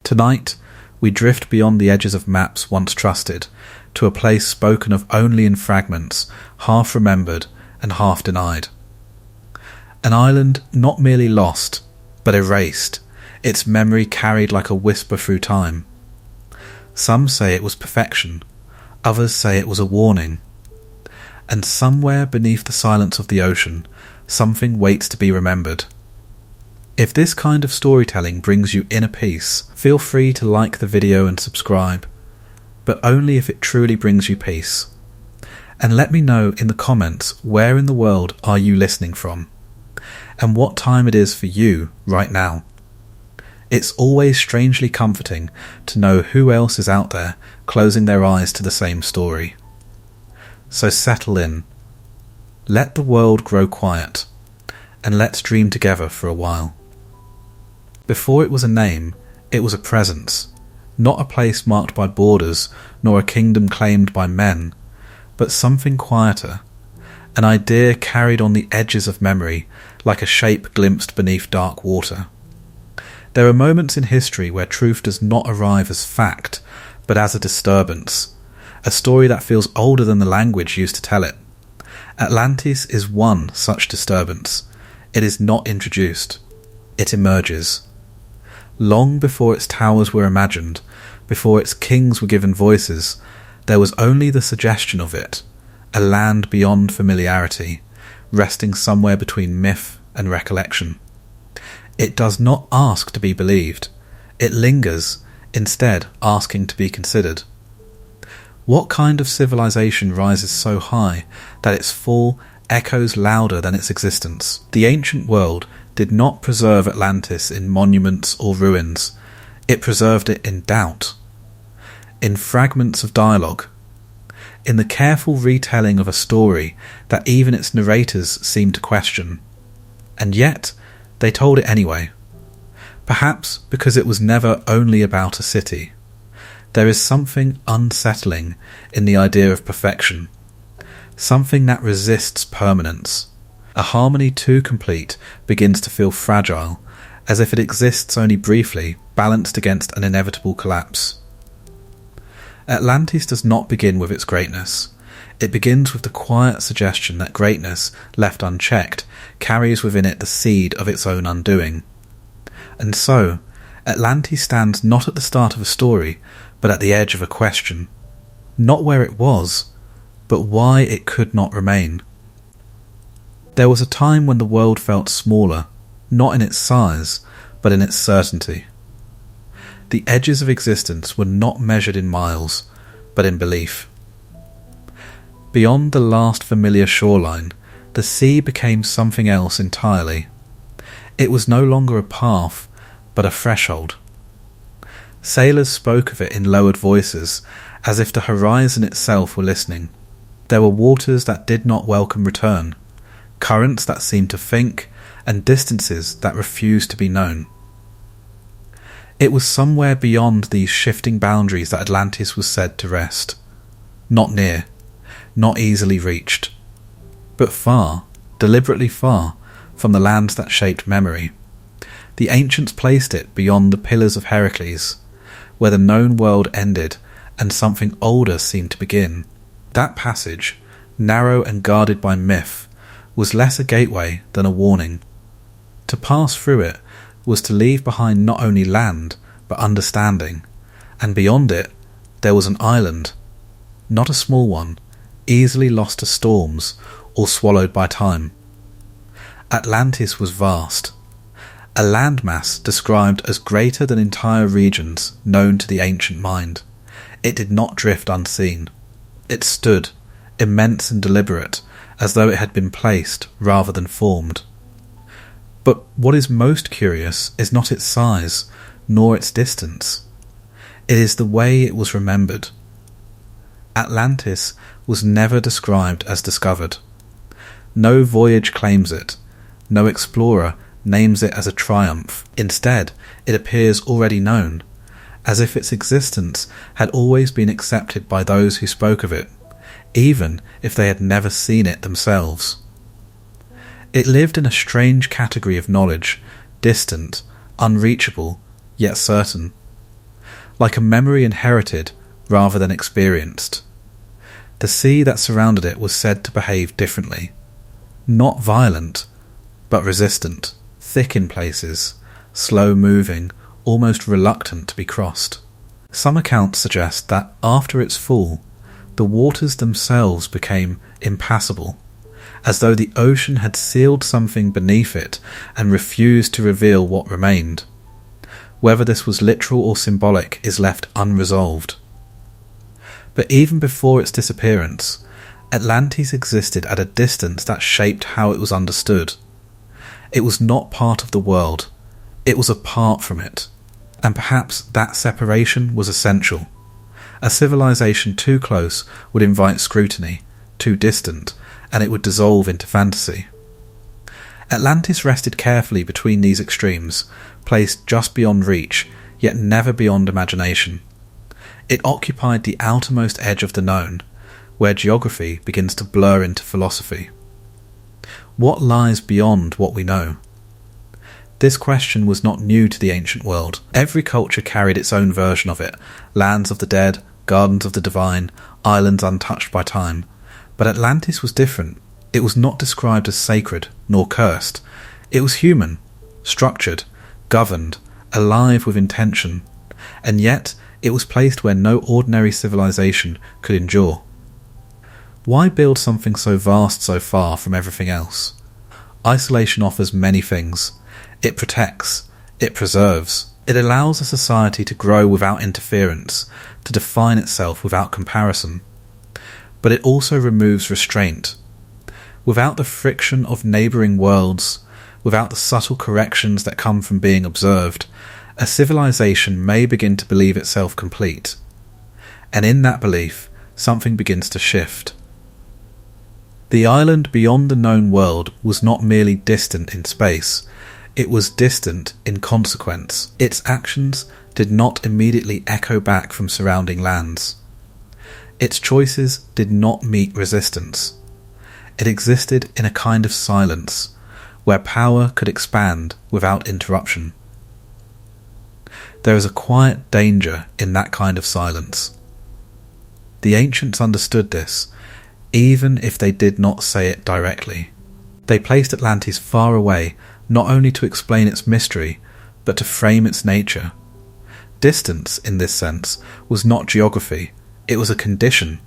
Tonight, we drift beyond the edges of maps once trusted, to a place spoken of only in fragments, half remembered and half denied. An island not merely lost, but erased, its memory carried like a whisper through time. Some say it was perfection, others say it was a warning. And somewhere beneath the silence of the ocean, something waits to be remembered. If this kind of storytelling brings you inner peace, feel free to like the video and subscribe, but only if it truly brings you peace. And let me know in the comments where in the world are you listening from, and what time it is for you right now. It's always strangely comforting to know who else is out there closing their eyes to the same story. So settle in, let the world grow quiet, and let's dream together for a while. Before it was a name, it was a presence, not a place marked by borders, nor a kingdom claimed by men, but something quieter, an idea carried on the edges of memory, like a shape glimpsed beneath dark water. There are moments in history where truth does not arrive as fact, but as a disturbance, a story that feels older than the language used to tell it. Atlantis is one such disturbance. It is not introduced. It emerges. Long before its towers were imagined, before its kings were given voices, there was only the suggestion of it, a land beyond familiarity, resting somewhere between myth and recollection. It does not ask to be believed. It lingers, instead asking to be considered. What kind of civilization rises so high that its fall echoes louder than its existence? The ancient world did not preserve Atlantis in monuments or ruins. It preserved it in doubt, in fragments of dialogue, in the careful retelling of a story that even its narrators seemed to question. And yet, they told it anyway. Perhaps because it was never only about a city. There is something unsettling in the idea of perfection, something that resists permanence. A harmony too complete begins to feel fragile, as if it exists only briefly, balanced against an inevitable collapse. Atlantis does not begin with its greatness. It begins with the quiet suggestion that greatness, left unchecked, carries within it the seed of its own undoing. And so, Atlantis stands not at the start of a story, but at the edge of a question. Not where it was, but why it could not remain. There was a time when the world felt smaller, not in its size, but in its certainty. The edges of existence were not measured in miles, but in belief. Beyond the last familiar shoreline, the sea became something else entirely. It was no longer a path, but a threshold. Sailors spoke of it in lowered voices, as if the horizon itself were listening. There were waters that did not welcome return, currents that seemed to think, and distances that refused to be known. It was somewhere beyond these shifting boundaries that Atlantis was said to rest. Not near, not easily reached, but far, deliberately far, from the lands that shaped memory. The ancients placed it beyond the pillars of Heracles, where the known world ended and something older seemed to begin. That passage, narrow and guarded by myth, was less a gateway than a warning. To pass through it was to leave behind not only land, but understanding, and beyond it there was an island, not a small one, easily lost to storms or swallowed by time. Atlantis was vast, a landmass described as greater than entire regions known to the ancient mind. It did not drift unseen. It stood, immense and deliberate, as though it had been placed rather than formed. But what is most curious is not its size, nor its distance. It is the way it was remembered. Atlantis was never described as discovered. No voyage claims it. No explorer names it as a triumph. Instead, it appears already known, as if its existence had always been accepted by those who spoke of it, even if they had never seen it themselves. It lived in a strange category of knowledge, distant, unreachable, yet certain. like a memory inherited rather than experienced. The sea that surrounded it was said to behave differently. Not violent, but resistant, thick in places, slow-moving, almost reluctant to be crossed. Some accounts suggest that after its fall, the waters themselves became impassable, as though the ocean had sealed something beneath it and refused to reveal what remained. Whether this was literal or symbolic is left unresolved. But even before its disappearance, Atlantis existed at a distance that shaped how it was understood. It was not part of the world, it was apart from it, and perhaps that separation was essential. A civilization too close would invite scrutiny, too distant, and it would dissolve into fantasy. Atlantis rested carefully between these extremes, placed just beyond reach, yet never beyond imagination. It occupied the outermost edge of the known, where geography begins to blur into philosophy. What lies beyond what we know? This question was not new to the ancient world. Every culture carried its own version of it: lands of the dead, gardens of the divine, islands untouched by time. But Atlantis was different. It was not described as sacred, nor cursed. It was human, structured, governed, alive with intention, and yet it was placed where no ordinary civilization could endure. Why build something so vast so far from everything else? Isolation offers many things. It protects, it preserves, it allows a society to grow without interference, to define itself without comparison. But it also removes restraint. Without the friction of neighbouring worlds, without the subtle corrections that come from being observed, a civilization may begin to believe itself complete. And in that belief, something begins to shift. The island beyond the known world was not merely distant in space, it was distant in consequence. Its actions did not immediately echo back from surrounding lands. Its choices did not meet resistance. It existed in a kind of silence, where power could expand without interruption. There is a quiet danger in that kind of silence. The ancients understood this, even if they did not say it directly. They placed Atlantis far away, not only to explain its mystery, but to frame its nature. Distance, in this sense, was not geography, it was a condition,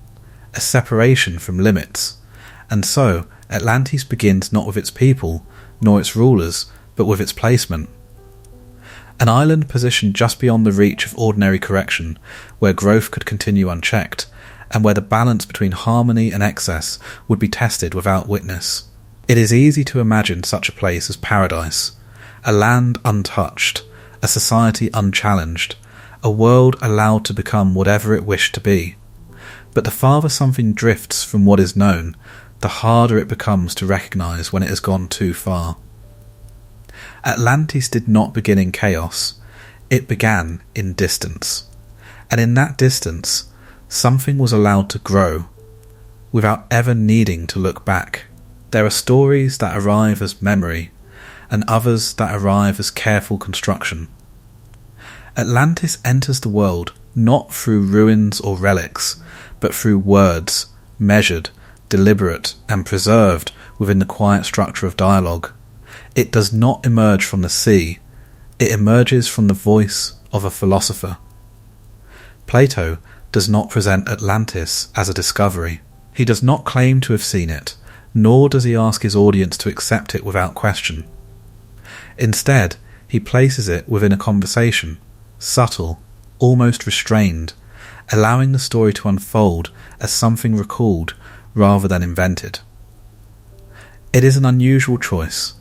a separation from limits, and so Atlantis begins not with its people, nor its rulers, but with its placement. An island positioned just beyond the reach of ordinary correction, where growth could continue unchecked, and where the balance between harmony and excess would be tested without witness. It is easy to imagine such a place as paradise, a land untouched, a society unchallenged, a world allowed to become whatever it wished to be. But the farther something drifts from what is known, the harder it becomes to recognise when it has gone too far. Atlantis did not begin in chaos, it began in distance. And in that distance, something was allowed to grow, without ever needing to look back. There are stories that arrive as memory, and others that arrive as careful construction. Atlantis enters the world not through ruins or relics, but through words, measured, deliberate, and preserved within the quiet structure of dialogue. It does not emerge from the sea, it emerges from the voice of a philosopher. Plato does not present Atlantis as a discovery. He does not claim to have seen it, nor does he ask his audience to accept it without question. Instead, he places it within a conversation, subtle, almost restrained, allowing the story to unfold as something recalled rather than invented. It is an unusual choice.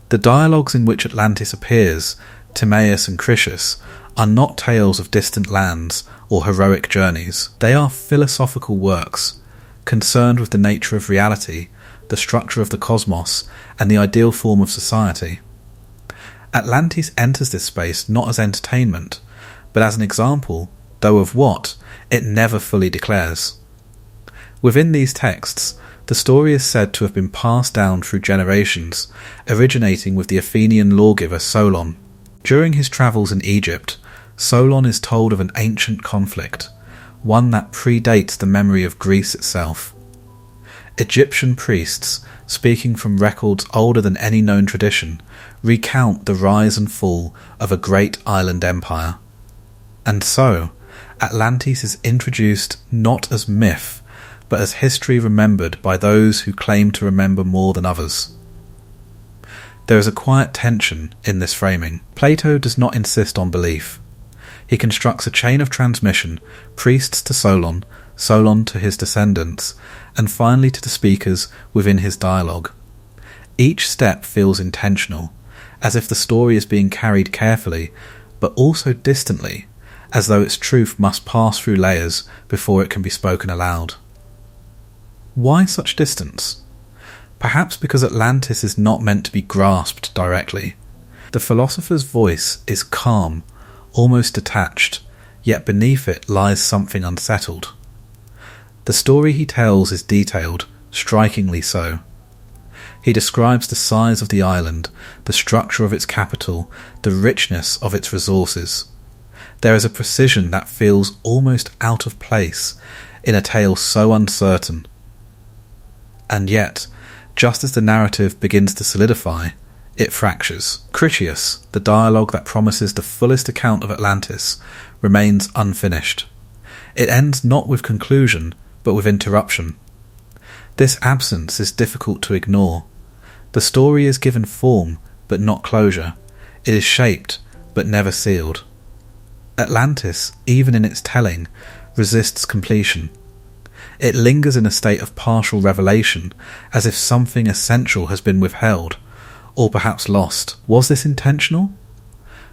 The dialogues in which Atlantis appears, Timaeus and Critias, are not tales of distant lands or heroic journeys. They are philosophical works, concerned with the nature of reality, the structure of the cosmos, and the ideal form of society. Atlantis enters this space not as entertainment, but as an example, though of what, it never fully declares. Within these texts, the story is said to have been passed down through generations, originating with the Athenian lawgiver Solon. During his travels in Egypt, Solon is told of an ancient conflict, one that predates the memory of Greece itself. Egyptian priests, speaking from records older than any known tradition, recount the rise and fall of a great island empire. And so, Atlantis is introduced not as myth, but as history remembered by those who claim to remember more than others. There is a quiet tension in this framing. Plato does not insist on belief. He constructs a chain of transmission, priests to Solon, Solon to his descendants, and finally to the speakers within his dialogue. Each step feels intentional, as if the story is being carried carefully, but also distantly, as though its truth must pass through layers before it can be spoken aloud. Why such distance? Perhaps because Atlantis is not meant to be grasped directly. The philosopher's voice is calm, almost detached, yet beneath it lies something unsettled. The story he tells is detailed, strikingly so. He describes the size of the island, the structure of its capital, the richness of its resources. There is a precision that feels almost out of place in a tale so uncertain. And yet, just as the narrative begins to solidify, it fractures. Critias, the dialogue that promises the fullest account of Atlantis, remains unfinished. It ends not with conclusion, but with interruption. This absence is difficult to ignore. The story is given form, but not closure. It is shaped, but never sealed. Atlantis, even in its telling, resists completion. It lingers in a state of partial revelation, as if something essential has been withheld, or perhaps lost. Was this intentional?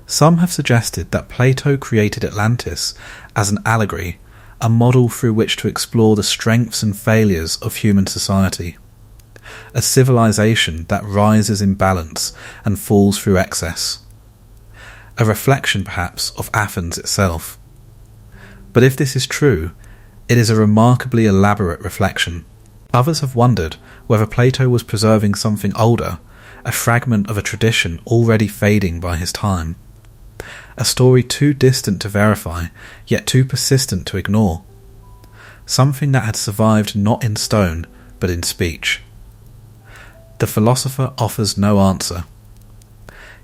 Some have suggested that Plato created Atlantis as an allegory, a model through which to explore the strengths and failures of human society. A civilization that rises in balance and falls through excess. A reflection, perhaps, of Athens itself. But if this is true, it is a remarkably elaborate reflection. Others have wondered whether Plato was preserving something older, a fragment of a tradition already fading by his time. A story too distant to verify, yet too persistent to ignore. Something that had survived not in stone, but in speech. The philosopher offers no answer.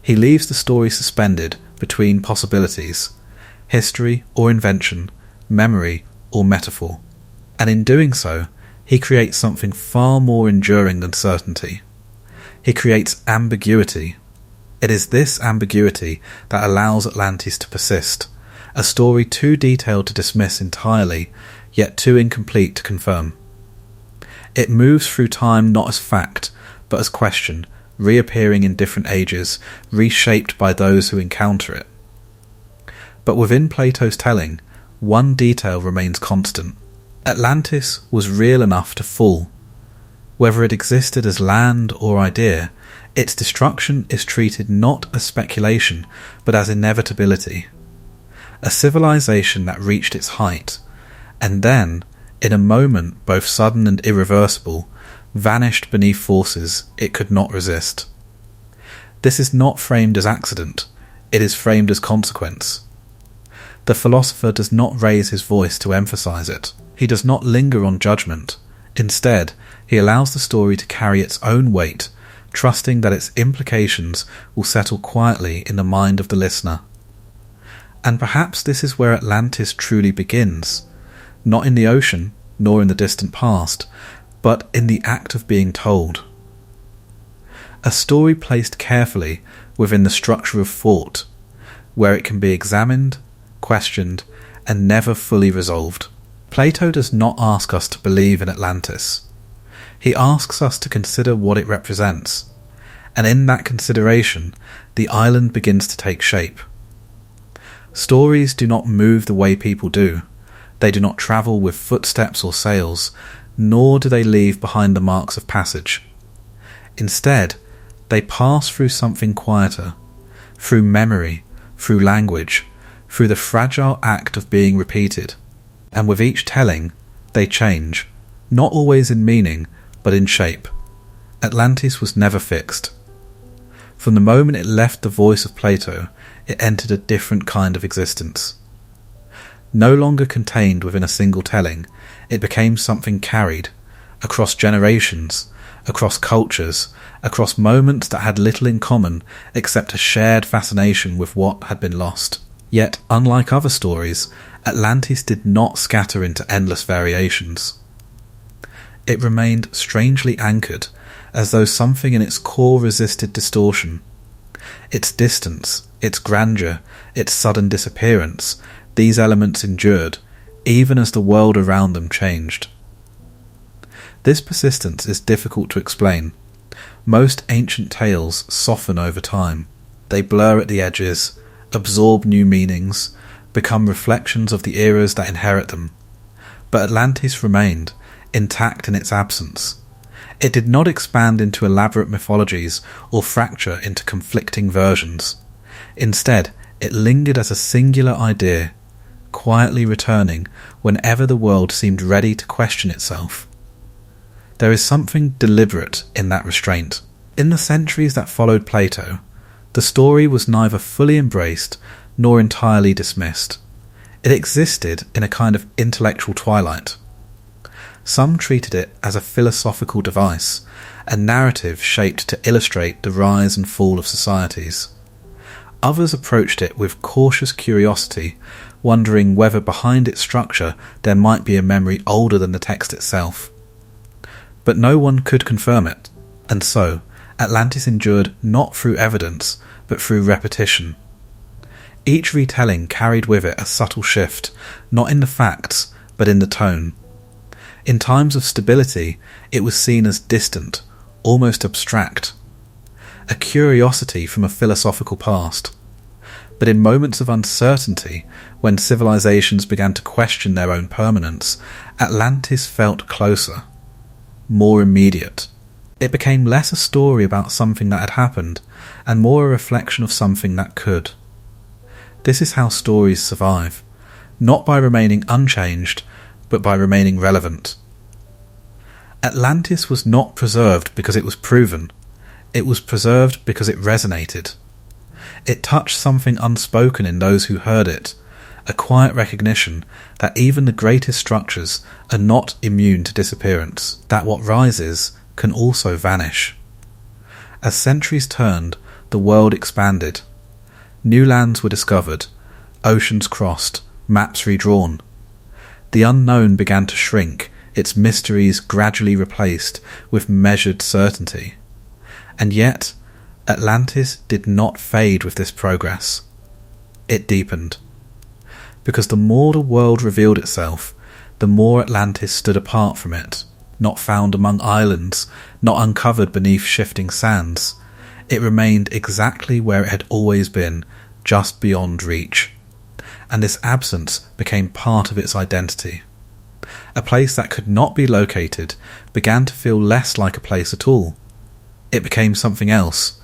He leaves the story suspended between possibilities, history or invention, memory or metaphor. And in doing so, he creates something far more enduring than certainty. He creates ambiguity. It is this ambiguity that allows Atlantis to persist, a story too detailed to dismiss entirely, yet too incomplete to confirm. It moves through time not as fact, but as question, reappearing in different ages, reshaped by those who encounter it. But within Plato's telling, one detail remains constant. Atlantis was real enough to fall. Whether it existed as land or idea, its destruction is treated not as speculation, but as inevitability. A civilization that reached its height, and then, in a moment both sudden and irreversible, vanished beneath forces it could not resist. This is not framed as accident, it is framed as consequence. The philosopher does not raise his voice to emphasize it. He does not linger on judgment. Instead, he allows the story to carry its own weight, trusting that its implications will settle quietly in the mind of the listener. And perhaps this is where Atlantis truly begins, not in the ocean, nor in the distant past, but in the act of being told. A story placed carefully within the structure of thought, where it can be examined, questioned, and never fully resolved. Plato does not ask us to believe in Atlantis. He asks us to consider what it represents, and in that consideration, the island begins to take shape. Stories do not move the way people do. They do not travel with footsteps or sails, nor do they leave behind the marks of passage. Instead, they pass through something quieter, through memory, through language, through the fragile act of being repeated. And with each telling, they change, not always in meaning, but in shape. Atlantis was never fixed. From the moment it left the voice of Plato, it entered a different kind of existence. No longer contained within a single telling, it became something carried across generations, across cultures, across moments that had little in common except a shared fascination with what had been lost. Yet, unlike other stories, Atlantis did not scatter into endless variations. It remained strangely anchored, as though something in its core resisted distortion. Its distance, its grandeur, its sudden disappearance, these elements endured, even as the world around them changed. This persistence is difficult to explain. Most ancient tales soften over time. They blur at the edges, absorb new meanings, become reflections of the eras that inherit them. But Atlantis remained, intact in its absence. It did not expand into elaborate mythologies or fracture into conflicting versions. Instead, it lingered as a singular idea, quietly returning whenever the world seemed ready to question itself. There is something deliberate in that restraint. In the centuries that followed Plato, the story was neither fully embraced nor entirely dismissed. It existed in a kind of intellectual twilight. Some treated it as a philosophical device, a narrative shaped to illustrate the rise and fall of societies. Others approached it with cautious curiosity, wondering whether behind its structure there might be a memory older than the text itself. But no one could confirm it, and so Atlantis endured not through evidence, but through repetition. Each retelling carried with it a subtle shift, not in the facts, but in the tone. In times of stability, it was seen as distant, almost abstract, a curiosity from a philosophical past. But in moments of uncertainty, when civilizations began to question their own permanence, Atlantis felt closer, more immediate. It became less a story about something that had happened, and more a reflection of something that could. This is how stories survive, not by remaining unchanged, but by remaining relevant. Atlantis was not preserved because it was proven. It was preserved because it resonated. It touched something unspoken in those who heard it, a quiet recognition that even the greatest structures are not immune to disappearance, that what rises can also vanish. As centuries turned, the world expanded. New lands were discovered, oceans crossed, maps redrawn. The unknown began to shrink, its mysteries gradually replaced with measured certainty. And yet, Atlantis did not fade with this progress. It deepened. Because the more the world revealed itself, the more Atlantis stood apart from it, not found among islands, not uncovered beneath shifting sands. It remained exactly where it had always been, just beyond reach. And this absence became part of its identity. A place that could not be located began to feel less like a place at all. It became something else,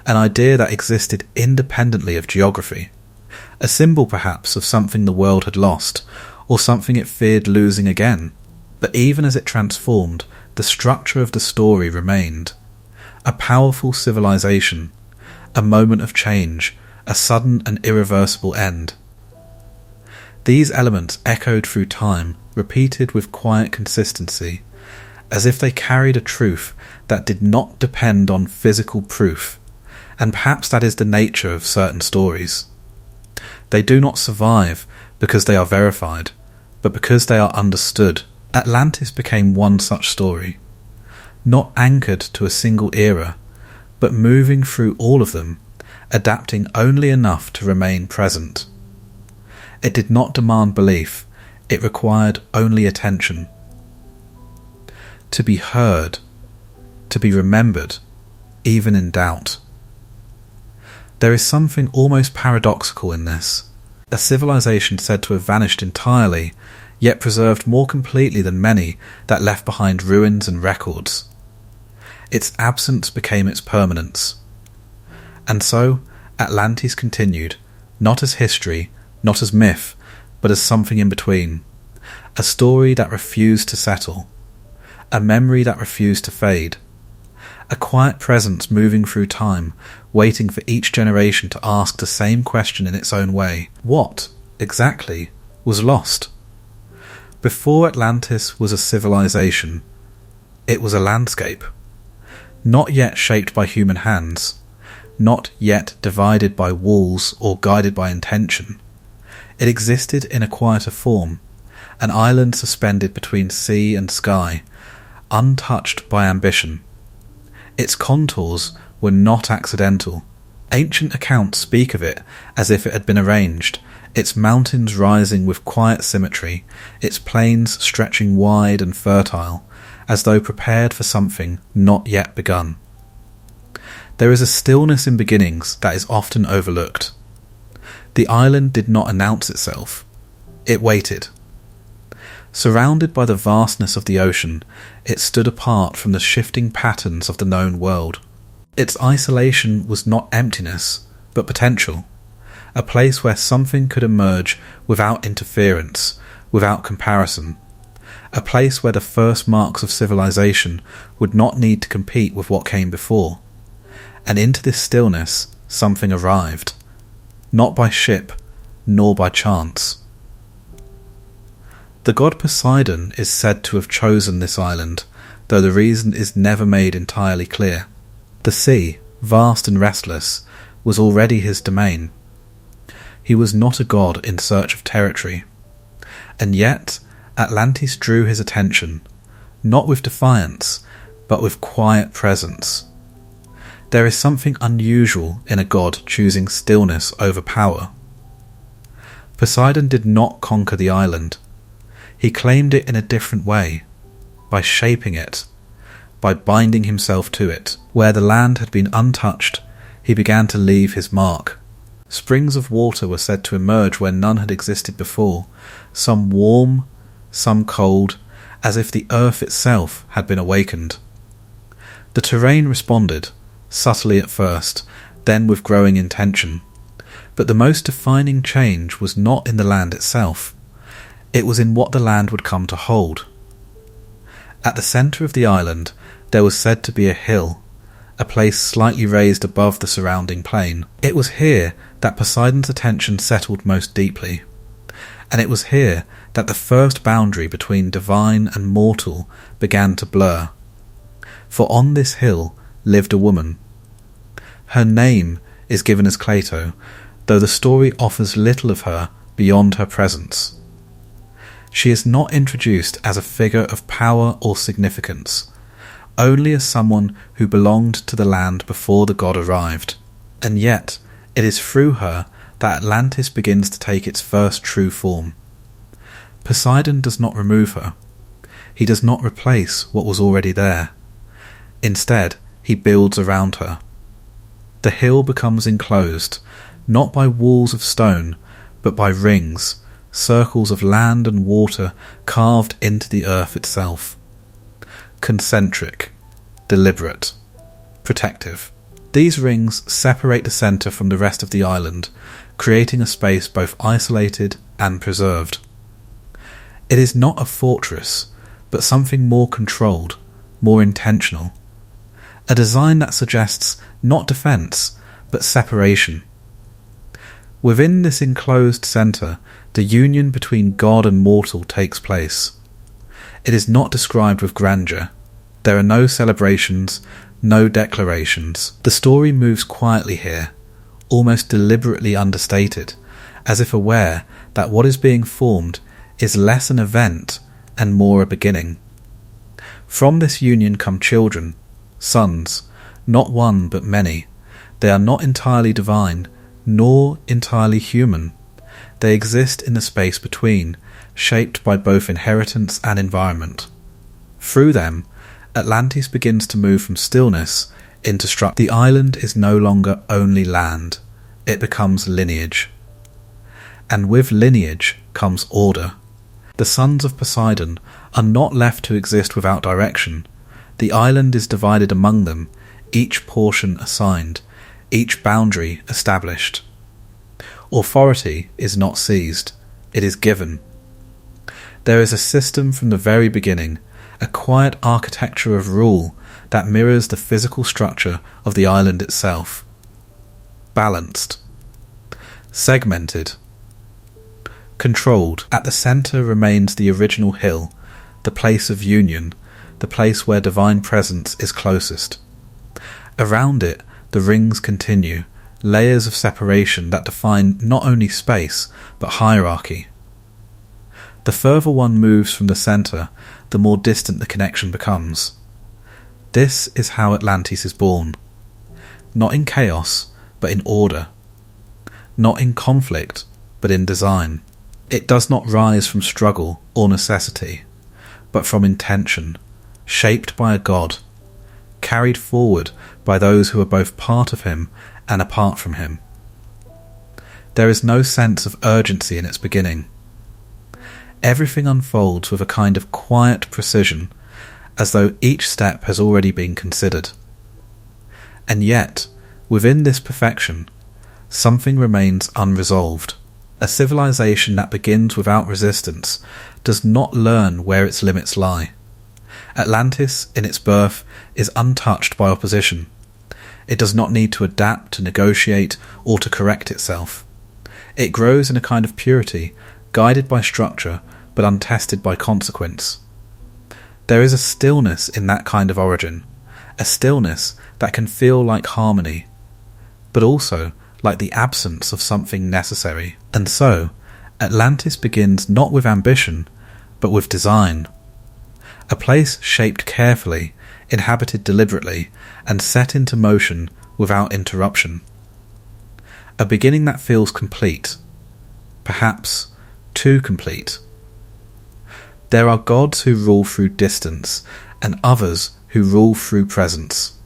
an idea that existed independently of geography, a symbol perhaps of something the world had lost, or something it feared losing again. But even as it transformed, the structure of the story remained. A powerful civilization, a moment of change, a sudden and irreversible end. These elements echoed through time, repeated with quiet consistency, as if they carried a truth that did not depend on physical proof, and perhaps that is the nature of certain stories. They do not survive because they are verified, but because they are understood. Atlantis became one such story, not anchored to a single era, but moving through all of them, adapting only enough to remain present. It did not demand belief, it required only attention. To be heard, to be remembered, even in doubt. There is something almost paradoxical in this. A civilization said to have vanished entirely, yet preserved more completely than many that left behind ruins and records. Its absence became its permanence. And so, Atlantis continued, not as history, not as myth, but as something in between. A story that refused to settle. A memory that refused to fade. a quiet presence moving through time, waiting for each generation to ask the same question in its own way. What, exactly, was lost? Before Atlantis was a civilization, it was a landscape, not yet shaped by human hands, not yet divided by walls or guided by intention. It existed in a quieter form, an island suspended between sea and sky, untouched by ambition. Its contours were not accidental. Ancient accounts speak of it as if it had been arranged, its mountains rising with quiet symmetry, its plains stretching wide and fertile, as though prepared for something not yet begun. There is a stillness in beginnings that is often overlooked. The island did not announce itself. It waited. Surrounded by the vastness of the ocean, it stood apart from the shifting patterns of the known world. Its isolation was not emptiness, but potential, a place where something could emerge without interference, without comparison, a place where the first marks of civilization would not need to compete with what came before. And into this stillness something arrived, not by ship, nor by chance. The god Poseidon is said to have chosen this island, though the reason is never made entirely clear. The sea, vast and restless, was already his domain. He was not a god in search of territory. And yet, Atlantis drew his attention, not with defiance, but with quiet presence. There is something unusual in a god choosing stillness over power. Poseidon did not conquer the island. He claimed it in a different way, by shaping it, by binding himself to it. Where the land had been untouched, he began to leave his mark. Springs of water were said to emerge where none had existed before, some warm, some cold, as if the earth itself had been awakened. The terrain responded, subtly at first, then with growing intention. But the most defining change was not in the land itself. It was in what the land would come to hold. At the centre of the island there was said to be a hill, a place slightly raised above the surrounding plain. It was here that Poseidon's attention settled most deeply, and it was here that the first boundary between divine and mortal began to blur. For on this hill lived a woman. Her name is given as Cleito, though the story offers little of her beyond her presence. She is not introduced as a figure of power or significance, only as someone who belonged to the land before the god arrived. And yet, it is through her that Atlantis begins to take its first true form. Poseidon does not remove her. He does not replace what was already there. Instead, he builds around her. The hill becomes enclosed, not by walls of stone, but by rings, circles of land and water carved into the earth itself. Concentric, deliberate, protective. These rings separate the centre from the rest of the island, creating a space both isolated and preserved. It is not a fortress, but something more controlled, more intentional. A design that suggests not defence, but separation. Within this enclosed centre, the union between god and mortal takes place. It is not described with grandeur. There are no celebrations, no declarations. The story moves quietly here, almost deliberately understated, as if aware that what is being formed is less an event and more a beginning. From this union come children, sons, not one but many. They are not entirely divine, nor entirely human. They exist in the space between, shaped by both inheritance and environment. Through them, Atlantis begins to move from stillness into structure. The island is no longer only land, it becomes lineage. And with lineage comes order. The sons of Poseidon are not left to exist without direction. The island is divided among them, each portion assigned, each boundary established. Authority is not seized, it is given. There is a system from the very beginning, a quiet architecture of rule that mirrors the physical structure of the island itself. Balanced. Segmented. Controlled. At the centre remains the original hill, the place of union, the place where divine presence is closest. Around it, the rings continue, layers of separation that define not only space, but hierarchy. The further one moves from the centre, the more distant the connection becomes. This is how Atlantis is born. Not in chaos, but in order. Not in conflict, but in design. It does not rise from struggle or necessity, but from intention, shaped by a god, carried forward by those who are both part of him and apart from him. There is no sense of urgency in its beginning. Everything unfolds with a kind of quiet precision, as though each step has already been considered. And yet, within this perfection, something remains unresolved. A civilization that begins without resistance does not learn where its limits lie. Atlantis, in its birth, is untouched by opposition. It does not need to adapt, to negotiate, or to correct itself. It grows in a kind of purity, guided by structure, but untested by consequence. There is a stillness in that kind of origin, a stillness that can feel like harmony, but also like the absence of something necessary. And so, Atlantis begins not with ambition, but with design. A place shaped carefully, inhabited deliberately, and set into motion without interruption. A beginning that feels complete, perhaps too complete. There are gods who rule through distance, and others who rule through presence.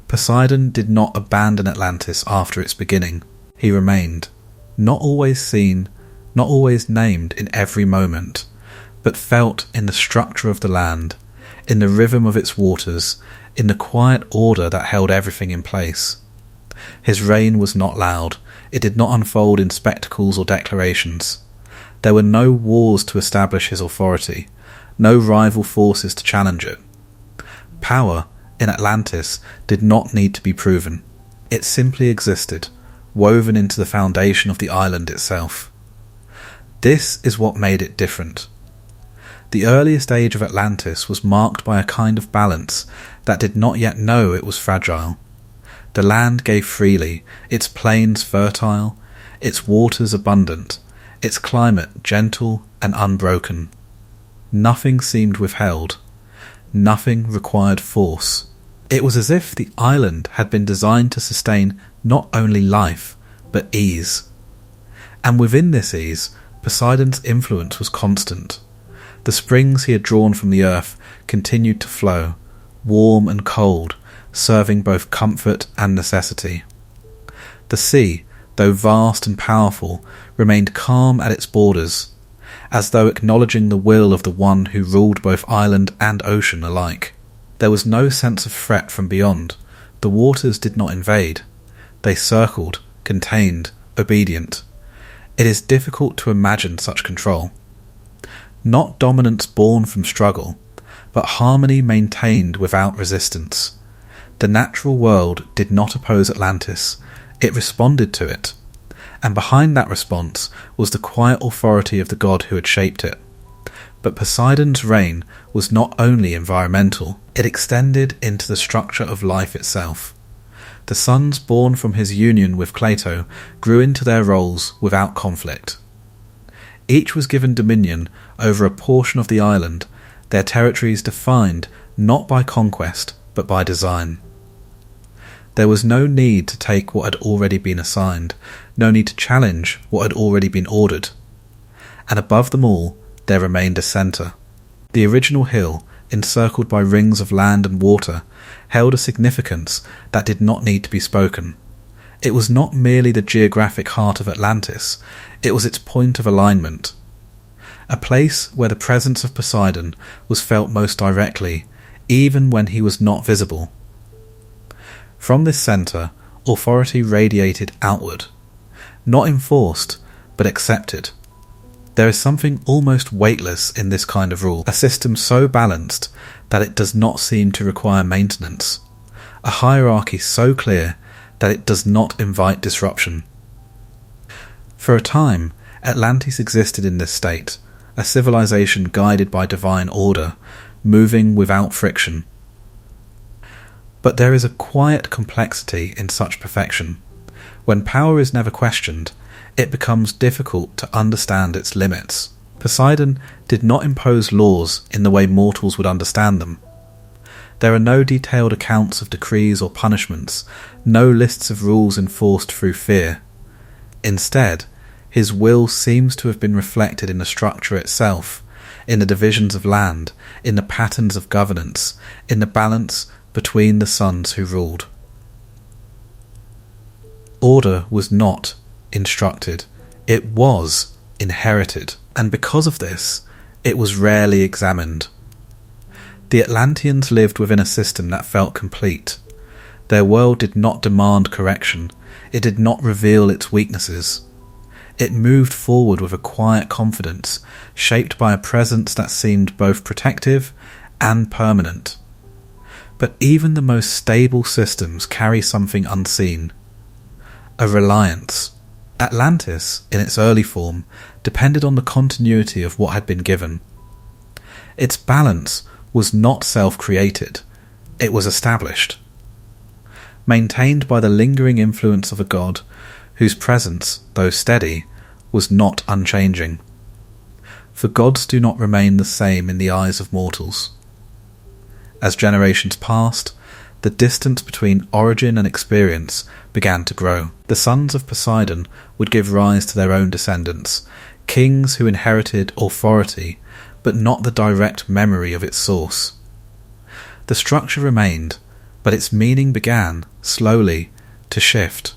Poseidon did not abandon Atlantis after its beginning. He remained, not always seen, not always named in every moment, but felt in the structure of the land, in the rhythm of its waters, in the quiet order that held everything in place. His reign was not loud. It did not unfold in spectacles or declarations. There were no wars to establish his authority, no rival forces to challenge it. Power in Atlantis did not need to be proven. It simply existed, woven into the foundation of the island itself. This is what made it different. The earliest age of Atlantis was marked by a kind of balance that did not yet know it was fragile. The land gave freely, its plains fertile, its waters abundant, its climate gentle and unbroken. Nothing seemed withheld. Nothing required force. It was as if the island had been designed to sustain not only life, but ease. And within this ease, Poseidon's influence was constant. The springs he had drawn from the earth continued to flow, warm and cold, serving both comfort and necessity. The sea, though vast and powerful, remained calm at its borders, as though acknowledging the will of the one who ruled both island and ocean alike. There was no sense of threat from beyond. The waters did not invade. They circled, contained, obedient. It is difficult to imagine such control. Not dominance born from struggle, but harmony maintained without resistance. The natural world did not oppose Atlantis, it responded to it, and behind that response was the quiet authority of the god who had shaped it. But Poseidon's reign was not only environmental, it extended into the structure of life itself. The sons born from his union with Plato grew into their roles without conflict. Each was given dominion over a portion of the island, their territories defined not by conquest but by design. There was no need to take what had already been assigned, no need to challenge what had already been ordered. And above them all, there remained a centre. The original hill, encircled by rings of land and water, held a significance that did not need to be spoken. It was not merely the geographic heart of Atlantis, it was its point of alignment. A place where the presence of Poseidon was felt most directly, even when he was not visible. From this centre, authority radiated outward, not enforced, but accepted. There is something almost weightless in this kind of rule, a system so balanced that it does not seem to require maintenance, a hierarchy so clear that it does not invite disruption. For a time, Atlantis existed in this state, a civilization guided by divine order, moving without friction. But there is a quiet complexity in such perfection. When power is never questioned, it becomes difficult to understand its limits. Poseidon did not impose laws in the way mortals would understand them. There are no detailed accounts of decrees or punishments, no lists of rules enforced through fear. Instead, his will seems to have been reflected in the structure itself, in the divisions of land, in the patterns of governance, in the balance between the sons who ruled. Order was not instructed, it was inherited, and because of this, it was rarely examined. The Atlanteans lived within a system that felt complete. Their world did not demand correction, it did not reveal its weaknesses. It moved forward with a quiet confidence, shaped by a presence that seemed both protective and permanent. But even the most stable systems carry something unseen. A reliance. Atlantis, in its early form, depended on the continuity of what had been given. Its balance was not self-created, it was established. Maintained by the lingering influence of a god, whose presence, though steady, was not unchanging. For gods do not remain the same in the eyes of mortals. As generations passed, the distance between origin and experience began to grow. The sons of Poseidon would give rise to their own descendants, kings who inherited authority, but not the direct memory of its source. The structure remained, but its meaning began, slowly, to shift.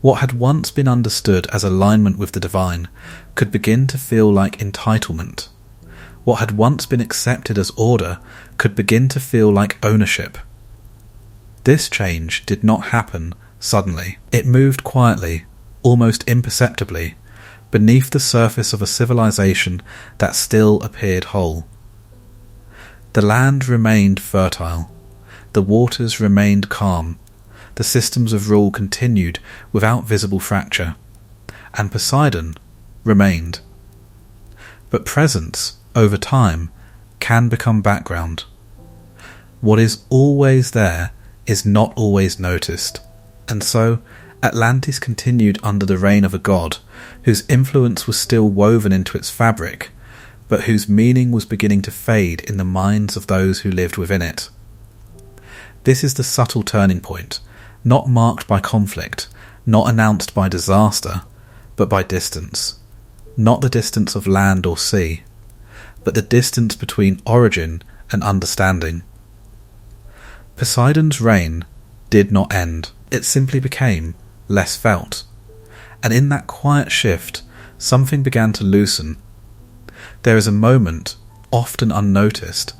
What had once been understood as alignment with the divine could begin to feel like entitlement. What had once been accepted as order could begin to feel like ownership. This change did not happen suddenly. It moved quietly, almost imperceptibly, beneath the surface of a civilization that still appeared whole. The land remained fertile. The waters remained calm. The systems of rule continued without visible fracture. And Poseidon remained. But presence, over time, can become background. What is always there is not always noticed, and so Atlantis continued under the reign of a god whose influence was still woven into its fabric, but whose meaning was beginning to fade in the minds of those who lived within it. This is the subtle turning point, not marked by conflict, not announced by disaster, but by distance. Not the distance of land or sea, but the distance between origin and understanding. Poseidon's reign did not end. It simply became less felt. And in that quiet shift, something began to loosen. There is a moment, often unnoticed,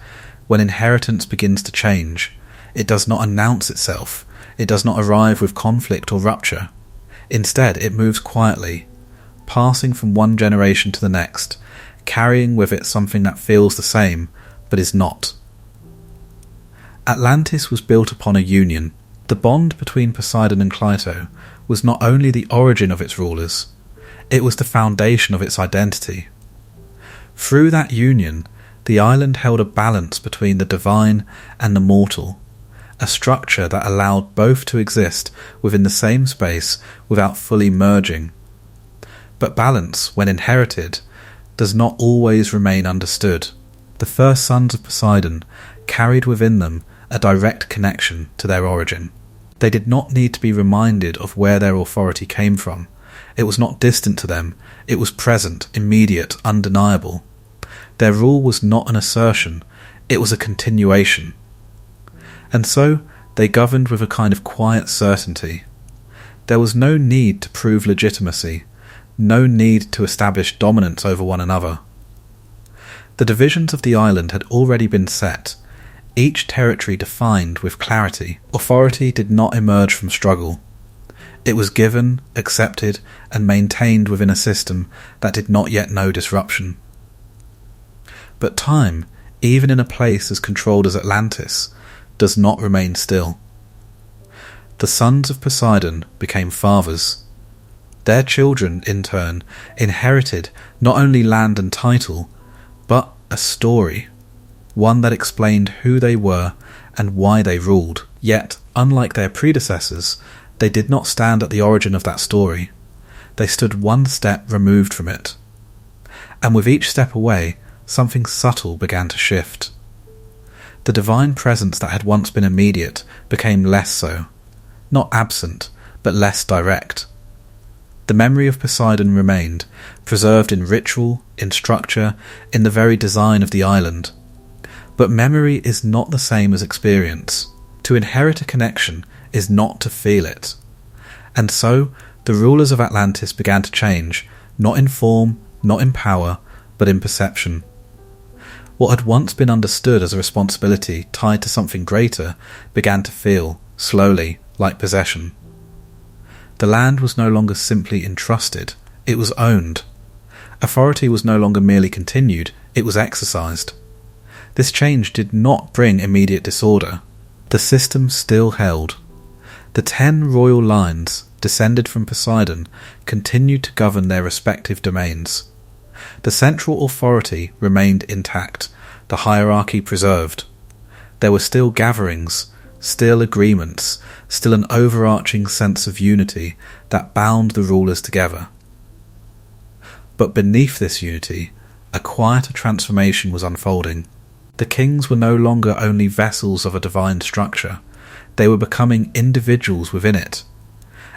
when inheritance begins to change. It does not announce itself. It does not arrive with conflict or rupture. Instead, it moves quietly, passing from one generation to the next, carrying with it something that feels the same, but is not. Atlantis was built upon a union. The bond between Poseidon and Cleito was not only the origin of its rulers, it was the foundation of its identity. Through that union, the island held a balance between the divine and the mortal, a structure that allowed both to exist within the same space without fully merging. But balance, when inherited, does not always remain understood. The first sons of Poseidon carried within them a direct connection to their origin. They did not need to be reminded of where their authority came from. It was not distant to them, it was present, immediate, undeniable. Their rule was not an assertion, it was a continuation. And so they governed with a kind of quiet certainty. There was no need to prove legitimacy, no need to establish dominance over one another. The divisions of the island had already been set, each territory defined with clarity. Authority did not emerge from struggle. It was given, accepted, and maintained within a system that did not yet know disruption. But time, even in a place as controlled as Atlantis, does not remain still. The sons of Poseidon became fathers. Their children, in turn, inherited not only land and title, but a story, one that explained who they were and why they ruled. Yet, unlike their predecessors, they did not stand at the origin of that story. They stood one step removed from it. And with each step away, something subtle began to shift. The divine presence that had once been immediate became less so. Not absent, but less direct. The memory of Poseidon remained, preserved in ritual, in structure, in the very design of the island. But memory is not the same as experience. To inherit a connection is not to feel it. And so, the rulers of Atlantis began to change, not in form, not in power, but in perception. What had once been understood as a responsibility tied to something greater began to feel, slowly, like possession. The land was no longer simply entrusted, it was owned. Authority was no longer merely continued, it was exercised. This change did not bring immediate disorder. The system still held. The 10 royal lines, descended from Poseidon, continued to govern their respective domains. The central authority remained intact, the hierarchy preserved. There were still gatherings, still agreements, still an overarching sense of unity that bound the rulers together. But beneath this unity, a quieter transformation was unfolding. The kings were no longer only vessels of a divine structure, they were becoming individuals within it.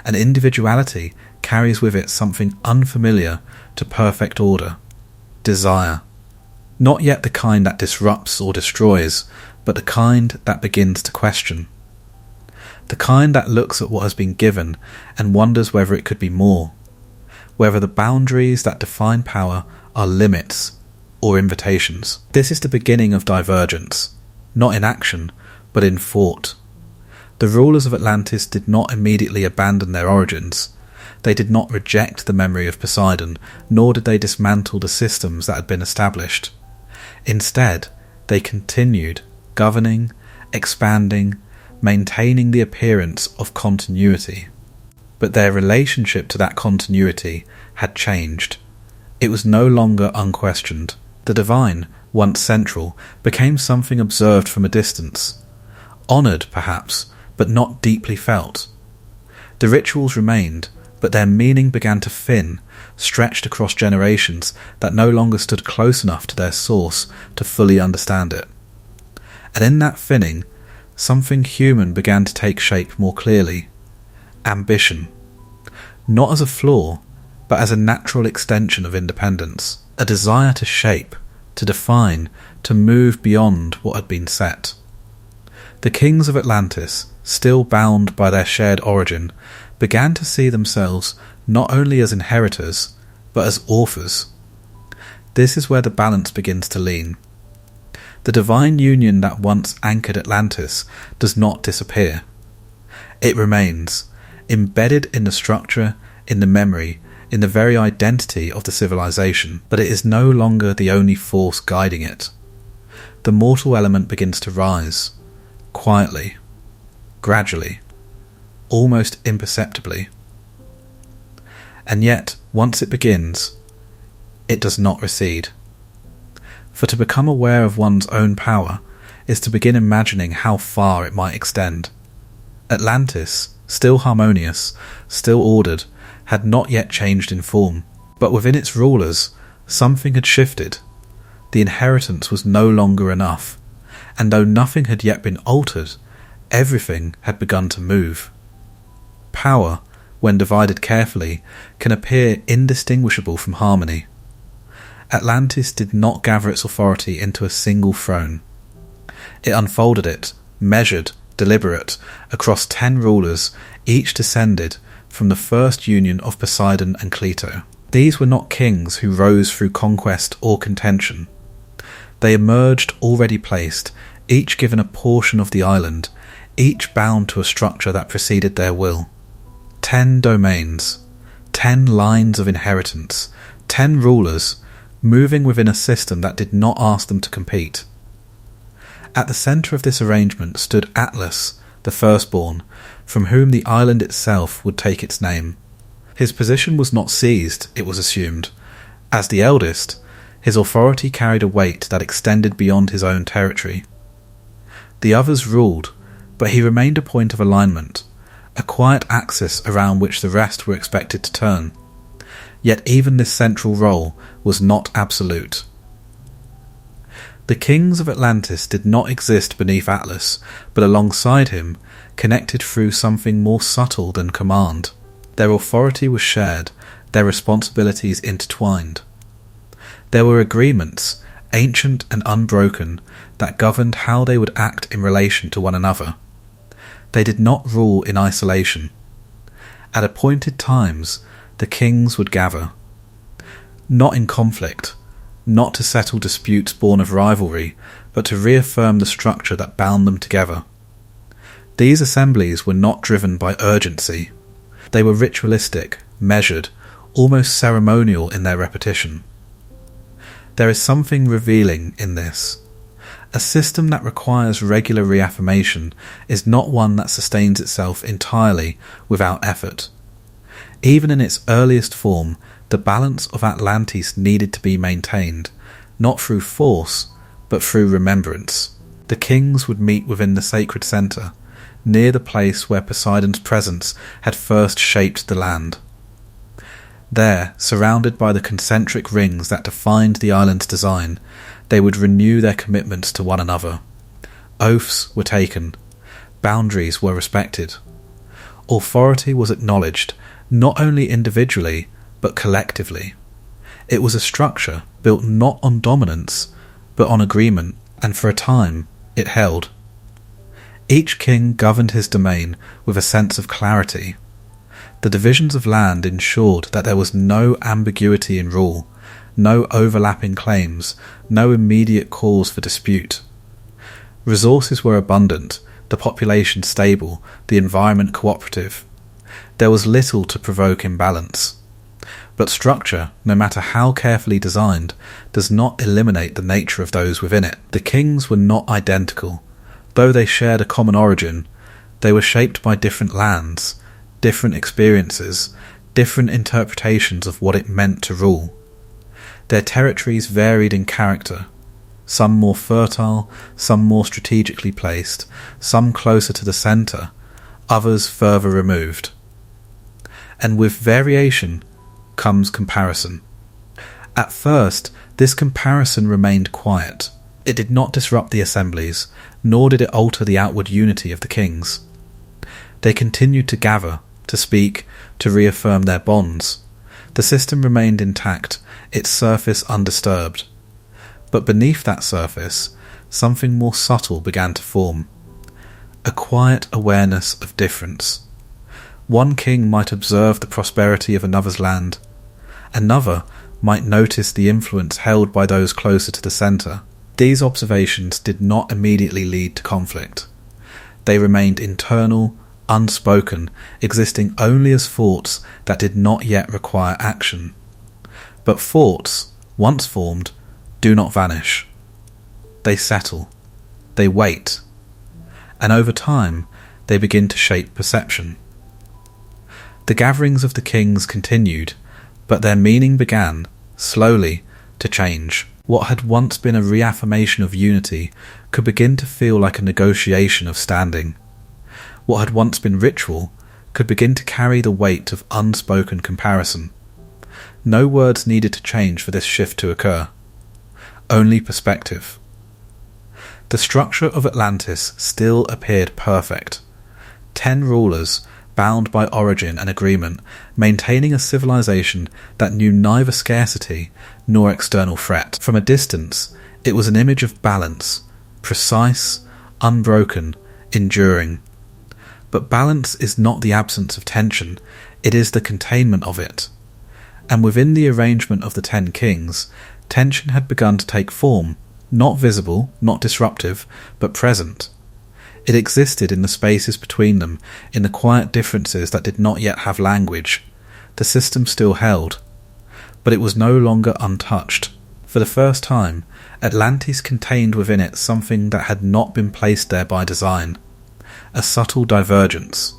And individuality carries with it something unfamiliar to perfect order: desire. Not yet the kind that disrupts or destroys, but the kind that begins to question. The kind that looks at what has been given and wonders whether it could be more, whether the boundaries that define power are limits or invitations. This is the beginning of divergence, not in action, but in thought. The rulers of Atlantis did not immediately abandon their origins. They did not reject the memory of Poseidon, nor did they dismantle the systems that had been established. Instead, they continued, governing, expanding, maintaining the appearance of continuity. But their relationship to that continuity had changed. It was no longer unquestioned. The divine, once central, became something observed from a distance. Honoured, perhaps, but not deeply felt. The rituals remained, but their meaning began to thin, stretched across generations that no longer stood close enough to their source to fully understand it. And in that thinning, something human began to take shape more clearly. Ambition. Not as a flaw, but as a natural extension of independence. A desire to shape, to define, to move beyond what had been set. The kings of Atlantis, still bound by their shared origin, began to see themselves not only as inheritors, but as authors. This is where the balance begins to lean. The divine union that once anchored Atlantis does not disappear. It remains, embedded in the structure, in the memory, in the very identity of the civilization, but it is no longer the only force guiding it. The mortal element begins to rise, quietly, gradually, almost imperceptibly. And yet, once it begins, it does not recede. For to become aware of one's own power is to begin imagining how far it might extend. Atlantis, still harmonious, still ordered, had not yet changed in form, but within its rulers, something had shifted. The inheritance was no longer enough, and though nothing had yet been altered, everything had begun to move. Power, when divided carefully, can appear indistinguishable from harmony. Atlantis did not gather its authority into a single throne. It unfolded it, measured, deliberate, across 10 rulers, each descended from the first union of Poseidon and Cleito. These were not kings who rose through conquest or contention. They emerged already placed, each given a portion of the island, each bound to a structure that preceded their will. 10 domains, 10 lines of inheritance, 10 rulers, moving within a system that did not ask them to compete. At the centre of this arrangement stood Atlas, the firstborn, from whom the island itself would take its name. His position was not seized, it was assumed. As the eldest, his authority carried a weight that extended beyond his own territory. The others ruled, but he remained a point of alignment, a quiet axis around which the rest were expected to turn. Yet even this central role was not absolute. The kings of Atlantis did not exist beneath Atlas, but alongside him, connected through something more subtle than command. Their authority was shared, their responsibilities intertwined. There were agreements, ancient and unbroken, that governed how they would act in relation to one another. They did not rule in isolation. At appointed times, the kings would gather. Not in conflict, not to settle disputes born of rivalry, but to reaffirm the structure that bound them together. These assemblies were not driven by urgency. They were ritualistic, measured, almost ceremonial in their repetition. There is something revealing in this. A system that requires regular reaffirmation is not one that sustains itself entirely without effort. Even in its earliest form, the balance of Atlantis needed to be maintained, not through force, but through remembrance. The kings would meet within the sacred centre, near the place where Poseidon's presence had first shaped the land. There, surrounded by the concentric rings that defined the island's design, they would renew their commitments to one another. Oaths were taken. Boundaries were respected. Authority was acknowledged, not only individually, but collectively. It was a structure built not on dominance, but on agreement, and for a time it held. Each king governed his domain with a sense of clarity. The divisions of land ensured that there was no ambiguity in rule, no overlapping claims, no immediate cause for dispute. Resources were abundant, the population stable, the environment cooperative. There was little to provoke imbalance. But structure, no matter how carefully designed, does not eliminate the nature of those within it. The kings were not identical. Though they shared a common origin, they were shaped by different lands, different experiences, different interpretations of what it meant to rule. Their territories varied in character, some more fertile, some more strategically placed, some closer to the centre, others further removed. And with variation comes comparison. At first, this comparison remained quiet. It did not disrupt the assemblies, nor did it alter the outward unity of the kings. They continued to gather, to speak, to reaffirm their bonds. The system remained intact, its surface undisturbed. But beneath that surface, something more subtle began to form. A quiet awareness of difference. One king might observe the prosperity of another's land. Another might notice the influence held by those closer to the centre. These observations did not immediately lead to conflict. They remained internal, unspoken, existing only as thoughts that did not yet require action. But thoughts, once formed, do not vanish. They settle. They wait. And over time, they begin to shape perception. The gatherings of the kings continued, but their meaning began, slowly, to change. What had once been a reaffirmation of unity could begin to feel like a negotiation of standing. What had once been ritual could begin to carry the weight of unspoken comparison. No words needed to change for this shift to occur. Only perspective. The structure of Atlantis still appeared perfect. 10 rulers, bound by origin and agreement, maintaining a civilization that knew neither scarcity nor external threat. From a distance, it was an image of balance, precise, unbroken, enduring. But balance is not the absence of tension, it is the containment of it. And within the arrangement of the 10 kings, tension had begun to take form, not visible, not disruptive, but present. It existed in the spaces between them, in the quiet differences that did not yet have language. The system still held, but it was no longer untouched. For the first time, Atlantis contained within it something that had not been placed there by design. A subtle divergence,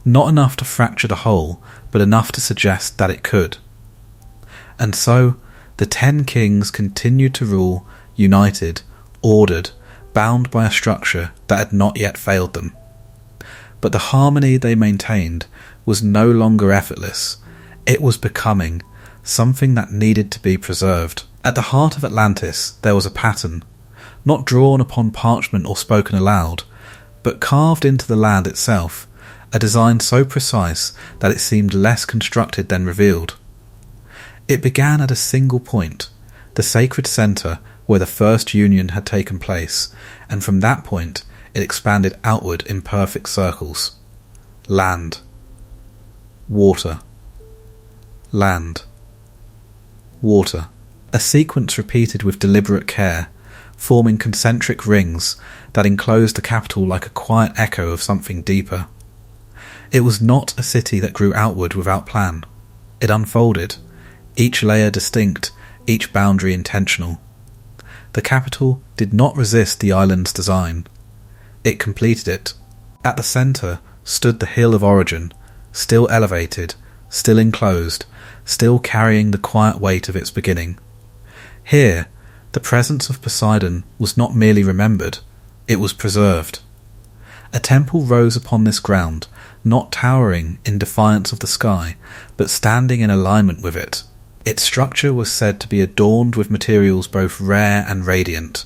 not enough to fracture the whole, but enough to suggest that it could. And so, the 10 kings continued to rule, united, ordered, bound by a structure that had not yet failed them. But the harmony they maintained was no longer effortless. It was becoming something that needed to be preserved. At the heart of Atlantis there was a pattern, not drawn upon parchment or spoken aloud, but carved into the land itself, a design so precise that it seemed less constructed than revealed. It began at a single point, the sacred centre where the first union had taken place, and from that point it expanded outward in perfect circles. Land. Water. Land. Water. A sequence repeated with deliberate care, forming concentric rings that enclosed the capital like a quiet echo of something deeper. It was not a city that grew outward without plan. It unfolded, each layer distinct, each boundary intentional. The capital did not resist the island's design. It completed it. At the centre stood the hill of origin, still elevated, still enclosed, still carrying the quiet weight of its beginning. Here, the presence of Poseidon was not merely remembered, it was preserved. A temple rose upon this ground, not towering in defiance of the sky, but standing in alignment with it. Its structure was said to be adorned with materials both rare and radiant,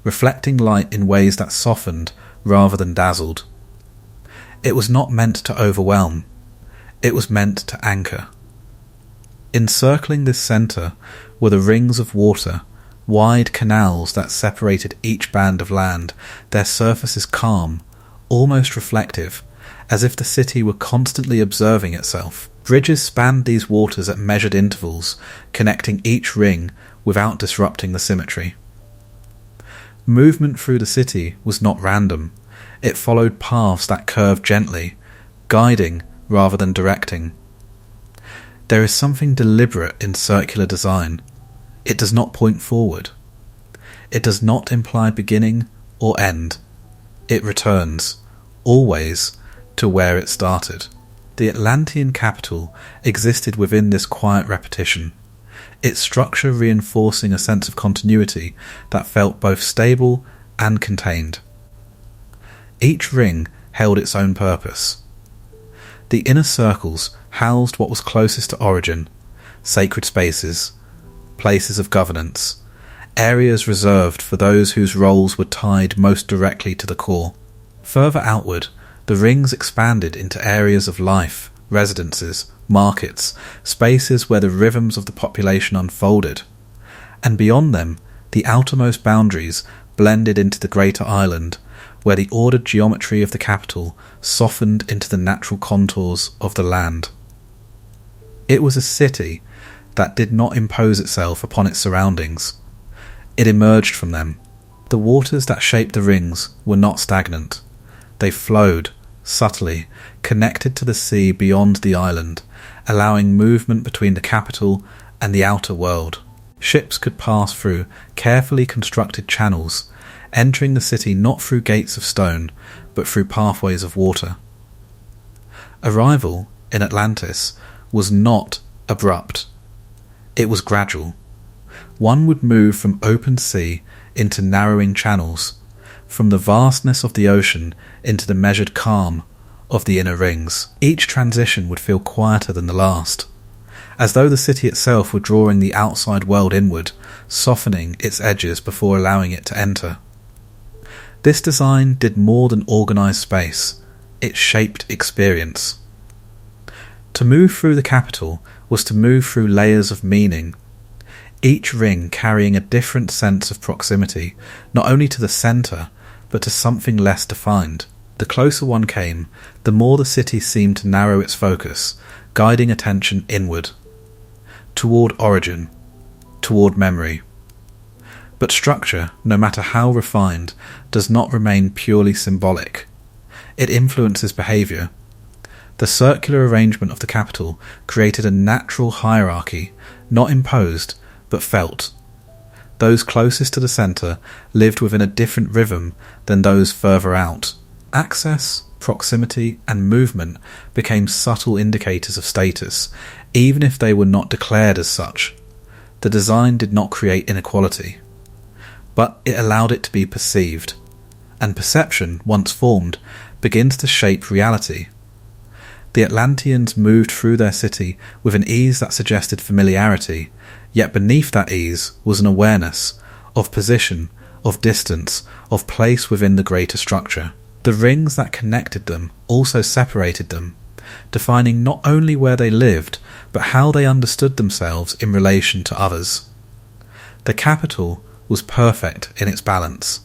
reflecting light in ways that softened rather than dazzled. It was not meant to overwhelm, it was meant to anchor. Encircling this centre were the rings of water, wide canals that separated each band of land, their surfaces calm, almost reflective, as if the city were constantly observing itself. Bridges spanned these waters at measured intervals, connecting each ring without disrupting the symmetry. Movement through the city was not random. It followed paths that curved gently, guiding rather than directing. There is something deliberate in circular design. It does not point forward. It does not imply beginning or end. It returns, always, to where it started. The Atlantean capital existed within this quiet repetition, its structure reinforcing a sense of continuity that felt both stable and contained. Each ring held its own purpose. The inner circles housed what was closest to origin, sacred spaces, places of governance, areas reserved for those whose roles were tied most directly to the core. Further outward, the rings expanded into areas of life, residences, markets, spaces where the rhythms of the population unfolded. And beyond them, the outermost boundaries blended into the greater island, where the ordered geometry of the capital softened into the natural contours of the land. It was a city that did not impose itself upon its surroundings. It emerged from them. The waters that shaped the rings were not stagnant. They flowed, subtly, connected to the sea beyond the island, allowing movement between the capital and the outer world. Ships could pass through carefully constructed channels, entering the city not through gates of stone, but through pathways of water. Arrival in Atlantis was not abrupt. It was gradual. One would move from open sea into narrowing channels, from the vastness of the ocean into the measured calm of the inner rings. Each transition would feel quieter than the last, as though the city itself were drawing the outside world inward, softening its edges before allowing it to enter. This design did more than organize space, it shaped experience. To move through the capital was to move through layers of meaning, each ring carrying a different sense of proximity, not only to the centre, but to something less defined. The closer one came, the more the city seemed to narrow its focus, guiding attention inward, toward origin, toward memory. But structure, no matter how refined, does not remain purely symbolic. it influences behaviour. The circular arrangement of the capital created a natural hierarchy, not imposed, but felt. Those closest to the centre lived within a different rhythm than those further out. Access, proximity, and movement became subtle indicators of status, even if they were not declared as such. The design did not create inequality, but it allowed it to be perceived, and perception, once formed, begins to shape reality. The Atlanteans moved through their city with an ease that suggested familiarity, yet beneath that ease was an awareness of position, of distance, of place within the greater structure. The rings that connected them also separated them, defining not only where they lived, but how they understood themselves in relation to others. The capital was perfect in its balance,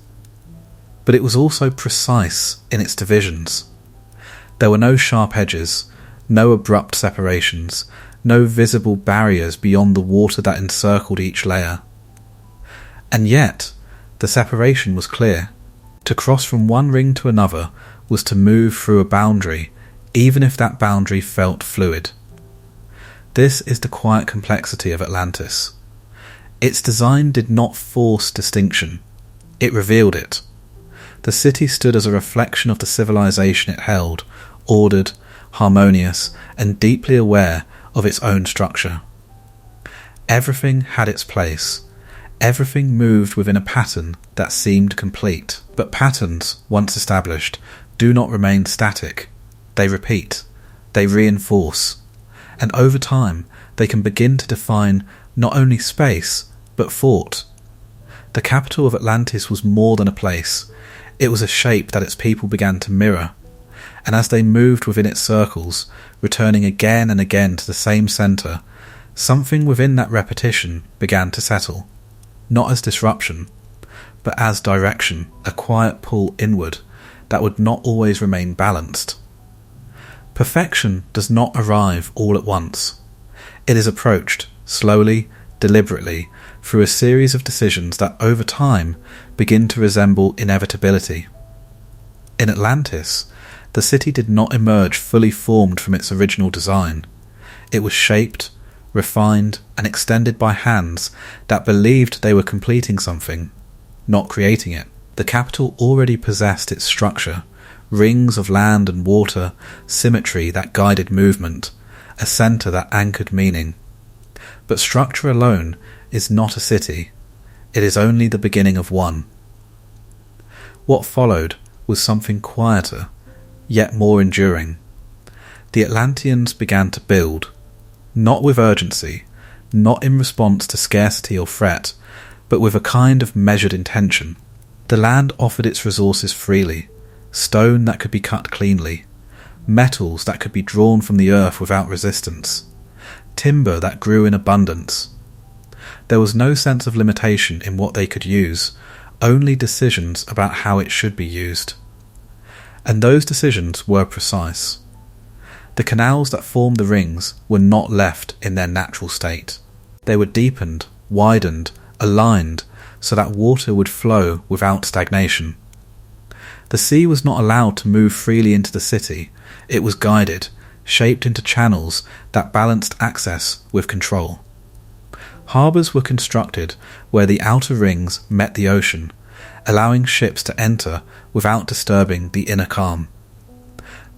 but it was also precise in its divisions. There were no sharp edges, no abrupt separations, no visible barriers beyond the water that encircled each layer. And yet, the separation was clear. To cross from one ring to another was to move through a boundary, even if that boundary felt fluid. This is the quiet complexity of Atlantis. Its design did not force distinction, it revealed it. The city stood as a reflection of the civilization it held, ordered, harmonious, and deeply aware of its own structure. Everything had its place. Everything moved within a pattern that seemed complete. But patterns, once established, do not remain static. They repeat. They reinforce. And over time, they can begin to define not only space, but thought. The capital of Atlantis was more than a place. It was a shape that its people began to mirror. And as they moved within its circles, returning again and again to the same centre, something within that repetition began to settle. Not as disruption, but as direction, a quiet pull inward that would not always remain balanced. Perfection does not arrive all at once. It is approached, slowly, deliberately, through a series of decisions that over time begin to resemble inevitability. In Atlantis, the city did not emerge fully formed from its original design. It was shaped, refined, and extended by hands that believed they were completing something, not creating it. The capital already possessed its structure, rings of land and water, symmetry that guided movement, a centre that anchored meaning. But structure alone is not a city. It is only the beginning of one. What followed was something quieter, yet more enduring. The Atlanteans began to build, not with urgency, not in response to scarcity or threat, but with a kind of measured intention. The land offered its resources freely, stone that could be cut cleanly, metals that could be drawn from the earth without resistance, timber that grew in abundance. There was no sense of limitation in what they could use, only decisions about how it should be used. And those decisions were precise. The canals that formed the rings were not left in their natural state. They were deepened, widened, aligned, so that water would flow without stagnation. The sea was not allowed to move freely into the city. It was guided, shaped into channels that balanced access with control. Harbours were constructed where the outer rings met the ocean, allowing ships to enter without disturbing the inner calm.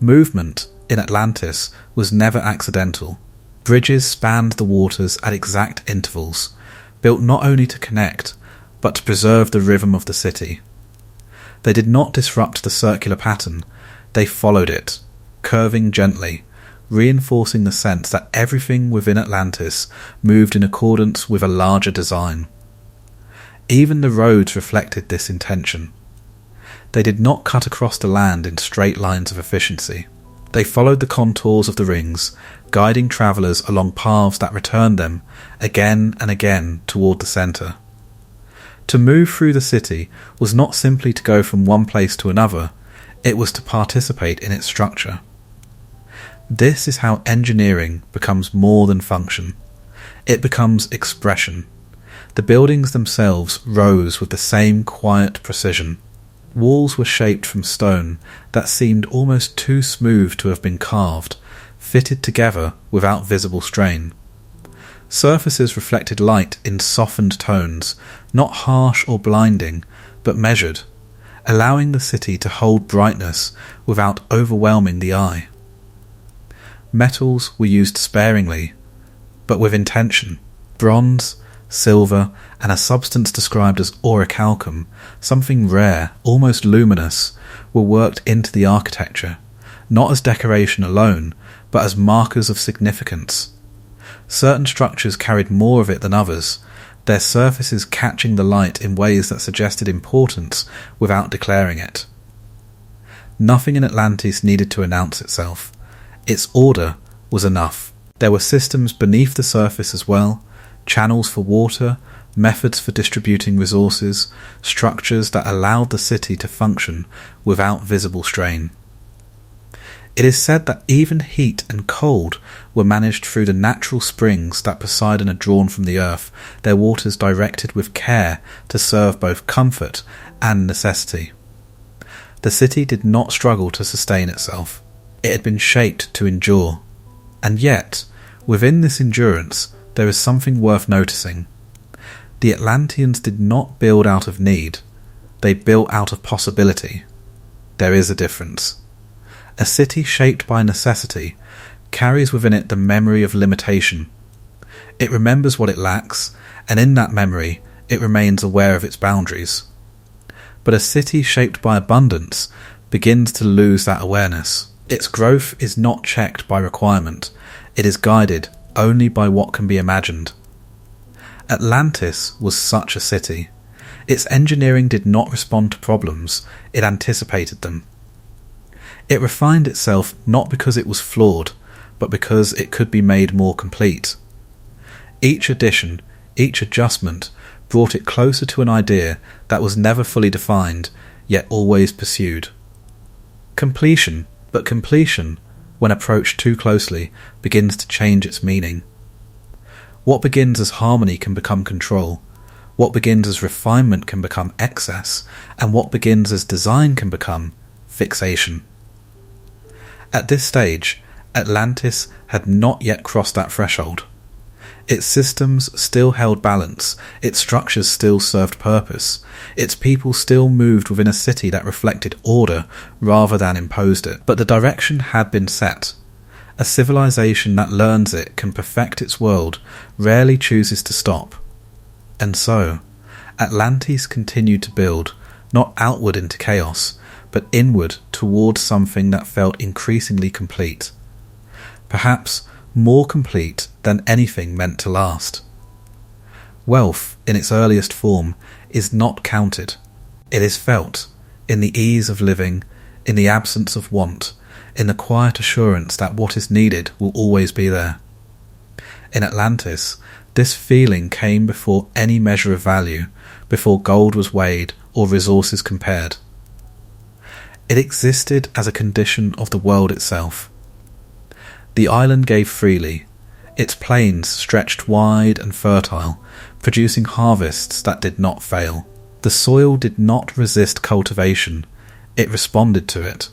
Movement in Atlantis was never accidental. Bridges spanned the waters at exact intervals, built not only to connect, but to preserve the rhythm of the city. They did not disrupt the circular pattern, they followed it, curving gently, reinforcing the sense that everything within Atlantis moved in accordance with a larger design. Even the roads reflected this intention. They did not cut across the land in straight lines of efficiency. They followed the contours of the rings, guiding travellers along paths that returned them again and again toward the centre. To move through the city was not simply to go from one place to another, it was to participate in its structure. This is how engineering becomes more than function. It becomes expression. The buildings themselves rose with the same quiet precision. Walls were shaped from stone that seemed almost too smooth to have been carved, fitted together without visible strain. Surfaces reflected light in softened tones, not harsh or blinding, but measured, allowing the city to hold brightness without overwhelming the eye. Metals were used sparingly, but with intention. Bronze, silver, and a substance described as orichalcum, something rare, almost luminous, were worked into the architecture, not as decoration alone, but as markers of significance. Certain structures carried more of it than others, their surfaces catching the light in ways that suggested importance without declaring it. Nothing in Atlantis needed to announce itself. Its order was enough. There were systems beneath the surface as well, channels for water, methods for distributing resources, structures that allowed the city to function without visible strain. It is said that even heat and cold were managed through the natural springs that Poseidon had drawn from the earth, their waters directed with care to serve both comfort and necessity. The city did not struggle to sustain itself. It had been shaped to endure. And yet, within this endurance, there is something worth noticing. The Atlanteans did not build out of need. They built out of possibility. There is a difference. A city shaped by necessity carries within it the memory of limitation. It remembers what it lacks, and in that memory it remains aware of its boundaries. But a city shaped by abundance begins to lose that awareness. Its growth is not checked by requirement. It is guided only by what can be imagined. Atlantis was such a city. Its engineering did not respond to problems, it anticipated them. It refined itself not because it was flawed, but because it could be made more complete. Each addition, each adjustment, brought it closer to an idea that was never fully defined, yet always pursued. Completion, when approached too closely, begins to change its meaning. What begins as harmony can become control, what begins as refinement can become excess, and what begins as design can become fixation. At this stage, Atlantis had not yet crossed that threshold. Its systems still held balance, its structures still served purpose, its people still moved within a city that reflected order rather than imposed it. But the direction had been set. A civilization that learns it can perfect its world rarely chooses to stop. And so, Atlantis continued to build, not outward into chaos, but inward towards something that felt increasingly complete. Perhaps more complete than anything meant to last. Wealth, in its earliest form, is not counted. It is felt, in the ease of living, in the absence of want, in the quiet assurance that what is needed will always be there. In Atlantis, this feeling came before any measure of value, before gold was weighed or resources compared. It existed as a condition of the world itself. The island gave freely. Its plains stretched wide and fertile, producing harvests that did not fail. The soil did not resist cultivation, it responded to it.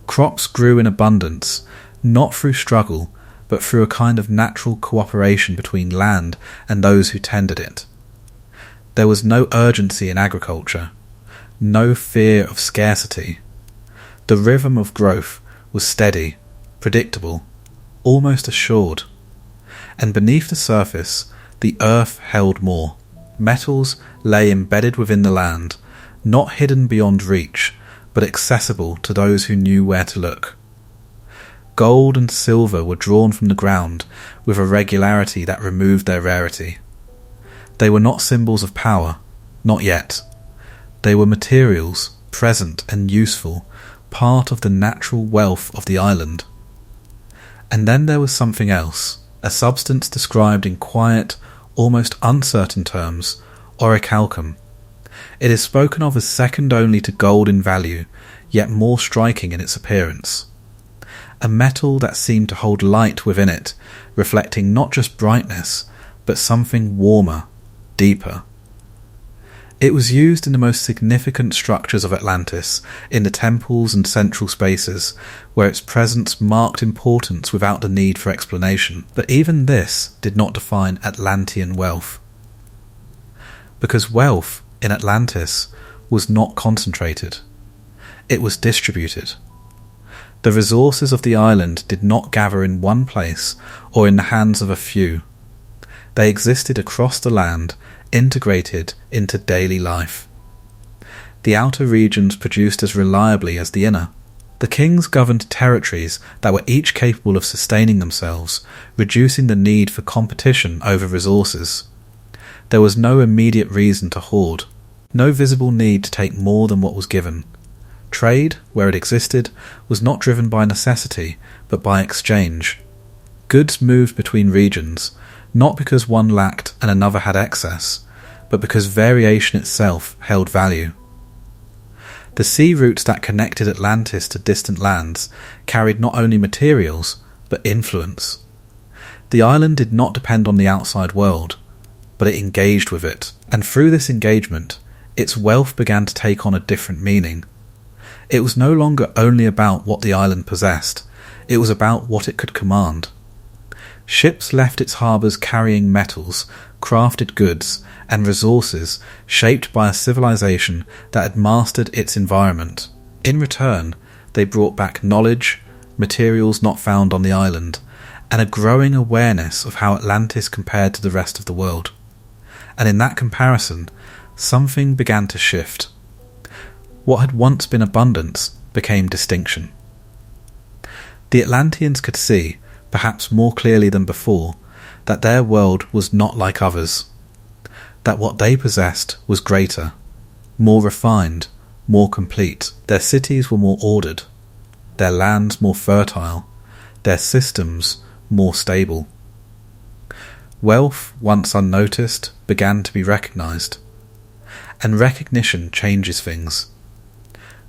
Crops grew in abundance, not through struggle, but through a kind of natural cooperation between land and those who tended it. There was no urgency in agriculture, no fear of scarcity. The rhythm of growth was steady, predictable, almost assured. And beneath the surface, the earth held more. Metals lay embedded within the land, not hidden beyond reach, but accessible to those who knew where to look. Gold and silver were drawn from the ground with a regularity that removed their rarity. They were not symbols of power, not yet. They were materials, present and useful, part of the natural wealth of the island. And then there was something else, a substance described in quiet, almost uncertain terms, orichalcum. It is spoken of as second only to gold in value, yet more striking in its appearance. A metal that seemed to hold light within it, reflecting not just brightness, but something warmer, deeper. It was used in the most significant structures of Atlantis, in the temples and central spaces, where its presence marked importance without the need for explanation. But even this did not define Atlantean wealth. Because wealth in Atlantis was not concentrated. It was distributed. The resources of the island did not gather in one place or in the hands of a few. They existed across the land, integrated into daily life. The outer regions produced as reliably as the inner. The kings governed territories that were each capable of sustaining themselves, reducing the need for competition over resources. There was no immediate reason to hoard, no visible need to take more than what was given. Trade, where it existed, was not driven by necessity, but by exchange. Goods moved between regions, not because one lacked and another had excess, but because variation itself held value. The sea routes that connected Atlantis to distant lands carried not only materials, but influence. The island did not depend on the outside world, but it engaged with it, and through this engagement, its wealth began to take on a different meaning. It was no longer only about what the island possessed, it was about what it could command. Ships left its harbours carrying metals, crafted goods, and resources shaped by a civilization that had mastered its environment. In return, they brought back knowledge, materials not found on the island, and a growing awareness of how Atlantis compared to the rest of the world. And in that comparison, something began to shift. What had once been abundance became distinction. The Atlanteans could see, perhaps more clearly than before, that their world was not like others, that what they possessed was greater, more refined, more complete. Their cities were more ordered, their lands more fertile, their systems more stable. Wealth, once unnoticed, began to be recognized, and recognition changes things.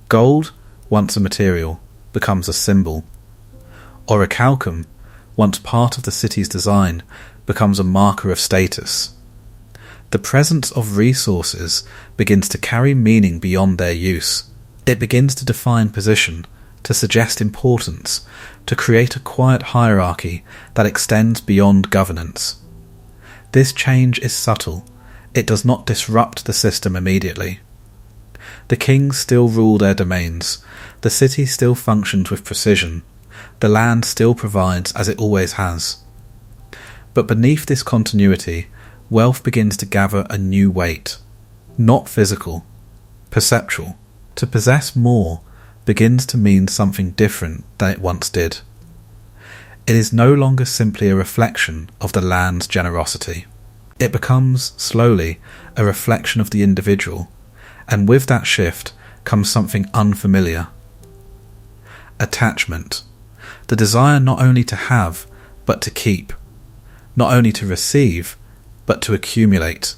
Gold, once a material, becomes a symbol. Orichalcum, once part of the city's design, becomes a marker of status. The presence of resources begins to carry meaning beyond their use. It begins to define position, to suggest importance, to create a quiet hierarchy that extends beyond governance. This change is subtle. It does not disrupt the system immediately. The kings still rule their domains. The city still functions with precision. The land still provides as it always has. But beneath this continuity, wealth begins to gather a new weight. Not physical, perceptual. To possess more begins to mean something different than it once did. It is no longer simply a reflection of the land's generosity. It becomes, slowly, a reflection of the individual, and with that shift comes something unfamiliar. Attachment. The desire not only to have, but to keep. Not only to receive, but to accumulate.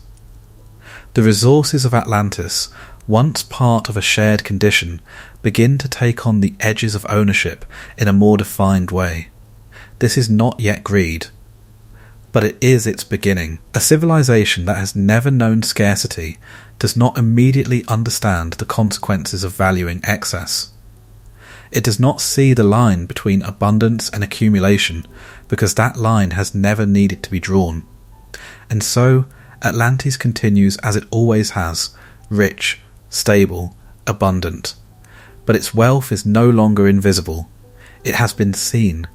The resources of Atlantis, once part of a shared condition, begin to take on the edges of ownership in a more defined way. This is not yet greed, but it is its beginning. A civilization that has never known scarcity does not immediately understand the consequences of valuing excess. It does not see the line between abundance and accumulation because that line has never needed to be drawn. And so, Atlantis continues as it always has, rich, stable, abundant. But its wealth is no longer invisible. It has been seen.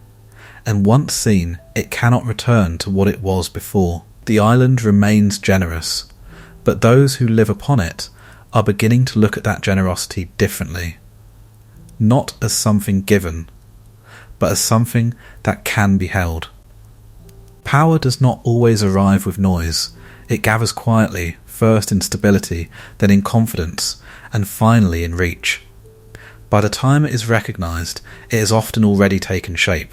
And once seen, it cannot return to what it was before. The island remains generous, but those who live upon it are beginning to look at that generosity differently. Not as something given, but as something that can be held. Power does not always arrive with noise. It gathers quietly, first in stability, then in confidence, and finally in reach. By the time it is recognized, it has often already taken shape.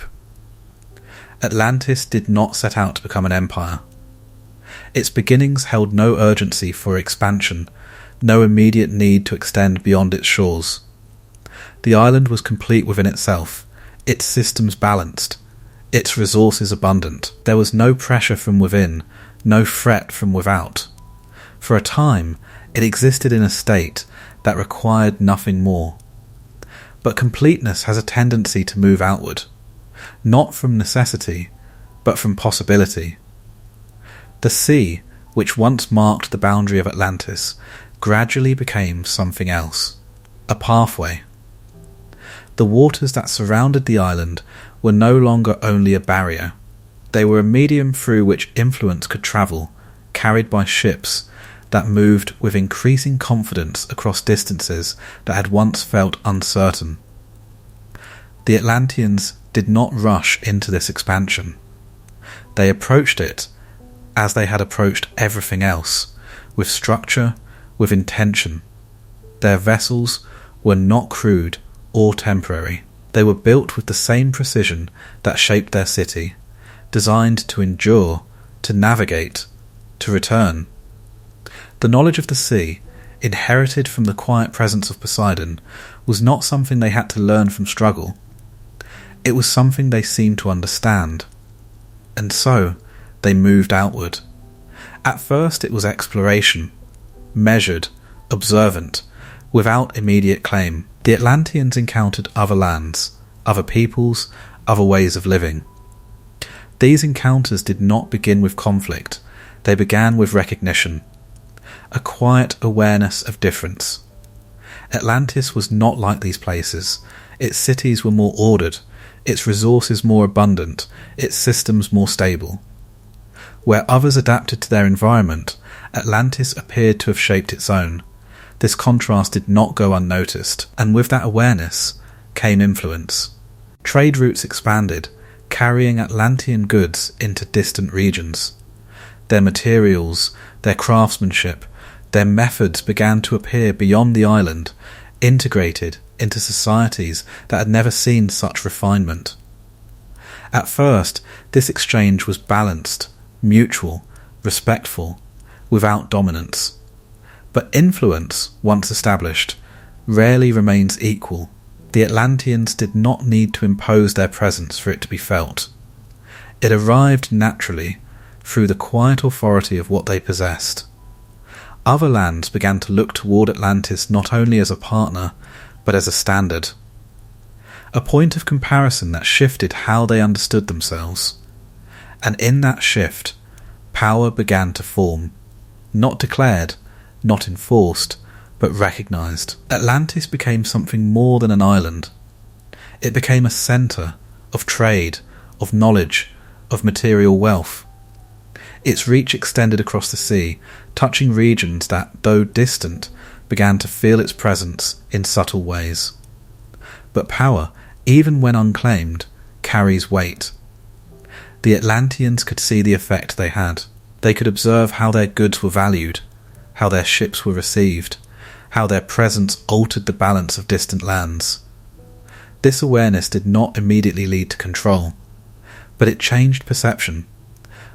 Atlantis did not set out to become an empire. Its beginnings held no urgency for expansion, no immediate need to extend beyond its shores. The island was complete within itself, its systems balanced, its resources abundant. There was no pressure from within, no threat from without. For a time, it existed in a state that required nothing more. But completeness has a tendency to move outward, not from necessity, but from possibility. The sea, which once marked the boundary of Atlantis, gradually became something else, a pathway. The waters that surrounded the island were no longer only a barrier. They were a medium through which influence could travel, carried by ships that moved with increasing confidence across distances that had once felt uncertain. The Atlanteans did not rush into this expansion. They approached it as they had approached everything else, with structure, with intention. Their vessels were not crude or temporary. They were built with the same precision that shaped their city, designed to endure, to navigate, to return. The knowledge of the sea, inherited from the quiet presence of Poseidon, was not something they had to learn from struggle. It was something they seemed to understand. And so, they moved outward. At first it was exploration, measured, observant, without immediate claim. The Atlanteans encountered other lands, other peoples, other ways of living. These encounters did not begin with conflict, they began with recognition, a quiet awareness of difference. Atlantis was not like these places. Its cities were more ordered, its resources more abundant, its systems more stable. Where others adapted to their environment, Atlantis appeared to have shaped its own. This contrast did not go unnoticed, and with that awareness came influence. Trade routes expanded, carrying Atlantean goods into distant regions. Their materials, their craftsmanship, their methods began to appear beyond the island, integrated into societies that had never seen such refinement. At first, this exchange was balanced, mutual, respectful, without dominance. But influence, once established, rarely remains equal. The Atlanteans did not need to impose their presence for it to be felt. It arrived naturally, through the quiet authority of what they possessed. Other lands began to look toward Atlantis not only as a partner, but as a standard. A point of comparison that shifted how they understood themselves. And in that shift, power began to form, not declared, not enforced, but recognized. Atlantis became something more than an island. It became a center of trade, of knowledge, of material wealth. Its reach extended across the sea, touching regions that, though distant, began to feel its presence in subtle ways. But power, even when unclaimed, carries weight. The Atlanteans could see the effect they had. They could observe how their goods were valued, how their ships were received, how their presence altered the balance of distant lands. This awareness did not immediately lead to control, but it changed perception.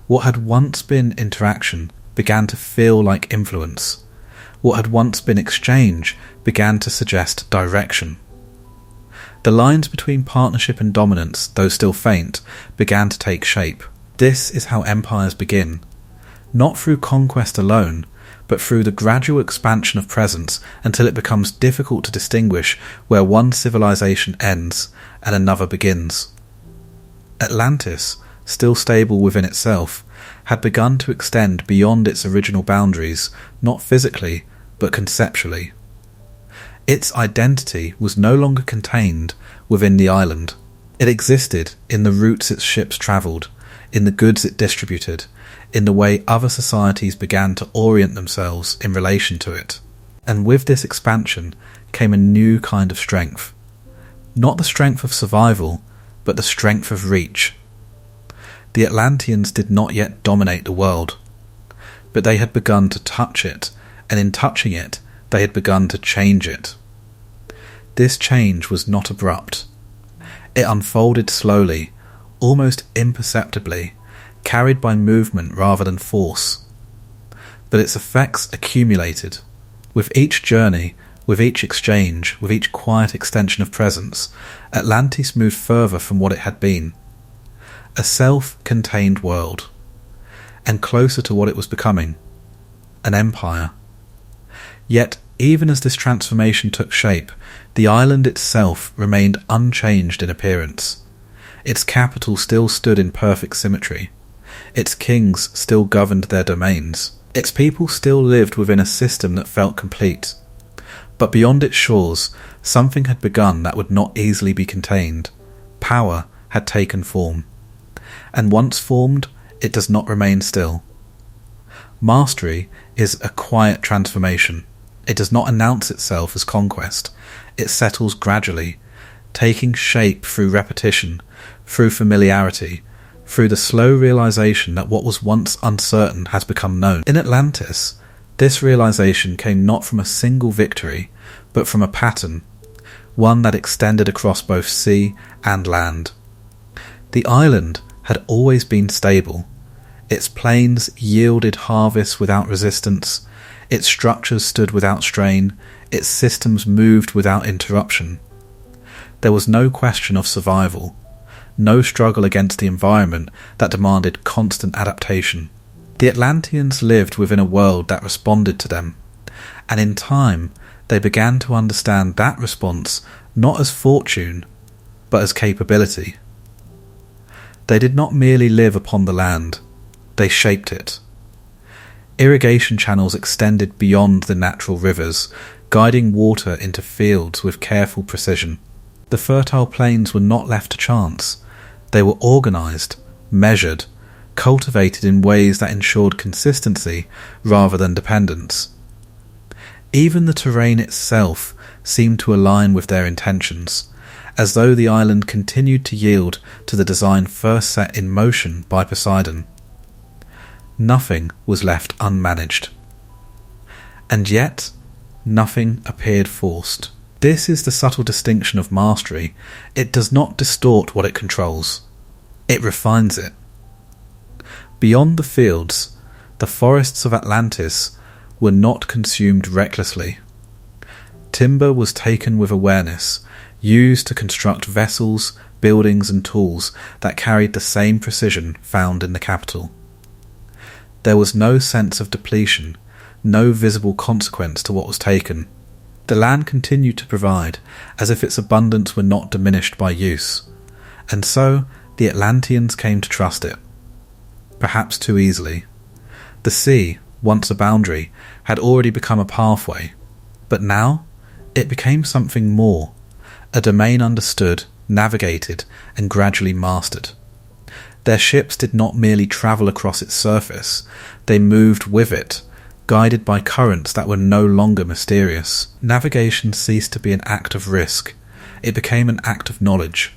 What had once been interaction began to feel like influence. What had once been exchange began to suggest direction. The lines between partnership and dominance, though still faint, began to take shape. This is how empires begin, not through conquest alone, but through the gradual expansion of presence until it becomes difficult to distinguish where one civilization ends and another begins. Atlantis, still stable within itself, had begun to extend beyond its original boundaries, not physically, but conceptually. Its identity was no longer contained within the island. It existed in the routes its ships travelled, in the goods it distributed, in the way other societies began to orient themselves in relation to it. And with this expansion came a new kind of strength. Not the strength of survival, but the strength of reach. The Atlanteans did not yet dominate the world, but they had begun to touch it, and in touching it, they had begun to change it. This change was not abrupt. It unfolded slowly, almost imperceptibly, carried by movement rather than force. But its effects accumulated. With each journey, with each exchange, with each quiet extension of presence, Atlantis moved further from what it had been. A self-contained world, and closer to what it was becoming. an empire. Yet, even as this transformation took shape, the island itself remained unchanged in appearance. Its capital still stood in perfect symmetry. Its kings still governed their domains. Its people still lived within a system that felt complete. But beyond its shores, something had begun that would not easily be contained. Power had taken form. And once formed, it does not remain still. Mastery is a quiet transformation. It does not announce itself as conquest. It settles gradually, taking shape through repetition, through familiarity, through the slow realization that what was once uncertain has become known. In Atlantis, this realization came not from a single victory, but from a pattern, one that extended across both sea and land. The island had always been stable. Its plains yielded harvests without resistance, its structures stood without strain, its systems moved without interruption. There was no question of survival, no struggle against the environment that demanded constant adaptation. The Atlanteans lived within a world that responded to them, and in time they began to understand that response not as fortune, but as capability. They did not merely live upon the land, they shaped it. Irrigation channels extended beyond the natural rivers, guiding water into fields with careful precision. The fertile plains were not left to chance. They were organised, measured, cultivated in ways that ensured consistency rather than dependence. Even the terrain itself seemed to align with their intentions, as though the island continued to yield to the design first set in motion by Poseidon. Nothing was left unmanaged. And yet, nothing appeared forced. This is the subtle distinction of mastery. It does not distort what it controls. It refines it. Beyond the fields, the forests of Atlantis were not consumed recklessly. Timber was taken with awareness, used to construct vessels, buildings and tools that carried the same precision found in the capital. There was no sense of depletion, no visible consequence to what was taken. The land continued to provide, as if its abundance were not diminished by use, and so the Atlanteans came to trust it. Perhaps too easily. The sea, once a boundary, had already become a pathway, but now it became something more, a domain understood, navigated, and gradually mastered. Their ships did not merely travel across its surface, they moved with it, guided by currents that were no longer mysterious. Navigation ceased to be an act of risk, it became an act of knowledge.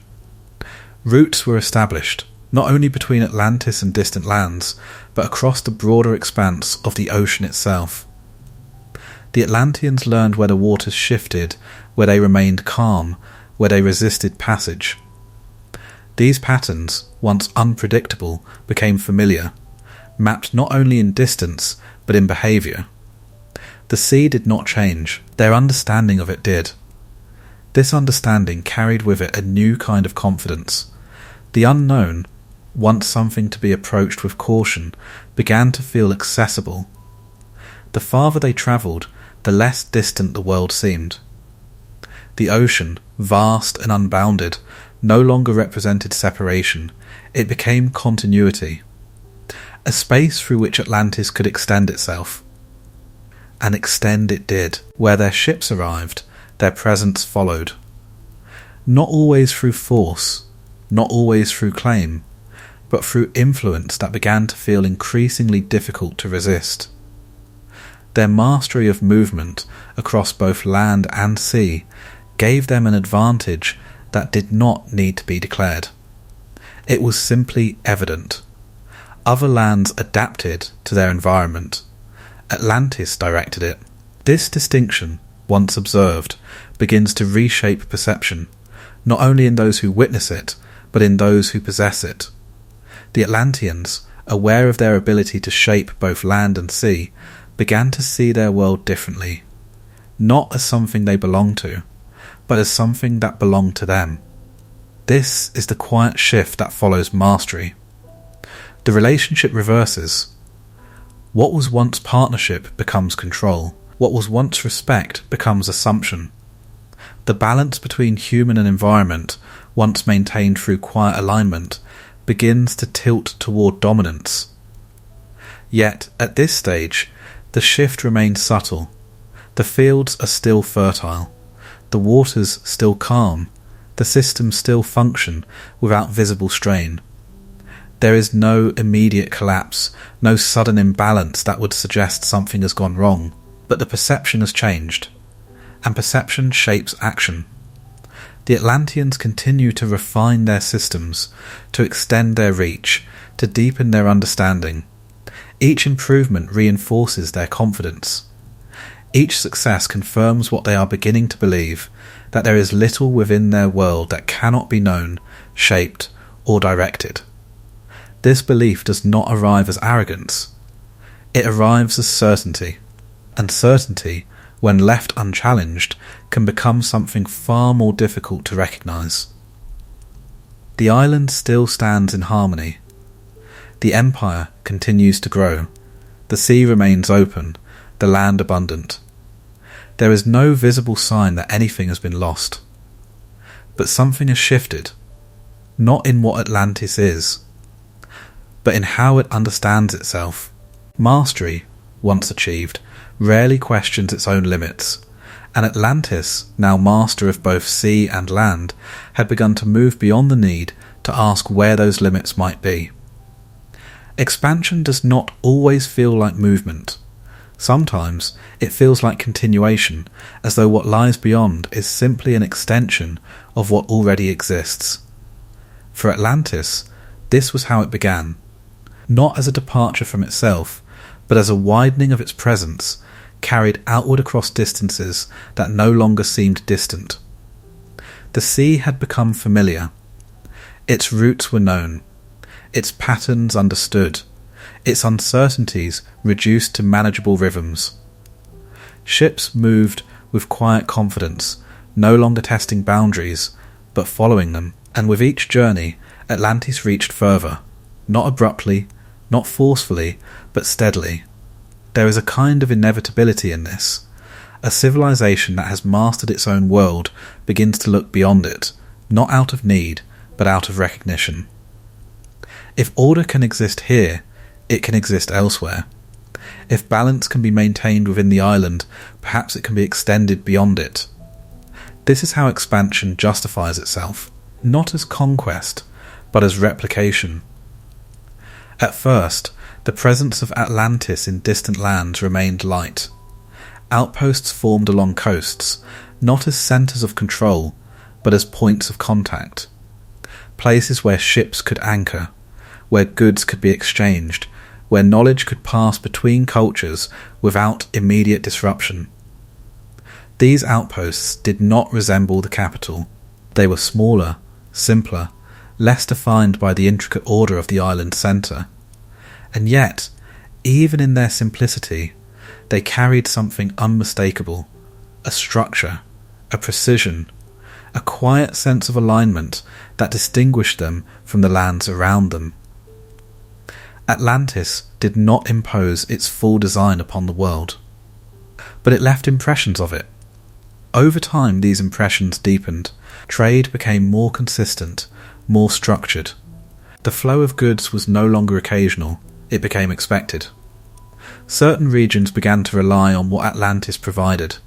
Routes were established, not only between Atlantis and distant lands, but across the broader expanse of the ocean itself. The Atlanteans learned where the waters shifted, where they remained calm, where they resisted passage. These patterns, once unpredictable, became familiar, mapped not only in distance, but in behaviour. The sea did not change, their understanding of it did. This understanding carried with it a new kind of confidence. The unknown, once something to be approached with caution, began to feel accessible. The farther they travelled, the less distant the world seemed. The ocean, vast and unbounded, no longer represented separation, it became continuity, a space through which Atlantis could extend itself. And extend it did. Where their ships arrived, their presence followed. Not always through force, not always through claim, but through influence that began to feel increasingly difficult to resist. Their mastery of movement across both land and sea gave them an advantage that did not need to be declared. It was simply evident. Other lands adapted to their environment. Atlantis directed it. This distinction, once observed, begins to reshape perception, not only in those who witness it, but in those who possess it. The Atlanteans, aware of their ability to shape both land and sea, began to see their world differently, not as something they belonged to, but as something that belonged to them. This is the quiet shift that follows mastery. The relationship reverses. What was once partnership becomes control. What was once respect becomes assumption. The balance between human and environment, once maintained through quiet alignment, begins to tilt toward dominance. Yet, at this stage, the shift remains subtle. The fields are still fertile, the waters still calm, the systems still function without visible strain. There is no immediate collapse, no sudden imbalance that would suggest something has gone wrong, but the perception has changed, and perception shapes action. The Atlanteans continue to refine their systems, to extend their reach, to deepen their understanding. Each improvement reinforces their confidence. Each success confirms what they are beginning to believe, that there is little within their world that cannot be known, shaped, or directed. This belief does not arrive as arrogance. It arrives as certainty, and certainty, when left unchallenged, can become something far more difficult to recognize. The island still stands in harmony. The empire continues to grow. The sea remains open, the land abundant. There is no visible sign that anything has been lost. But something has shifted, not in what Atlantis is, but in how it understands itself. Mastery, once achieved, rarely questions its own limits, and Atlantis, now master of both sea and land, had begun to move beyond the need to ask where those limits might be. Expansion does not always feel like movement. Sometimes it feels like continuation, as though what lies beyond is simply an extension of what already exists. For Atlantis, this was how it began, not as a departure from itself, but as a widening of its presence, carried outward across distances that no longer seemed distant. The sea had become familiar. Its roots were known, its patterns understood, its uncertainties reduced to manageable rhythms. Ships moved with quiet confidence, no longer testing boundaries, but following them, and with each journey, Atlantis reached further, not abruptly, not forcefully, but steadily. There is a kind of inevitability in this. A civilization that has mastered its own world begins to look beyond it, not out of need, but out of recognition. If order can exist here, it can exist elsewhere. If balance can be maintained within the island, perhaps it can be extended beyond it. This is how expansion justifies itself, not as conquest, but as replication. At first, the presence of Atlantis in distant lands remained light. Outposts formed along coasts, not as centres of control, but as points of contact. Places where ships could anchor, where goods could be exchanged, where knowledge could pass between cultures without immediate disruption. These outposts did not resemble the capital. They were smaller, simpler, less defined by the intricate order of the island's centre. And yet, even in their simplicity, they carried something unmistakable, a structure, a precision, a quiet sense of alignment that distinguished them from the lands around them. Atlantis did not impose its full design upon the world, but it left impressions of it. Over time, these impressions deepened. Trade became more consistent, more structured. The flow of goods was no longer occasional, it became expected. Certain regions began to rely on what Atlantis provided,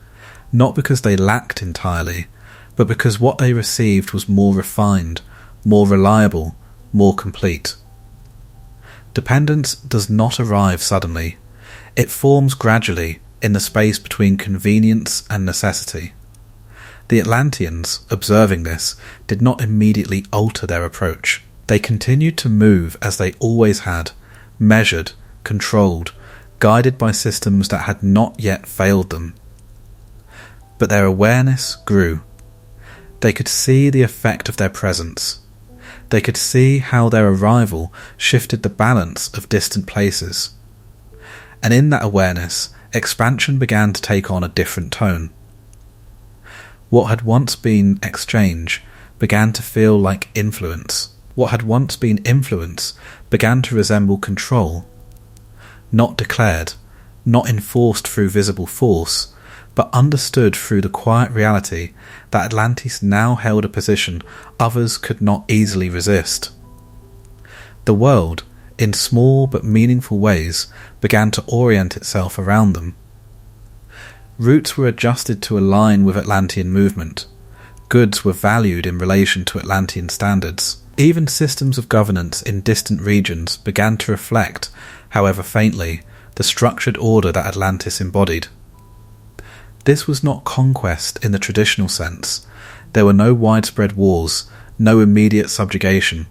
not because they lacked entirely, but because what they received was more refined, more reliable, more complete. Dependence does not arrive suddenly. It forms gradually in the space between convenience and necessity. The Atlanteans, observing this, did not immediately alter their approach. They continued to move as they always had, measured, controlled, guided by systems that had not yet failed them. But their awareness grew. They could see the effect of their presence. They could see how their arrival shifted the balance of distant places. And in that awareness, expansion began to take on a different tone. What had once been exchange began to feel like influence. What had once been influence began to resemble control. not declared, not enforced through visible force, but understood through the quiet reality that Atlantis now held a position others could not easily resist. The world, in small but meaningful ways, began to orient itself around them. Routes were adjusted to align with Atlantean movement. Goods were valued in relation to Atlantean standards. Even systems of governance in distant regions began to reflect, however faintly, the structured order that Atlantis embodied. This was not conquest in the traditional sense. There were no widespread wars, no immediate subjugation.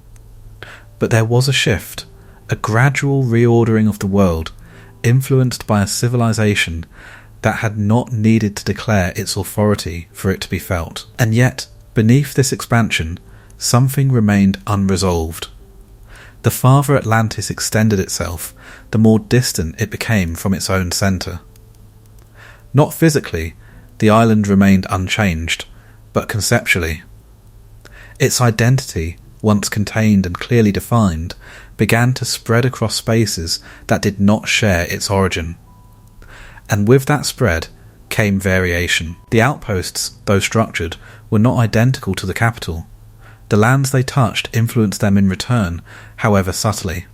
But there was a shift, a gradual reordering of the world, influenced by a civilization that had not needed to declare its authority for it to be felt. And yet, beneath this expansion, something remained unresolved. The farther Atlantis extended itself, the more distant it became from its own centre. Not physically, the island remained unchanged, but conceptually. Its identity, once contained and clearly defined, began to spread across spaces that did not share its origin. And with that spread came variation. The outposts, though structured, were not identical to the capital. The lands they touched influenced them in return, however subtly.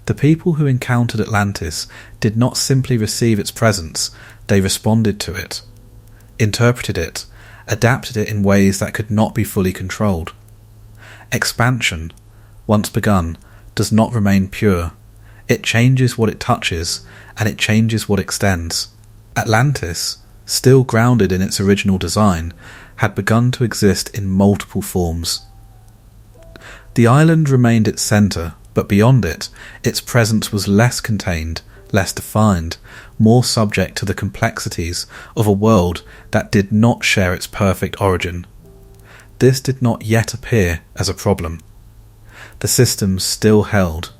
The people who encountered Atlantis did not simply receive its presence, they responded to it, interpreted it, adapted it in ways that could not be fully controlled. Expansion, once begun, does not remain pure. It changes what it touches, and it changes what extends. Atlantis, still grounded in its original design, had begun to exist in multiple forms. The island remained its centre, but beyond it, its presence was less contained, less defined, more subject to the complexities of a world that did not share its perfect origin. This did not yet appear as a problem. The systems still held.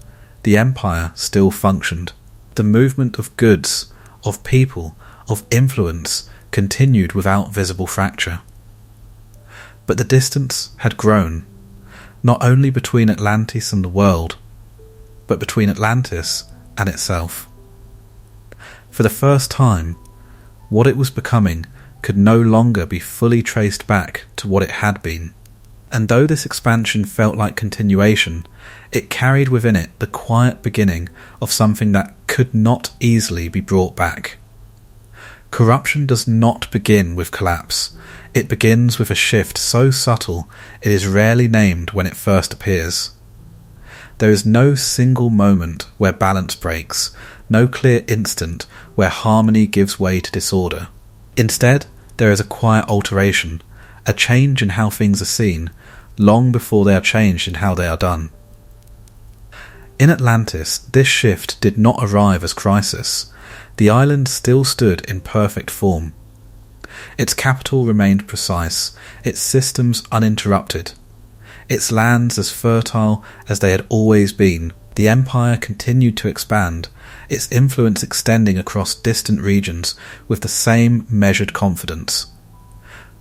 The empire still functioned. The movement of goods, of people, of influence continued without visible fracture. But the distance had grown, not only between Atlantis and the world, but between Atlantis and itself. For the first time, what it was becoming could no longer be fully traced back to what it had been. And though this expansion felt like continuation, it carried within it the quiet beginning of something that could not easily be brought back. Corruption does not begin with collapse. It begins with a shift so subtle it is rarely named when it first appears. There is no single moment where balance breaks, no clear instant where harmony gives way to disorder. Instead, there is a quiet alteration, a change in how things are seen, long before they are changed in how they are done. In Atlantis, this shift did not arrive as crisis. The island still stood in perfect form. Its capital remained precise, its systems uninterrupted, its lands as fertile as they had always been. The empire continued to expand, its influence extending across distant regions with the same measured confidence.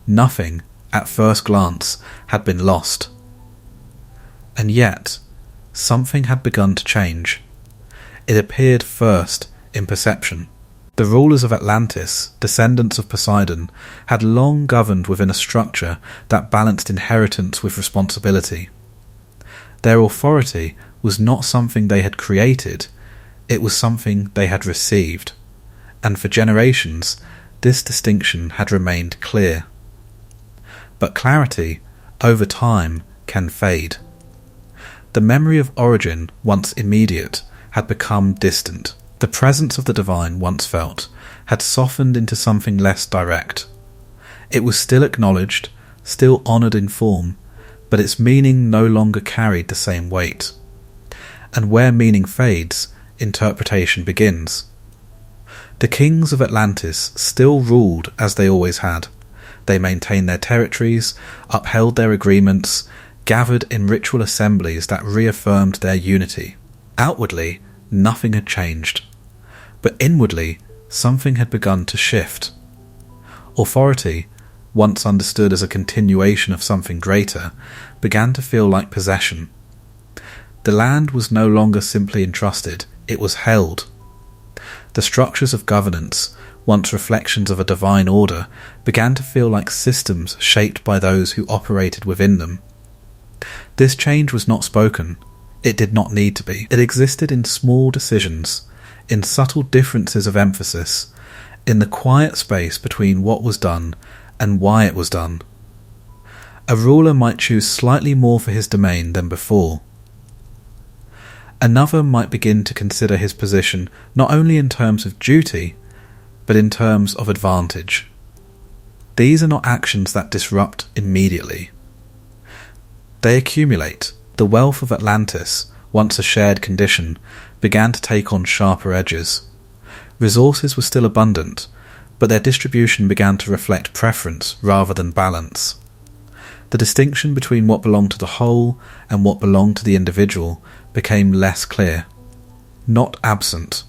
Nothing, at first glance, had been lost. And yet, something had begun to change. It appeared first in perception. The rulers of Atlantis, descendants of Poseidon, had long governed within a structure that balanced inheritance with responsibility. Their authority was not something they had created, it was something they had received, and for generations this distinction had remained clear. But clarity, over time, can fade. The memory of origin, once immediate, had become distant. The presence of the divine, once felt, had softened into something less direct. It was still acknowledged, still honoured in form, but its meaning no longer carried the same weight. And where meaning fades, interpretation begins. The kings of Atlantis still ruled as they always had. They maintained their territories, upheld their agreements, gathered in ritual assemblies that reaffirmed their unity. Outwardly, nothing had changed, but inwardly something had begun to shift. Authority, once understood as a continuation of something greater, began to feel like possession. The land was no longer simply entrusted, it was held. The structures of governance, once reflections of a divine order, began to feel like systems shaped by those who operated within them. This change was not spoken. It did not need to be. It existed in small decisions, in subtle differences of emphasis, in the quiet space between what was done and why it was done. A ruler might choose slightly more for his domain than before. Another might begin to consider his position not only in terms of duty, but in terms of advantage. These are not actions that disrupt immediately. They accumulate. The wealth of Atlantis, once a shared condition, began to take on sharper edges. Resources were still abundant, but their distribution began to reflect preference rather than balance. The distinction between what belonged to the whole and what belonged to the individual became less clear. Not absent,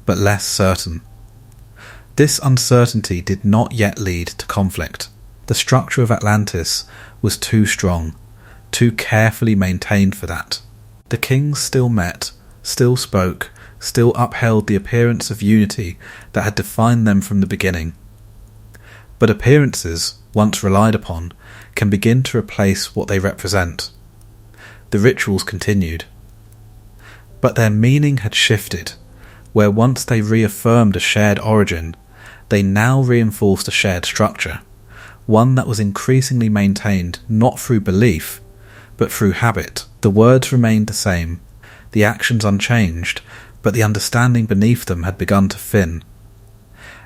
but less certain. This uncertainty did not yet lead to conflict. The structure of Atlantis was too strong, too carefully maintained for that. The kings still met, still spoke, still upheld the appearance of unity that had defined them from the beginning. But appearances, once relied upon, can begin to replace what they represent. The rituals continued. But their meaning had shifted, where once they reaffirmed a shared origin, they now reinforced a shared structure, one that was increasingly maintained not through belief, but through habit. The words remained the same, the actions unchanged, but the understanding beneath them had begun to thin.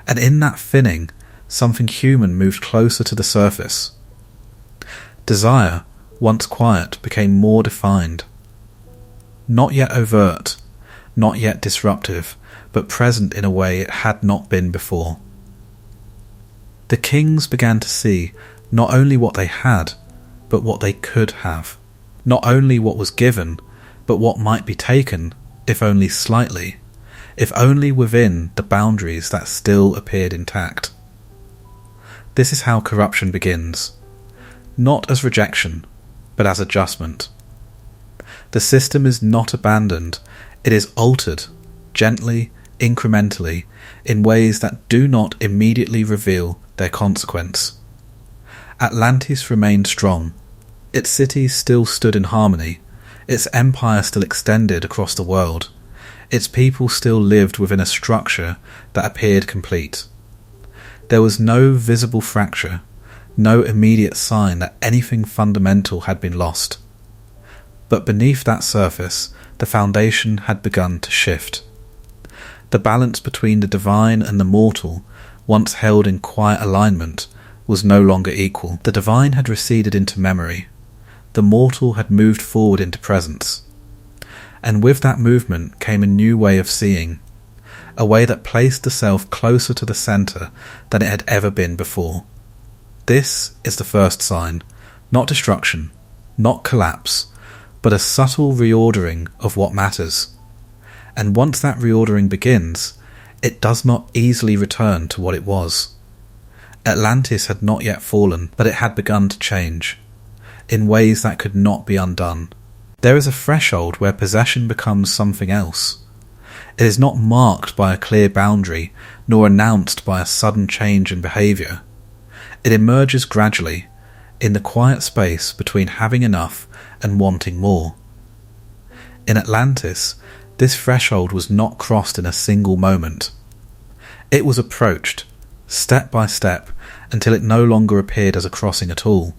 And in that thinning, something human moved closer to the surface. Desire, once quiet, became more defined. Not yet overt, not yet disruptive, but present in a way it had not been before. The kings began to see not only what they had, but what they could have. Not only what was given, but what might be taken, if only slightly, if only within the boundaries that still appeared intact. This is how corruption begins. Not as rejection, but as adjustment. The system is not abandoned, it is altered, gently, incrementally, in ways that do not immediately reveal their consequence. Atlantis remained strong. Its cities still stood in harmony. Its empire still extended across the world. Its people still lived within a structure that appeared complete. There was no visible fracture, no immediate sign that anything fundamental had been lost. But beneath that surface, the foundation had begun to shift. The balance between the divine and the mortal, once held in quiet alignment, was no longer equal. The divine had receded into memory. The mortal had moved forward into presence. And with that movement came a new way of seeing, a way that placed the self closer to the centre than it had ever been before. This is the first sign, not destruction, not collapse, but a subtle reordering of what matters. And once that reordering begins, it does not easily return to what it was. Atlantis had not yet fallen, but it had begun to change, in ways that could not be undone. There is a threshold where possession becomes something else. It is not marked by a clear boundary, nor announced by a sudden change in behaviour. It emerges gradually, in the quiet space between having enough and wanting more. In Atlantis, this threshold was not crossed in a single moment. It was approached, step by step, until it no longer appeared as a crossing at all.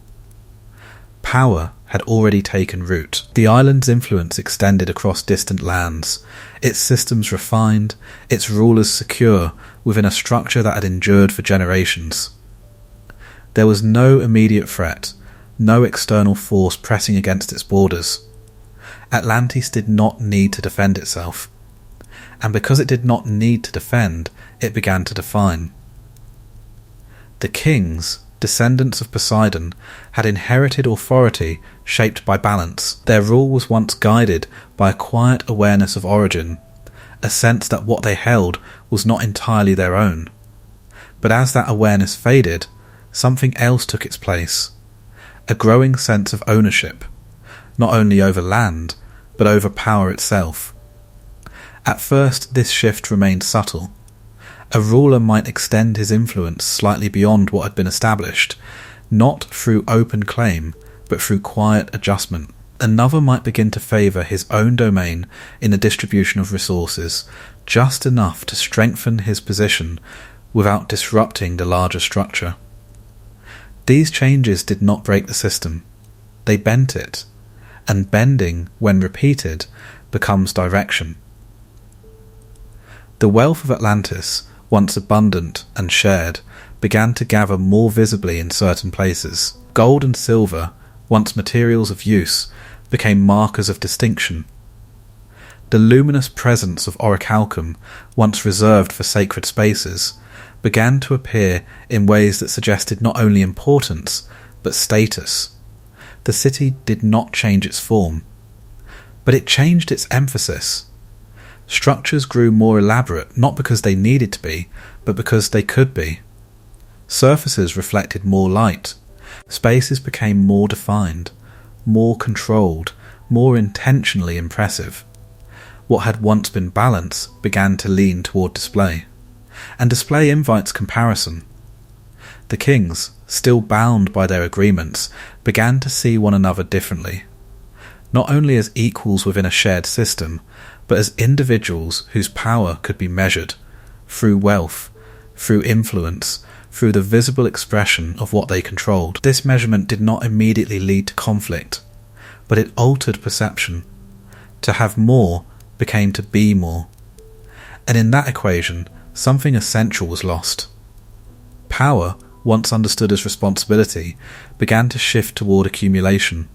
Power had already taken root. The island's influence extended across distant lands, its systems refined, its rulers secure within a structure that had endured for generations. There was no immediate threat, no external force pressing against its borders. Atlantis did not need to defend itself, and because it did not need to defend, it began to define. The kings, descendants of Poseidon, had inherited authority shaped by balance. Their rule was once guided by a quiet awareness of origin, a sense that what they held was not entirely their own. But as that awareness faded, something else took its place, a growing sense of ownership, not only over land, but over power itself. At first, this shift remained subtle. A ruler might extend his influence slightly beyond what had been established, not through open claim, but through quiet adjustment. Another might begin to favour his own domain in the distribution of resources, just enough to strengthen his position without disrupting the larger structure. These changes did not break the system. They bent it, and bending, when repeated, becomes direction. The wealth of Atlantis, once abundant and shared, began to gather more visibly in certain places. Gold and silver, once materials of use, became markers of distinction. The luminous presence of orichalcum, once reserved for sacred spaces, began to appear in ways that suggested not only importance, but status. The city did not change its form, but it changed its emphasis. Structures grew more elaborate not because they needed to be, but because they could be. Surfaces reflected more light. Spaces became more defined, more controlled, more intentionally impressive. What had once been balance began to lean toward display, and display invites comparison. The kings, still bound by their agreements, began to see one another differently, not only as equals within a shared system, but as individuals whose power could be measured, through wealth, through influence, through the visible expression of what they controlled. This measurement did not immediately lead to conflict, but it altered perception. To have more became to be more, and in that equation, something essential was lost. Power, once understood as responsibility, began to shift toward accumulation.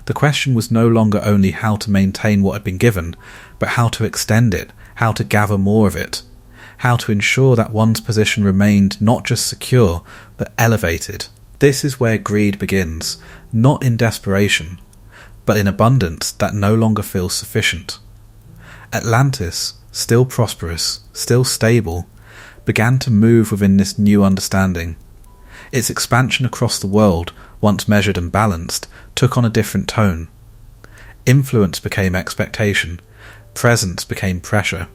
The question was no longer only how to maintain what had been given, but how to extend it, how to gather more of it, how to ensure that one's position remained not just secure, but elevated. This is where greed begins, not in desperation, but in abundance that no longer feels sufficient. Atlantis, still prosperous, still stable, began to move within this new understanding. Its expansion across the world, once measured and balanced, took on a different tone. Influence became expectation, presence became pressure.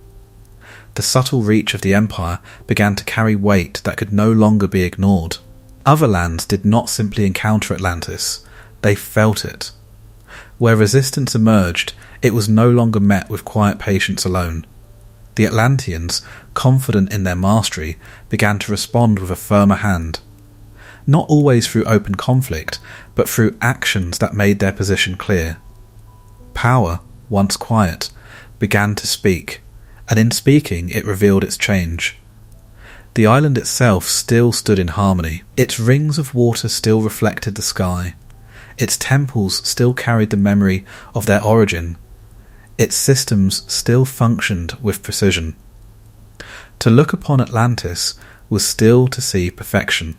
The subtle reach of the empire began to carry weight that could no longer be ignored. Other lands did not simply encounter Atlantis, they felt it. Where resistance emerged, it was no longer met with quiet patience alone. The Atlanteans, confident in their mastery, began to respond with a firmer hand. Not always through open conflict, but through actions that made their position clear. Power, once quiet, began to speak, and in speaking it revealed its change. The island itself still stood in harmony. Its rings of water still reflected the sky. Its temples still carried the memory of their origin. Its systems still functioned with precision. To look upon Atlantis was still to see perfection.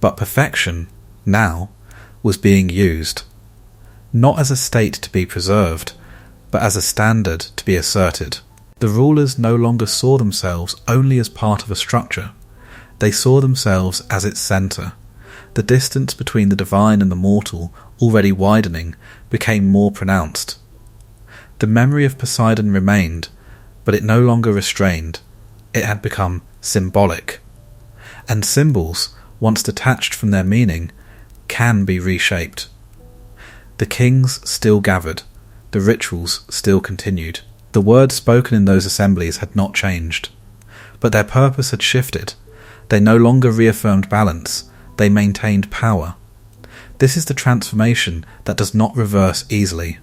But perfection, now, was being used, not as a state to be preserved, but as a standard to be asserted. The rulers no longer saw themselves only as part of a structure. They saw themselves as its centre. The distance between the divine and the mortal, already widening, became more pronounced. The memory of Poseidon remained, but it no longer restrained. It had become symbolic. And symbols, once detached from their meaning, can be reshaped. The kings still gathered, the rituals still continued. The words spoken in those assemblies had not changed, but their purpose had shifted. They no longer reaffirmed balance, they maintained power. This is the transformation that does not reverse easily.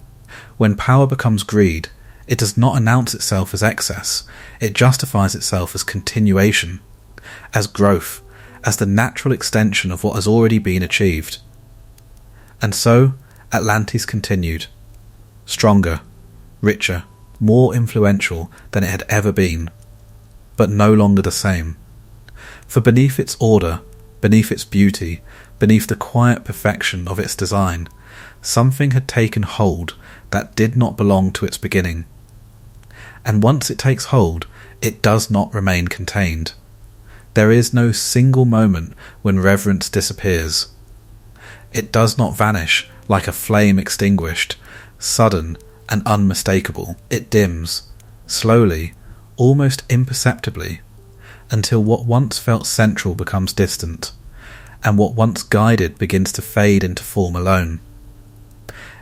When power becomes greed, it does not announce itself as excess, it justifies itself as continuation, as growth, as the natural extension of what has already been achieved. And so, Atlantis continued, stronger, richer, more influential than it had ever been, but no longer the same. For beneath its order, beneath its beauty, beneath the quiet perfection of its design, something had taken hold that did not belong to its beginning. And once it takes hold, it does not remain contained. There is no single moment when reverence disappears. It does not vanish like a flame extinguished, sudden and unmistakable. It dims, slowly, almost imperceptibly, until what once felt central becomes distant, and what once guided begins to fade into form alone.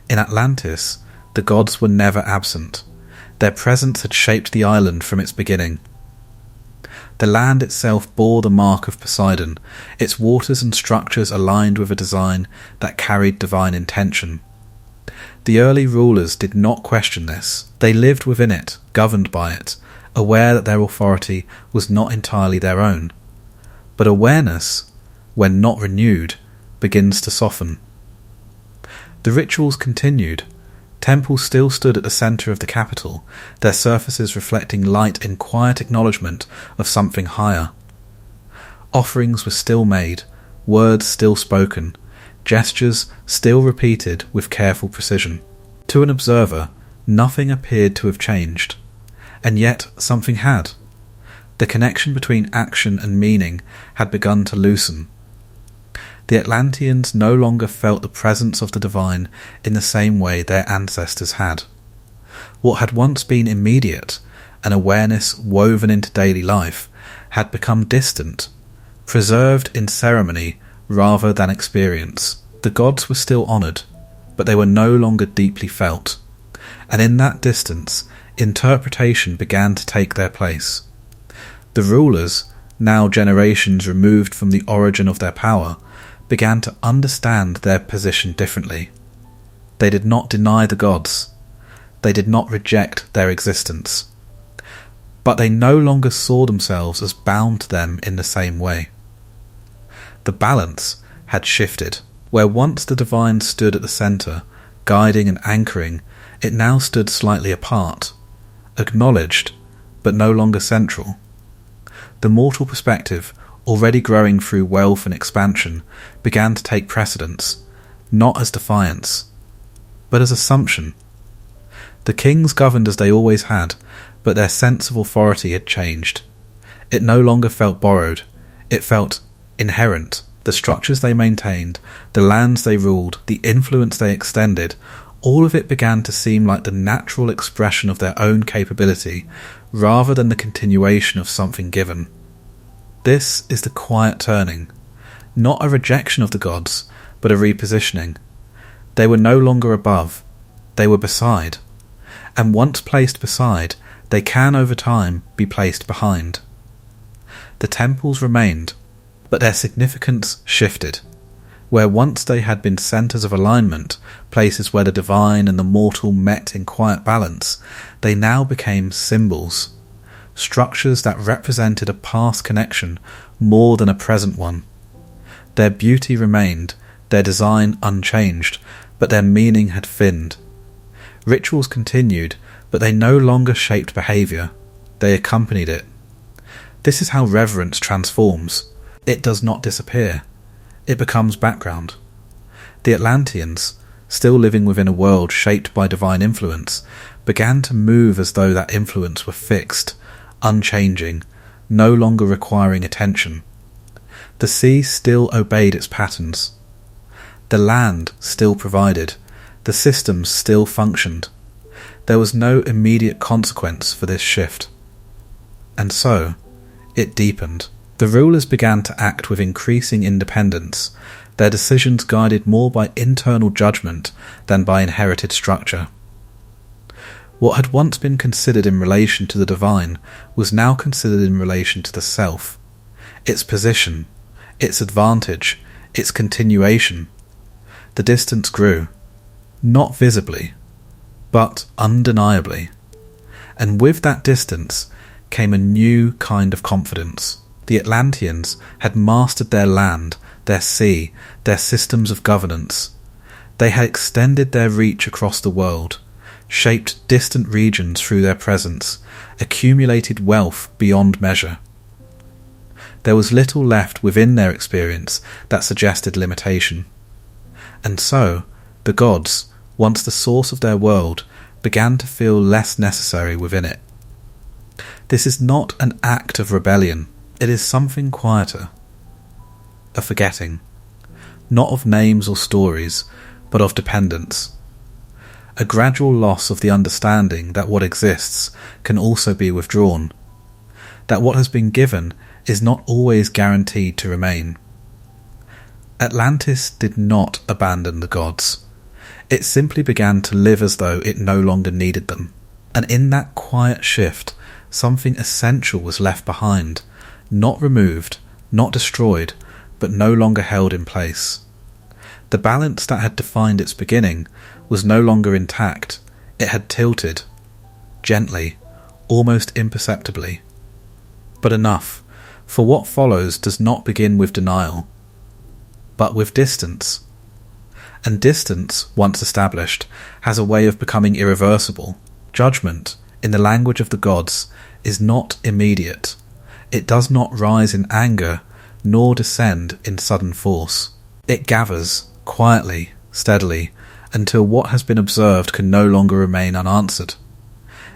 In Atlantis, the gods were never absent. Their presence had shaped the island from its beginning. The land itself bore the mark of Poseidon, its waters and structures aligned with a design that carried divine intention. The early rulers did not question this. They lived within it, governed by it, aware that their authority was not entirely their own. But awareness, when not renewed, begins to soften. The rituals continued. Temples still stood at the centre of the capital, their surfaces reflecting light in quiet acknowledgement of something higher. Offerings were still made, words still spoken, gestures still repeated with careful precision. To an observer, nothing appeared to have changed, and yet something had. The connection between action and meaning had begun to loosen. The Atlanteans no longer felt the presence of the divine in the same way their ancestors had. What had once been immediate, an awareness woven into daily life, had become distant, preserved in ceremony rather than experience. The gods were still honoured, but they were no longer deeply felt, and in that distance, interpretation began to take their place. The rulers, now generations removed from the origin of their power, began to understand their position differently. They did not deny the gods. They did not reject their existence. But they no longer saw themselves as bound to them in the same way. The balance had shifted. Where once the divine stood at the centre, guiding and anchoring, it now stood slightly apart, acknowledged, but no longer central. The mortal perspective, already growing through wealth and expansion, began to take precedence, not as defiance, but as assumption. The kings governed as they always had, but their sense of authority had changed. It no longer felt borrowed, it felt inherent. The structures they maintained, the lands they ruled, the influence they extended, all of it began to seem like the natural expression of their own capability, rather than the continuation of something given. This is the quiet turning, not a rejection of the gods, but a repositioning. They were no longer above, they were beside, and once placed beside, they can over time be placed behind. The temples remained, but their significance shifted. Where once they had been centres of alignment, places where the divine and the mortal met in quiet balance, they now became symbols, structures that represented a past connection more than a present one. Their beauty remained, their design unchanged, but their meaning had thinned. Rituals continued, but they no longer shaped behaviour, they accompanied it. This is how reverence transforms. It does not disappear. It becomes background. The Atlanteans, still living within a world shaped by divine influence, began to move as though that influence were fixed, unchanging, no longer requiring attention. The sea still obeyed its patterns. The land still provided. The systems still functioned. There was no immediate consequence for this shift. And so, it deepened. The rulers began to act with increasing independence, their decisions guided more by internal judgment than by inherited structure. What had once been considered in relation to the divine was now considered in relation to the self, its position, its advantage, its continuation. The distance grew, not visibly, but undeniably, and with that distance came a new kind of confidence. The Atlanteans had mastered their land, their sea, their systems of governance. They had extended their reach across the world, shaped distant regions through their presence, accumulated wealth beyond measure. There was little left within their experience that suggested limitation. And so, the gods, once the source of their world, began to feel less necessary within it. This is not an act of rebellion. It is something quieter, a forgetting, not of names or stories, but of dependence, a gradual loss of the understanding that what exists can also be withdrawn, that what has been given is not always guaranteed to remain. Atlantis did not abandon the gods. It simply began to live as though it no longer needed them. And in that quiet shift, something essential was left behind, not removed, not destroyed, but no longer held in place. The balance that had defined its beginning was no longer intact. It had tilted, gently, almost imperceptibly. But enough, for what follows does not begin with denial, but with distance. And distance, once established, has a way of becoming irreversible. Judgment, in the language of the gods, is not immediate. It does not rise in anger, nor descend in sudden force. It gathers, quietly, steadily, until what has been observed can no longer remain unanswered.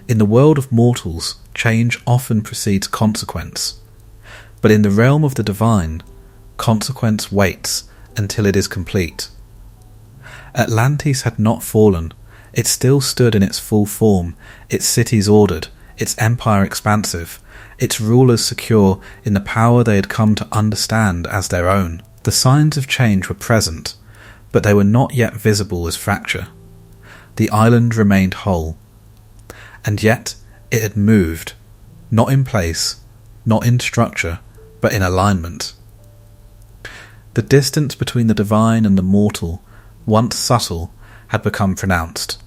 In the world of mortals, change often precedes consequence. But in the realm of the divine, consequence waits until it is complete. Atlantis had not fallen. It still stood in its full form, its cities ordered, its empire expansive, its rulers secure in the power they had come to understand as their own. The signs of change were present, but they were not yet visible as fracture. The island remained whole. And yet it had moved, not in place, not in structure, but in alignment. The distance between the divine and the mortal, once subtle, had become pronounced.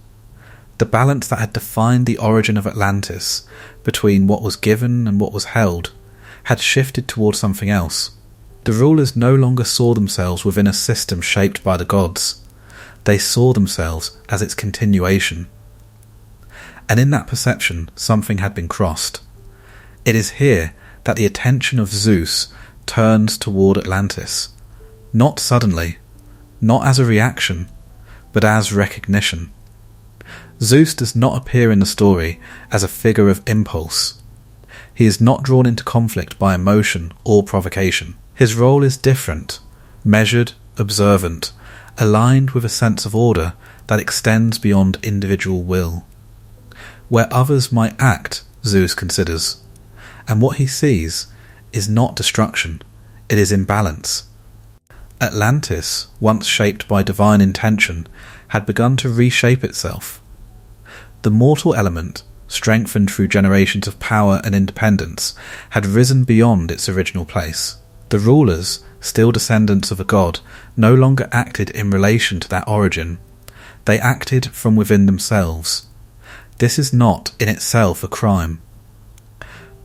The balance that had defined the origin of Atlantis, between what was given and what was held, had shifted toward something else. The rulers no longer saw themselves within a system shaped by the gods. They saw themselves as its continuation. And in that perception, something had been crossed. It is here that the attention of Zeus turns toward Atlantis, not suddenly, not as a reaction, but as recognition. Zeus does not appear in the story as a figure of impulse. He is not drawn into conflict by emotion or provocation. His role is different, measured, observant, aligned with a sense of order that extends beyond individual will. Where others might act, Zeus considers, and what he sees is not destruction, it is imbalance. Atlantis, once shaped by divine intention, had begun to reshape itself. The mortal element, strengthened through generations of power and independence, had risen beyond its original place. The rulers, still descendants of a god, no longer acted in relation to that origin. They acted from within themselves. This is not in itself a crime.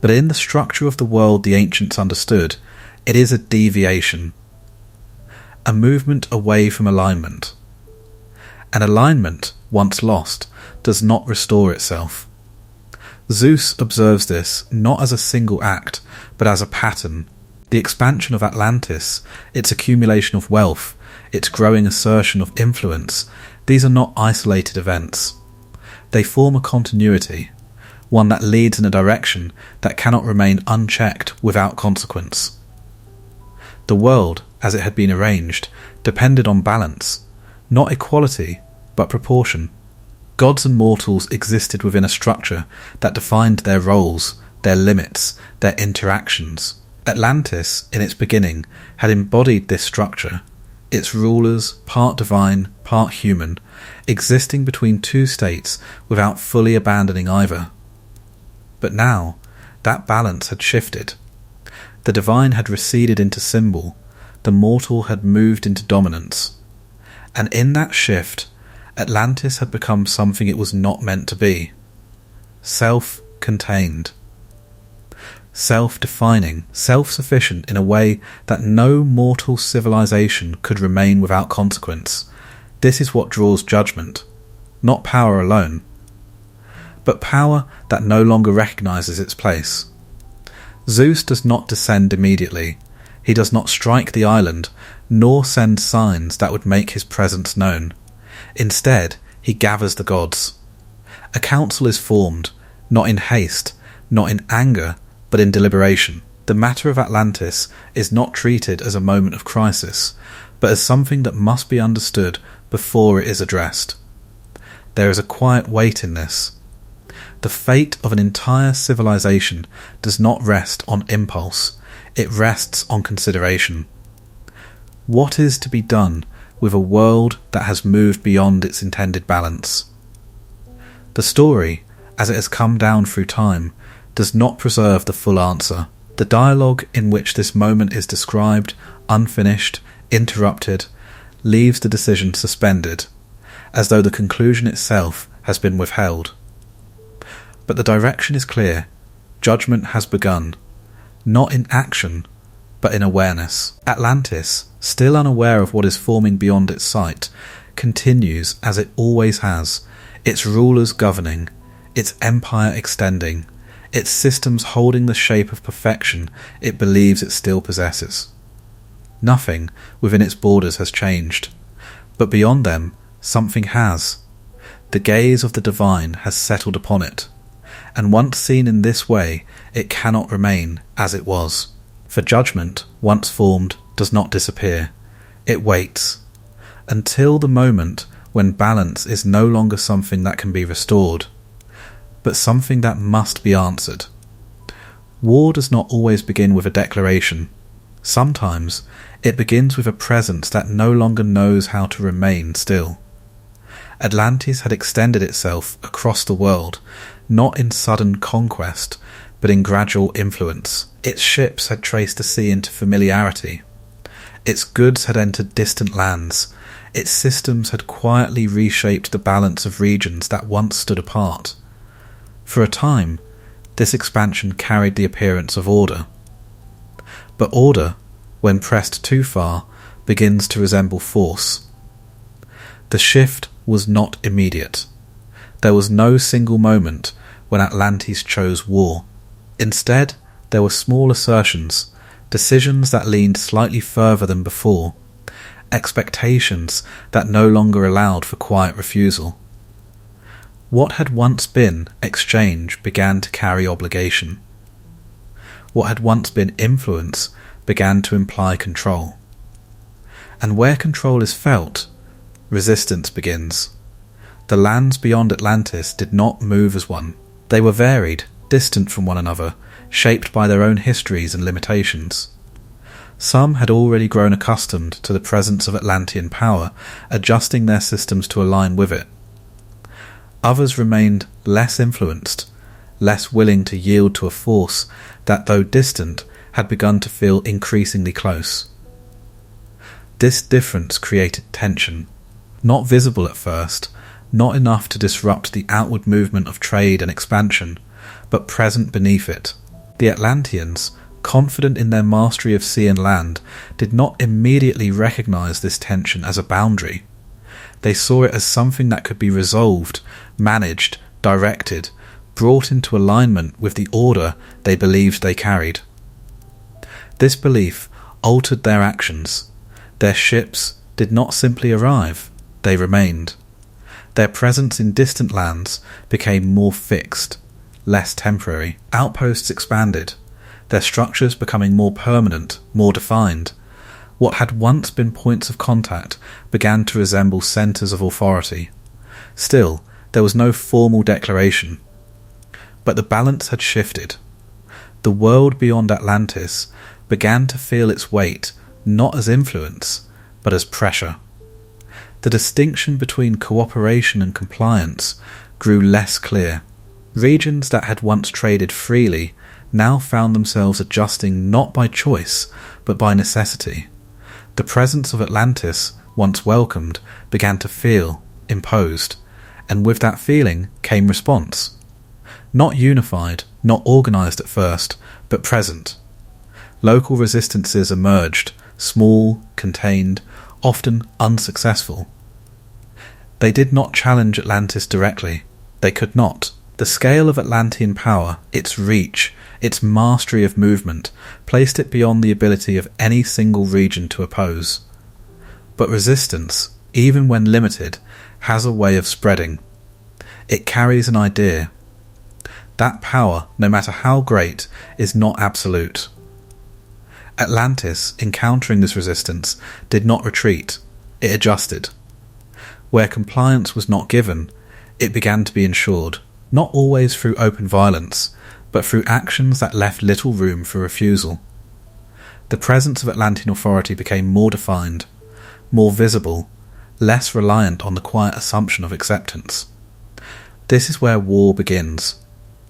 But in the structure of the world the ancients understood, it is a deviation, a movement away from alignment. An alignment, once lost, does not restore itself. Zeus observes this not as a single act, but as a pattern. The expansion of Atlantis, its accumulation of wealth, its growing assertion of influence, these are not isolated events. They form a continuity, one that leads in a direction that cannot remain unchecked without consequence. The world, as it had been arranged, depended on balance, not equality, but proportion. Gods and mortals existed within a structure that defined their roles, their limits, their interactions. Atlantis, in its beginning, had embodied this structure, its rulers, part divine, part human, existing between two states without fully abandoning either. But now, that balance had shifted. The divine had receded into symbol, the mortal had moved into dominance. And in that shift, Atlantis had become something it was not meant to be. Self-contained. Self-defining, self-sufficient in a way that no mortal civilization could remain without consequence. This is what draws judgment, not power alone, but power that no longer recognizes its place. Zeus does not descend immediately. He does not strike the island, nor send signs that would make his presence known. Instead, he gathers the gods. A council is formed, not in haste, not in anger, but in deliberation. The matter of Atlantis is not treated as a moment of crisis, but as something that must be understood before it is addressed. there is a quiet weight in this. The fate of an entire civilization does not rest on impulse, it rests on consideration. What is to be done with a world that has moved beyond its intended balance? The story, as it has come down through time, does not preserve the full answer. The dialogue in which this moment is described, unfinished, interrupted, leaves the decision suspended, as though the conclusion itself has been withheld. But the direction is clear. Judgment has begun, not in action, but in awareness. Atlantis, still unaware of what is forming beyond its sight, continues as it always has, its rulers governing, its empire extending, its systems holding the shape of perfection it believes it still possesses. Nothing within its borders has changed, but beyond them something has. The gaze of the divine has settled upon it, and once seen in this way, it cannot remain as it was. For judgment, once formed, does not disappear. It waits, until the moment when balance is no longer something that can be restored, but something that must be answered. War does not always begin with a declaration. Sometimes it begins with a presence that no longer knows how to remain still. Atlantis had extended itself across the world, not in sudden conquest, but in gradual influence. Its ships had traced the sea into familiarity. Its goods had entered distant lands. Its systems had quietly reshaped the balance of regions that once stood apart. For a time, this expansion carried the appearance of order. But order, when pressed too far, begins to resemble force. The shift was not immediate. There was no single moment when Atlantis chose war. Instead, there were small assertions, decisions that leaned slightly further than before, expectations that no longer allowed for quiet refusal. What had once been exchange began to carry obligation. What had once been influence began to imply control. And where control is felt, resistance begins. The lands beyond Atlantis did not move as one. They were varied, distant from one another, shaped by their own histories and limitations. Some had already grown accustomed to the presence of Atlantean power, adjusting their systems to align with it. Others remained less influenced, less willing to yield to a force that, though distant, had begun to feel increasingly close. This difference created tension, not visible at first, not enough to disrupt the outward movement of trade and expansion, but present beneath it. The Atlanteans, confident in their mastery of sea and land, did not immediately recognize this tension as a boundary. They saw it as something that could be resolved, managed, directed, brought into alignment with the order they believed they carried. This belief altered their actions. Their ships did not simply arrive, they remained. Their presence in distant lands became more fixed, less temporary. Outposts expanded, their structures becoming more permanent, more defined. What had once been points of contact began to resemble centres of authority. Still, there was no formal declaration. But the balance had shifted. The world beyond Atlantis began to feel its weight not as influence, but as pressure. The distinction between cooperation and compliance grew less clear. Regions that had once traded freely now found themselves adjusting not by choice, but by necessity. The presence of Atlantis, once welcomed, began to feel imposed, and with that feeling came response. Not unified, not organised at first, but present. Local resistances emerged, small, contained, often unsuccessful. They did not challenge Atlantis directly. They could not. The scale of Atlantean power, its reach, its mastery of movement, placed it beyond the ability of any single region to oppose. But resistance, even when limited, has a way of spreading. It carries an idea. That power, no matter how great, is not absolute. Atlantis, encountering this resistance, did not retreat. It adjusted. Where compliance was not given, It began to be ensured, not always through open violence, but through actions that left little room for refusal. The presence of Atlantean authority became more defined, more visible, less reliant on the quiet assumption of acceptance. This is where war begins,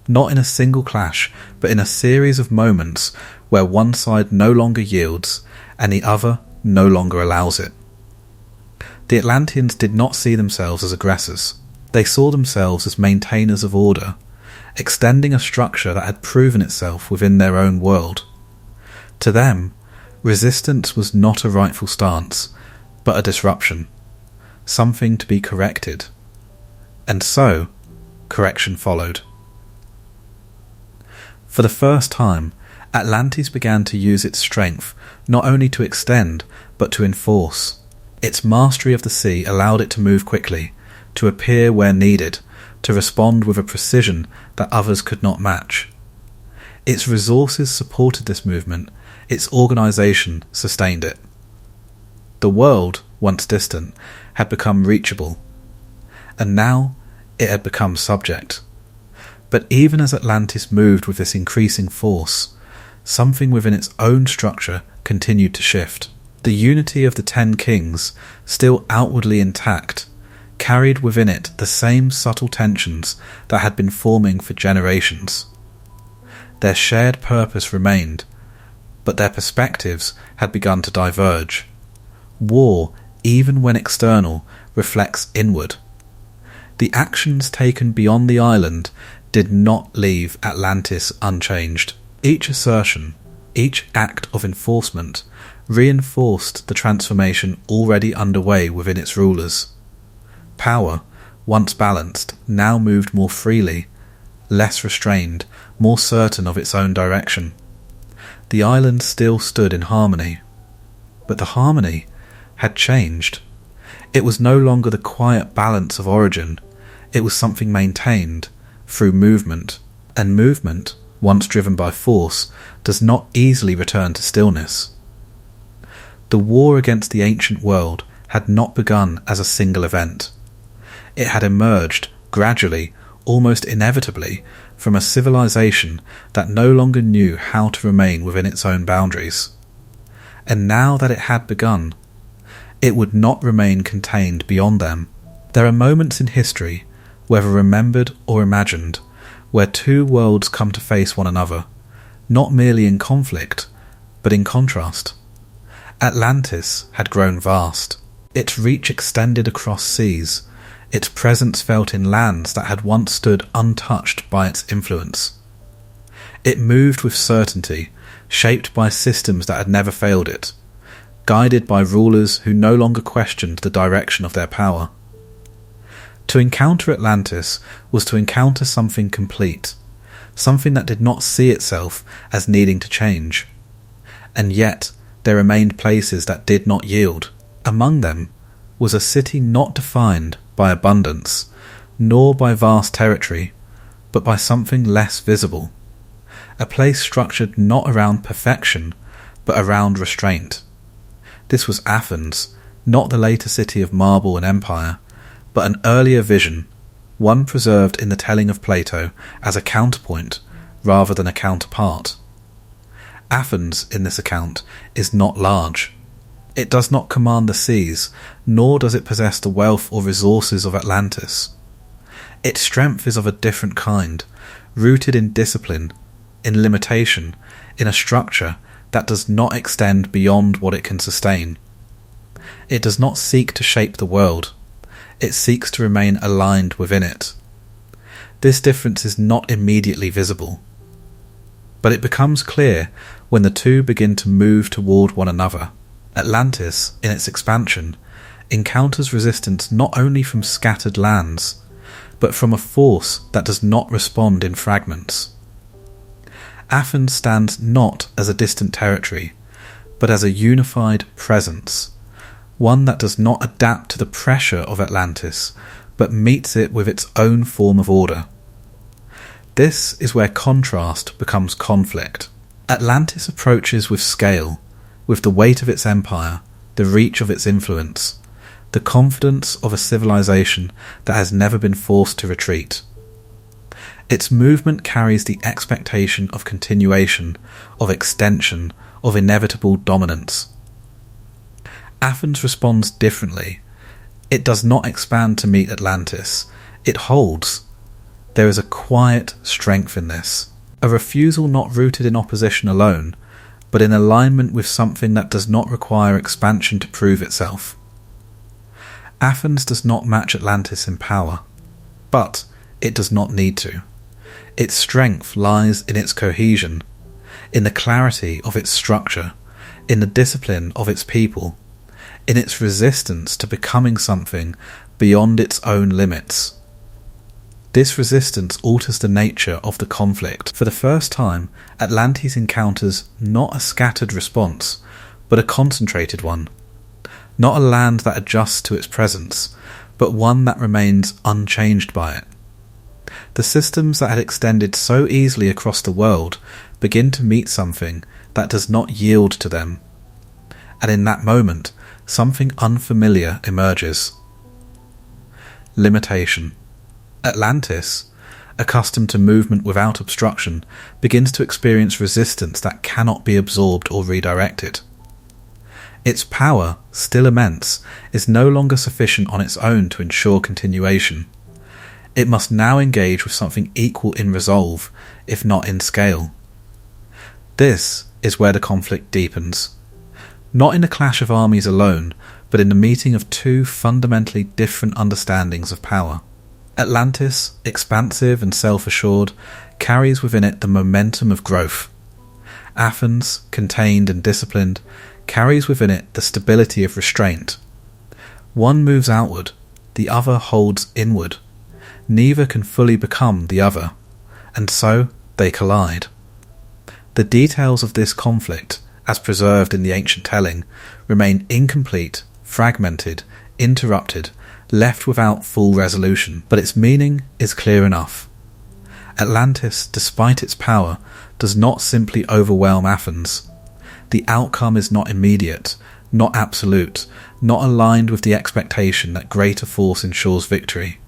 not in a single clash, but in a series of moments where one side no longer yields and the other no longer allows it. The Atlanteans did not see themselves as aggressors. They saw themselves as maintainers of order, extending a structure that had proven itself within their own world. To them, resistance was not a rightful stance, but a disruption, something to be corrected. And so, correction followed. For the first time, Atlantis began to use its strength not only to extend, but to enforce. Its mastery of the sea allowed it to move quickly, to appear where needed, to respond with a precision that others could not match. Its resources supported this movement, its organisation sustained it. The world, once distant, had become reachable, and now it had become subject. But even as Atlantis moved with this increasing force, something within its own structure continued to shift. The unity of the 10 kings, still outwardly intact, carried within it the same subtle tensions that had been forming for generations. Their shared purpose remained, but their perspectives had begun to diverge. War, even when external, reflects inward. The actions taken beyond the island did not leave Atlantis unchanged. Each assertion, each act of enforcement, reinforced the transformation already underway within its rulers. Power, once balanced, now moved more freely, less restrained, more certain of its own direction. The island still stood in harmony, but the harmony had changed. It was no longer the quiet balance of origin, it was something maintained through movement, and movement, once driven by force, does not easily return to stillness. The war against the ancient world had not begun as a single event. It had emerged, gradually, almost inevitably, from a civilization that no longer knew how to remain within its own boundaries. And now that it had begun, it would not remain contained beyond them. There are moments in history, whether remembered or imagined, where two worlds come to face one another, not merely in conflict, but in contrast. Atlantis had grown vast. Its reach extended across seas, its presence felt in lands that had once stood untouched by its influence. It moved with certainty, shaped by systems that had never failed it, guided by rulers who no longer questioned the direction of their power. To encounter Atlantis was to encounter something complete, something that did not see itself as needing to change. And yet, there remained places that did not yield. Among them was a city not defined by abundance, nor by vast territory, but by something less visible. A place structured not around perfection, but around restraint. This was Athens, not the later city of marble and empire, but an earlier vision, one preserved in the telling of Plato as a counterpoint rather than a counterpart. Athens, in this account, is not large. It does not command the seas, nor does it possess the wealth or resources of Atlantis. Its strength is of a different kind, rooted in discipline, in limitation, in a structure that does not extend beyond what it can sustain. It does not seek to shape the world. It seeks to remain aligned within it. This difference is not immediately visible, but it becomes clear when the two begin to move toward one another. Atlantis, in its expansion, encounters resistance not only from scattered lands, but from a force that does not respond in fragments. Athens stands not as a distant territory, but as a unified presence, one that does not adapt to the pressure of Atlantis, but meets it with its own form of order. This is where contrast becomes conflict. Atlantis approaches with scale, with the weight of its empire, the reach of its influence, the confidence of a civilization that has never been forced to retreat. Its movement carries the expectation of continuation, of extension, of inevitable dominance. Athens responds differently. It does not expand to meet Atlantis. It holds. There is a quiet strength in this, a refusal not rooted in opposition alone, but in alignment with something that does not require expansion to prove itself. Athens does not match Atlantis in power, but it does not need to. Its strength lies in its cohesion, in the clarity of its structure, in the discipline of its people, in its resistance to becoming something beyond its own limits. This resistance alters the nature of the conflict. For the first time, Atlantis encounters not a scattered response, but a concentrated one. Not a land that adjusts to its presence, but one that remains unchanged by it. The systems that had extended so easily across the world begin to meet something that does not yield to them. And in that moment, something unfamiliar emerges. Limitation. Atlantis, accustomed to movement without obstruction, begins to experience resistance that cannot be absorbed or redirected. Its power, still immense, is no longer sufficient on its own to ensure continuation. It must now engage with something equal in resolve, if not in scale. This is where the conflict deepens. Not in a clash of armies alone, but in the meeting of two fundamentally different understandings of power. Atlantis, expansive and self-assured, carries within it the momentum of growth. Athens, contained and disciplined, carries within it the stability of restraint. One moves outward, the other holds inward. Neither can fully become the other, and so they collide. The details of this conflict, as preserved in the ancient telling, remain incomplete, fragmented, interrupted, left without full resolution, but its meaning is clear enough. Atlantis, despite its power, does not simply overwhelm Athens. The outcome is not immediate, not absolute, not aligned with the expectation that greater force ensures victory.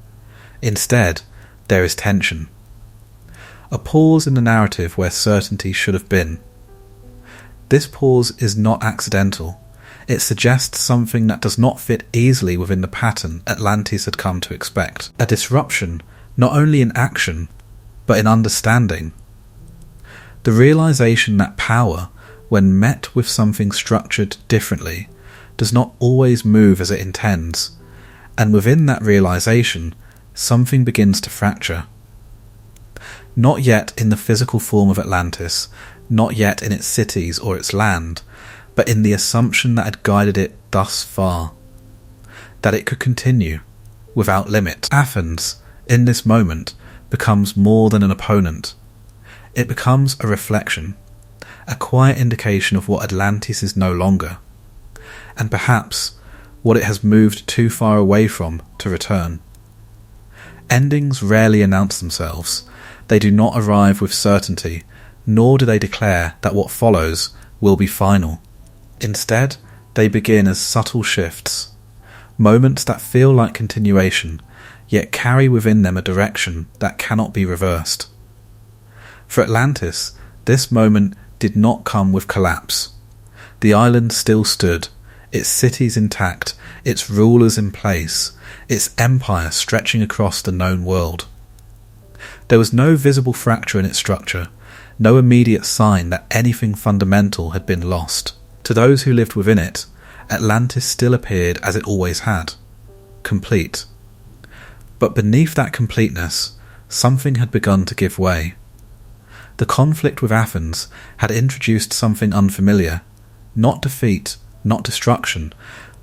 Instead, there is tension. A pause in the narrative where certainty should have been. This pause is not accidental. It suggests something that does not fit easily within the pattern Atlantis had come to expect. A disruption, not only in action, but in understanding. The realization that power, when met with something structured differently, does not always move as it intends, and within that realization, something begins to fracture. Not yet in the physical form of Atlantis, not yet in its cities or its land, but in the assumption that had guided it thus far, that it could continue, without limit. Athens, in this moment, becomes more than an opponent. It becomes a reflection, a quiet indication of what Atlantis is no longer, and perhaps what it has moved too far away from to return. Endings rarely announce themselves. They do not arrive with certainty, nor do they declare that what follows will be final. Instead, they begin as subtle shifts, moments that feel like continuation, yet carry within them a direction that cannot be reversed. For Atlantis, this moment did not come with collapse. The island still stood, its cities intact, its rulers in place, its empire stretching across the known world. There was no visible fracture in its structure, no immediate sign that anything fundamental had been lost. To those who lived within it, Atlantis still appeared as it always had, complete. But beneath that completeness, something had begun to give way. The conflict with Athens had introduced something unfamiliar, not defeat, not destruction,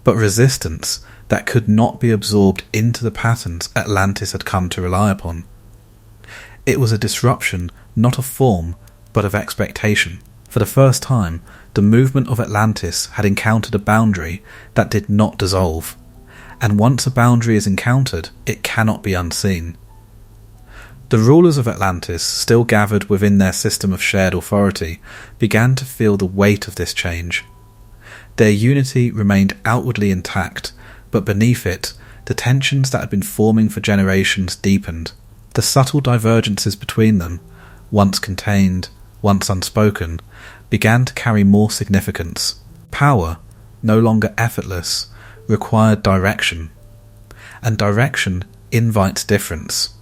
but resistance that could not be absorbed into the patterns Atlantis had come to rely upon. It was a disruption, not of form, but of expectation. For the first time, the movement of Atlantis had encountered a boundary that did not dissolve, and once a boundary is encountered, it cannot be unseen. The rulers of Atlantis, still gathered within their system of shared authority, began to feel the weight of this change. Their unity remained outwardly intact, but beneath it, the tensions that had been forming for generations deepened. The subtle divergences between them, once contained, once unspoken, began to carry more significance. Power, no longer effortless, required direction, and direction invites difference.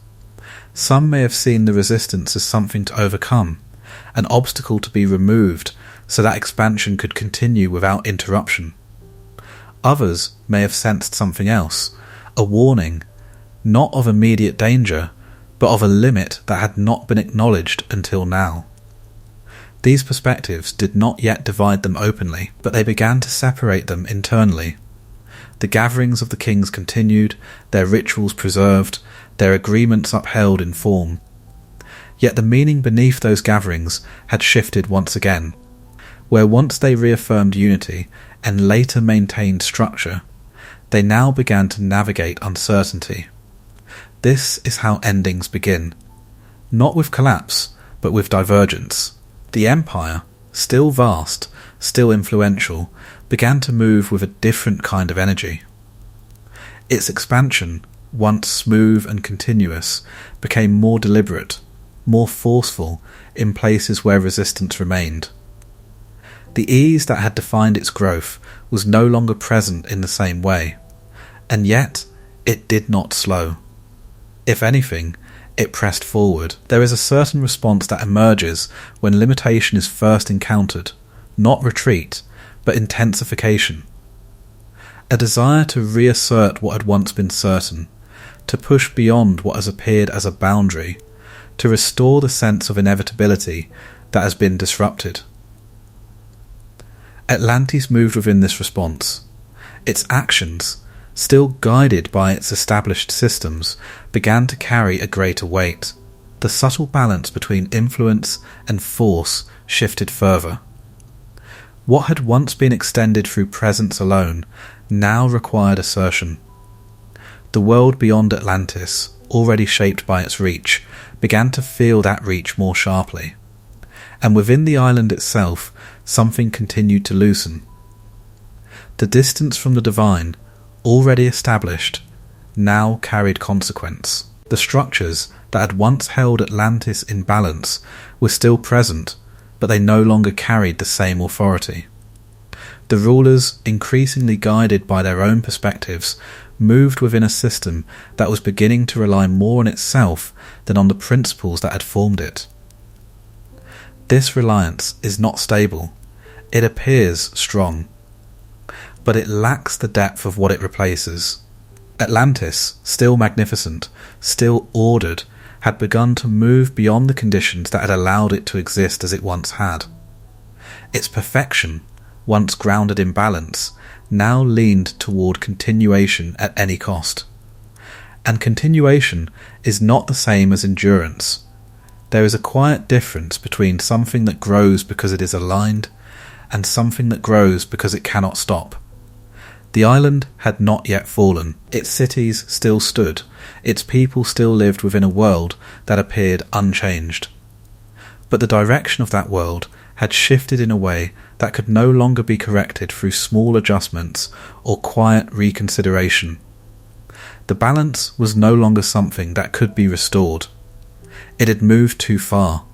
Some may have seen the resistance as something to overcome, an obstacle to be removed so that expansion could continue without interruption. Others may have sensed something else, a warning, not of immediate danger, but of a limit that had not been acknowledged until now. These perspectives did not yet divide them openly, but they began to separate them internally. The gatherings of the kings continued, their rituals preserved, their agreements upheld in form. Yet the meaning beneath those gatherings had shifted once again. Where once they reaffirmed unity and later maintained structure, they now began to navigate uncertainty. This is how endings begin. Not with collapse, but with divergence. The empire, still vast, still influential, began to move with a different kind of energy. Its expansion, once smooth and continuous, became more deliberate, more forceful in places where resistance remained. The ease that had defined its growth was no longer present in the same way, and yet it did not slow. If anything, it pressed forward. There is a certain response that emerges when limitation is first encountered, not retreat, but intensification. A desire to reassert what had once been certain, to push beyond what has appeared as a boundary, to restore the sense of inevitability that has been disrupted. Atlantis moved within this response. Its actions, still guided by its established systems, began to carry a greater weight. The subtle balance between influence and force shifted further. What had once been extended through presence alone now required assertion. The world beyond Atlantis, already shaped by its reach, began to feel that reach more sharply. And within the island itself, something continued to loosen. The distance from the divine, already established, now carried consequence. The structures that had once held Atlantis in balance were still present, but they no longer carried the same authority. The rulers, increasingly guided by their own perspectives, moved within a system that was beginning to rely more on itself than on the principles that had formed it. This reliance is not stable. It appears strong, but it lacks the depth of what it replaces. Atlantis, still magnificent, still ordered, had begun to move beyond the conditions that had allowed it to exist as it once had. Its perfection, once grounded in balance, now leaned toward continuation at any cost. And continuation is not the same as endurance. There is a quiet difference between something that grows because it is aligned and something that grows because it cannot stop. The island had not yet fallen. Its cities still stood. Its people still lived within a world that appeared unchanged. But the direction of that world had shifted in a way that could no longer be corrected through small adjustments or quiet reconsideration. The balance was no longer something that could be restored. It had moved too far.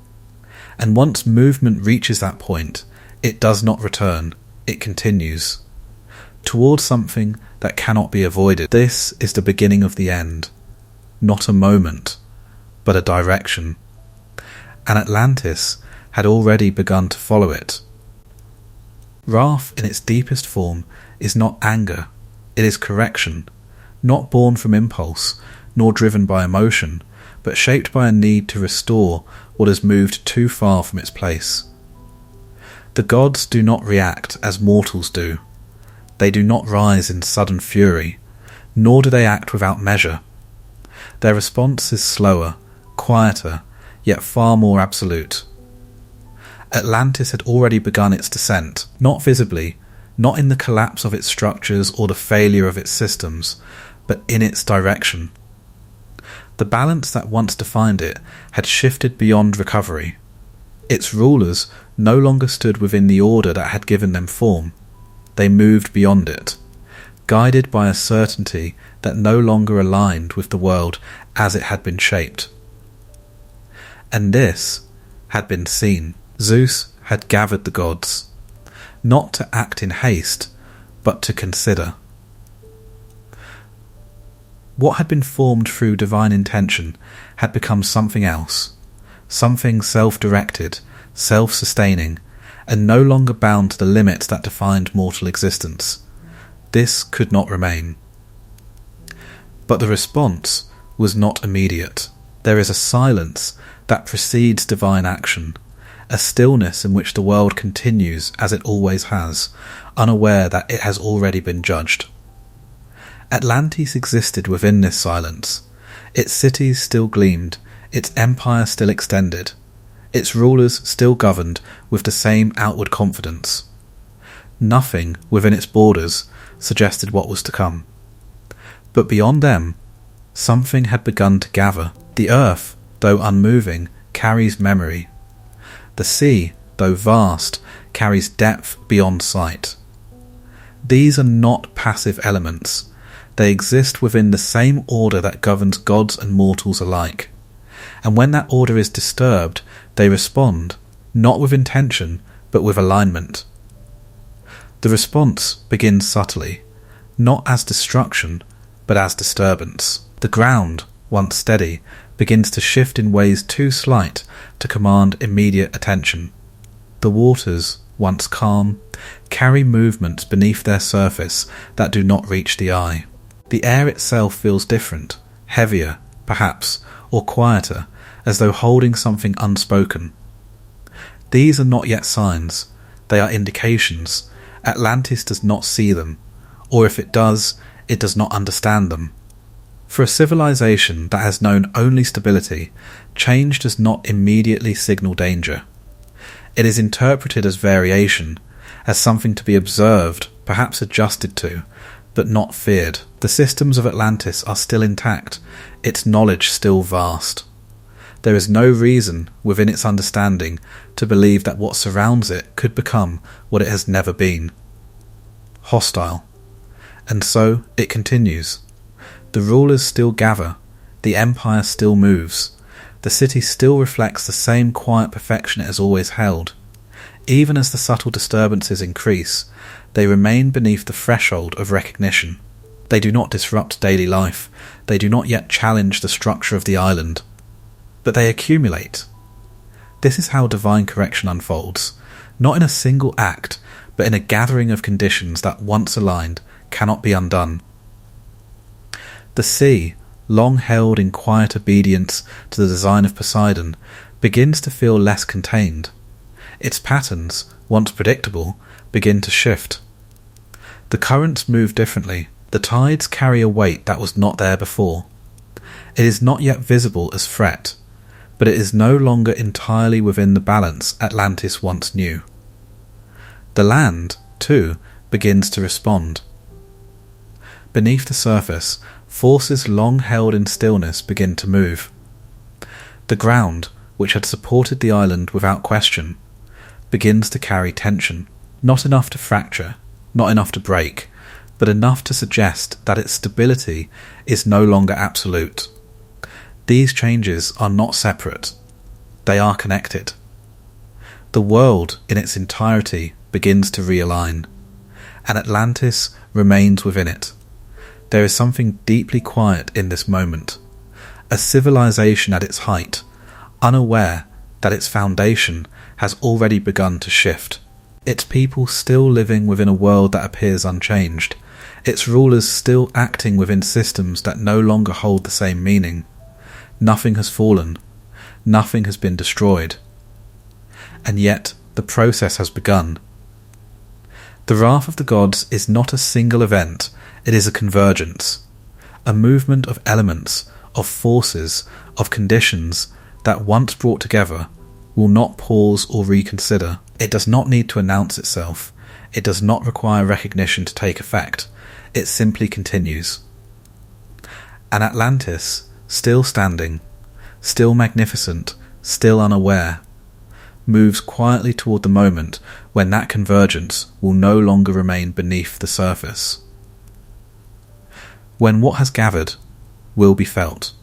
And once movement reaches that point, it does not return, it continues, towards something that cannot be avoided. This is the beginning of the end, not a moment, but a direction. And Atlantis had already begun to follow it. Wrath in its deepest form is not anger, it is correction, not born from impulse, nor driven by emotion, but shaped by a need to restore what has moved too far from its place. The gods do not react as mortals do. They do not rise in sudden fury, nor do they act without measure. Their response is slower, quieter, yet far more absolute. Atlantis had already begun its descent, not visibly, not in the collapse of its structures or the failure of its systems, but in its direction. The balance that once defined it had shifted beyond recovery. Its rulers no longer stood within the order that had given them form. They moved beyond it. guided by a certainty that no longer aligned with the world as it had been shaped. And this had been seen. Zeus had gathered the gods, not to act in haste, but to consider. What had been formed through divine intention had become something else, something self-directed, self-sustaining, and no longer bound to the limits that defined mortal existence. This could not remain. But the response was not immediate. There is a silence that precedes divine action, a stillness in which the world continues as it always has, unaware that it has already been judged. Atlantis existed within this silence. Its cities still gleamed, its empire still extended, its rulers still governed with the same outward confidence. Nothing within its borders suggested what was to come. But beyond them, something had begun to gather. The earth, though unmoving, carries memory. The sea, though vast, carries depth beyond sight. These are not passive elements. They exist within the same order that governs gods and mortals alike. And when that order is disturbed, they respond, not with intention, but with alignment. The response begins subtly, not as destruction, but as disturbance. The ground, once steady, begins to shift in ways too slight to command immediate attention. The waters, once calm, carry movements beneath their surface that do not reach the eye. The air itself feels different, heavier, perhaps, or quieter, as though holding something unspoken. These are not yet signs, they are indications. Atlantis does not see them, or if it does not understand them. For a civilization that has known only stability, change does not immediately signal danger. It is interpreted as variation, as something to be observed, perhaps adjusted to, but not feared. The systems of Atlantis are still intact, its knowledge still vast. There is no reason within its understanding to believe that what surrounds it could become what it has never been. Hostile. And so it continues. The rulers still gather, the empire still moves, the city still reflects the same quiet perfection it has always held. Even as the subtle disturbances increase, they remain beneath the threshold of recognition. They do not disrupt daily life, they do not yet challenge the structure of the island. But they accumulate. This is how divine correction unfolds, not in a single act, but in a gathering of conditions that, once aligned, cannot be undone. The sea, long held in quiet obedience to the design of Poseidon, begins to feel less contained. Its patterns, once predictable, begin to shift. The currents move differently. The tides carry a weight that was not there before. It is not yet visible as threat, but it is no longer entirely within the balance Atlantis once knew. The land, too, begins to respond. Beneath the surface, forces long held in stillness begin to move. The ground, which had supported the island without question, begins to carry tension. Not enough to fracture, not enough to break, but enough to suggest that its stability is no longer absolute. These changes are not separate. They are connected. The world in its entirety begins to realign, and Atlantis remains within it. There is something deeply quiet in this moment, a civilization at its height, unaware that its foundation has already begun to shift. Its people still living within a world that appears unchanged, its rulers still acting within systems that no longer hold the same meaning. Nothing has fallen, nothing has been destroyed. And yet the process has begun. The wrath of the gods is not a single event, it is a convergence, a movement of elements, of forces, of conditions that once brought together will not pause or reconsider. It does not need to announce itself, it does not require recognition to take effect, it simply continues. And Atlantis, still standing, still magnificent, still unaware, moves quietly toward the moment when that convergence will no longer remain beneath the surface. when what has gathered will be felt.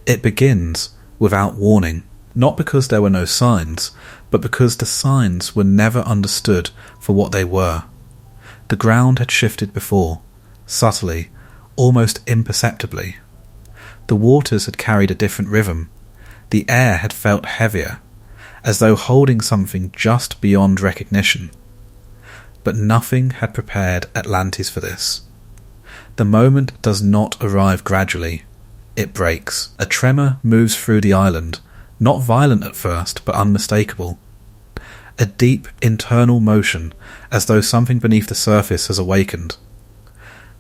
It begins without warning, not because there were no signs, but because the signs were never understood for what they were. The ground had shifted before, subtly, almost imperceptibly. The waters had carried a different rhythm. The air had felt heavier, as though holding something just beyond recognition. But nothing had prepared Atlantis for this. The moment does not arrive gradually. It breaks. A tremor moves through the island, not violent at first, but unmistakable. A deep internal motion, as though something beneath the surface has awakened.